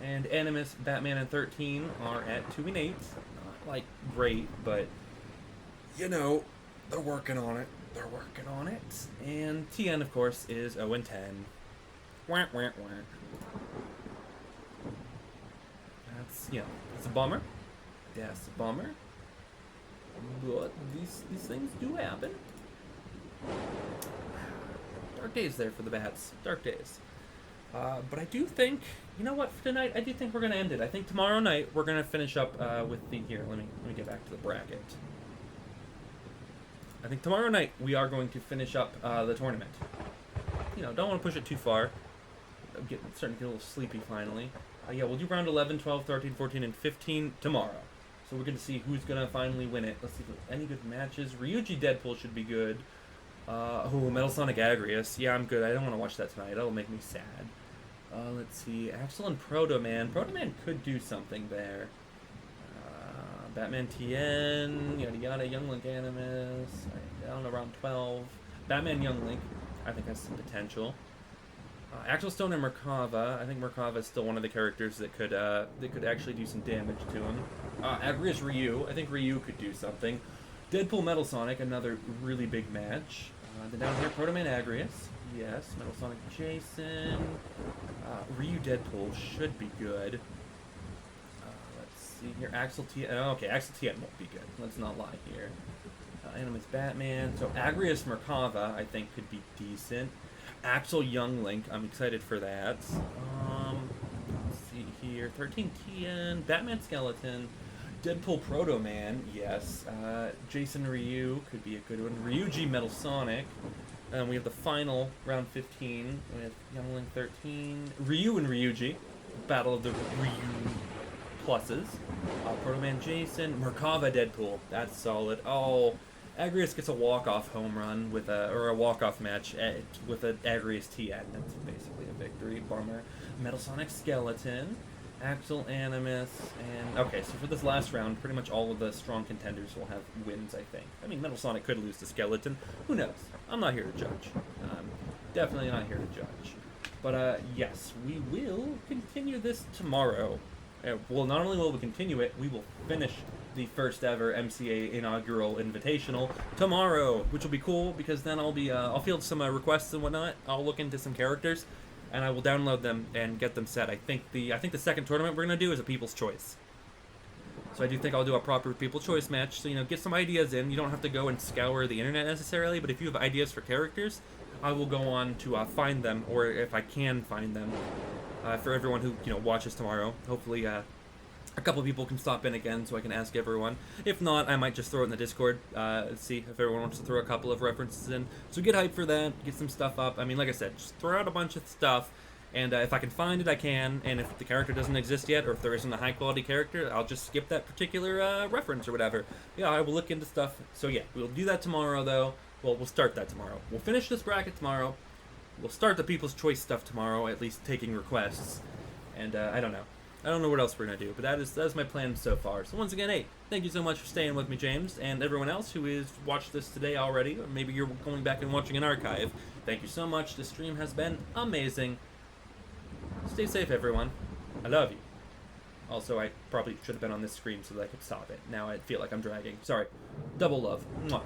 A: And Animus, Batman, and 13 are at 2 and 8. Not like great, but you know, they're working on it. They're working on it. And TN, of course, is 0 and 10. Wah, wah, wah. That's, you know, it's a bummer. Yeah, it's a bummer. But these things do happen. Dark days there for the Bats. Dark days. But I do think, you know what, for tonight, I do think we're going to end it. I think tomorrow night we're going to finish up with the, here, let me get back to the bracket. I think tomorrow night we are going to finish up the tournament. You know, don't want to push it too far. I'm starting to get a little sleepy finally. Yeah, we'll do round 11, 12, 13, 14, and 15 tomorrow. So we're going to see who's going to finally win it. Let's see if there's any good matches. Ryuji Deadpool should be good. Oh, Metal Sonic Agrius. Yeah, I'm good. I don't want to watch that tonight. That'll make me sad. Let's see. Axel and Proto Man. Proto Man could do something there. Batman TN, yada yada, Young Link Animus, down around 12. Batman Young Link, I think has some potential. Axel Stone and Merkava, I think Merkava is still one of the characters that could actually do some damage to him. Agrius Ryu, I think Ryu could do something. Deadpool Metal Sonic, another really big match. Then down here, Proto Man Agrius, yes. Metal Sonic Jason, Ryu Deadpool should be good. Here, Axel TN. Okay, Axel TN won't be good. Let's not lie here. Animus Batman. So Agrius Merkava, I think, could be decent. Axel Young Link, I'm excited for that. Let's see here. 13 TN. Batman Skeleton. Deadpool Proto Man, yes. Jason Ryu could be a good one. Ryuji Metal Sonic. We have the final, round 15. We have Young Link 13. Ryu and Ryuji. Battle of the Ryu pluses. Proto Man Jason, Merkava Deadpool. That's solid. Oh, Agrius gets a walk-off home run with a walk-off match with an Agrius TN. That's basically a victory. Bummer. Metal Sonic Skeleton, Axel Animus, and okay. So for this last round, pretty much all of the strong contenders will have wins. I think. I mean, Metal Sonic could lose to Skeleton. Who knows? I'm not here to judge. Definitely not here to judge. But yes, we will continue this tomorrow. Well, not only will we continue it, we will finish the first ever MCA Inaugural Invitational tomorrow, which will be cool because then I'll field some requests and whatnot. I'll look into some characters, and I will download them and get them set. I think the second tournament we're gonna do is a People's Choice. So I do think I'll do a proper People's Choice match. So get some ideas in. You don't have to go and scour the internet necessarily, but if you have ideas for characters, I will go on to find them, or if I can find them. For everyone who watches tomorrow, hopefully a couple people can stop in again so I can ask everyone. If not, I might just throw it in the Discord, see if everyone wants to throw a couple of references in. So get hyped for that, get some stuff up. I mean, like I said, just throw out a bunch of stuff, And if I can find it, I can. And if the character doesn't exist yet, or if there isn't a high-quality character, I'll just skip that particular reference or whatever. Yeah, I will look into stuff. So yeah, we'll do that tomorrow, though. Well, we'll start that tomorrow. We'll finish this bracket tomorrow. We'll start the People's Choice stuff tomorrow, at least taking requests. And I don't know. I don't know what else we're going to do, but that is my plan so far. So once again, hey, thank you so much for staying with me, James, and everyone else who has watched this today already, or maybe you're going back and watching an archive. Thank you so much. This stream has been amazing. Stay safe, everyone. I love you. Also, I probably should have been on this screen so that I could stop it. Now I feel like I'm dragging. Sorry. Double love. Mwah.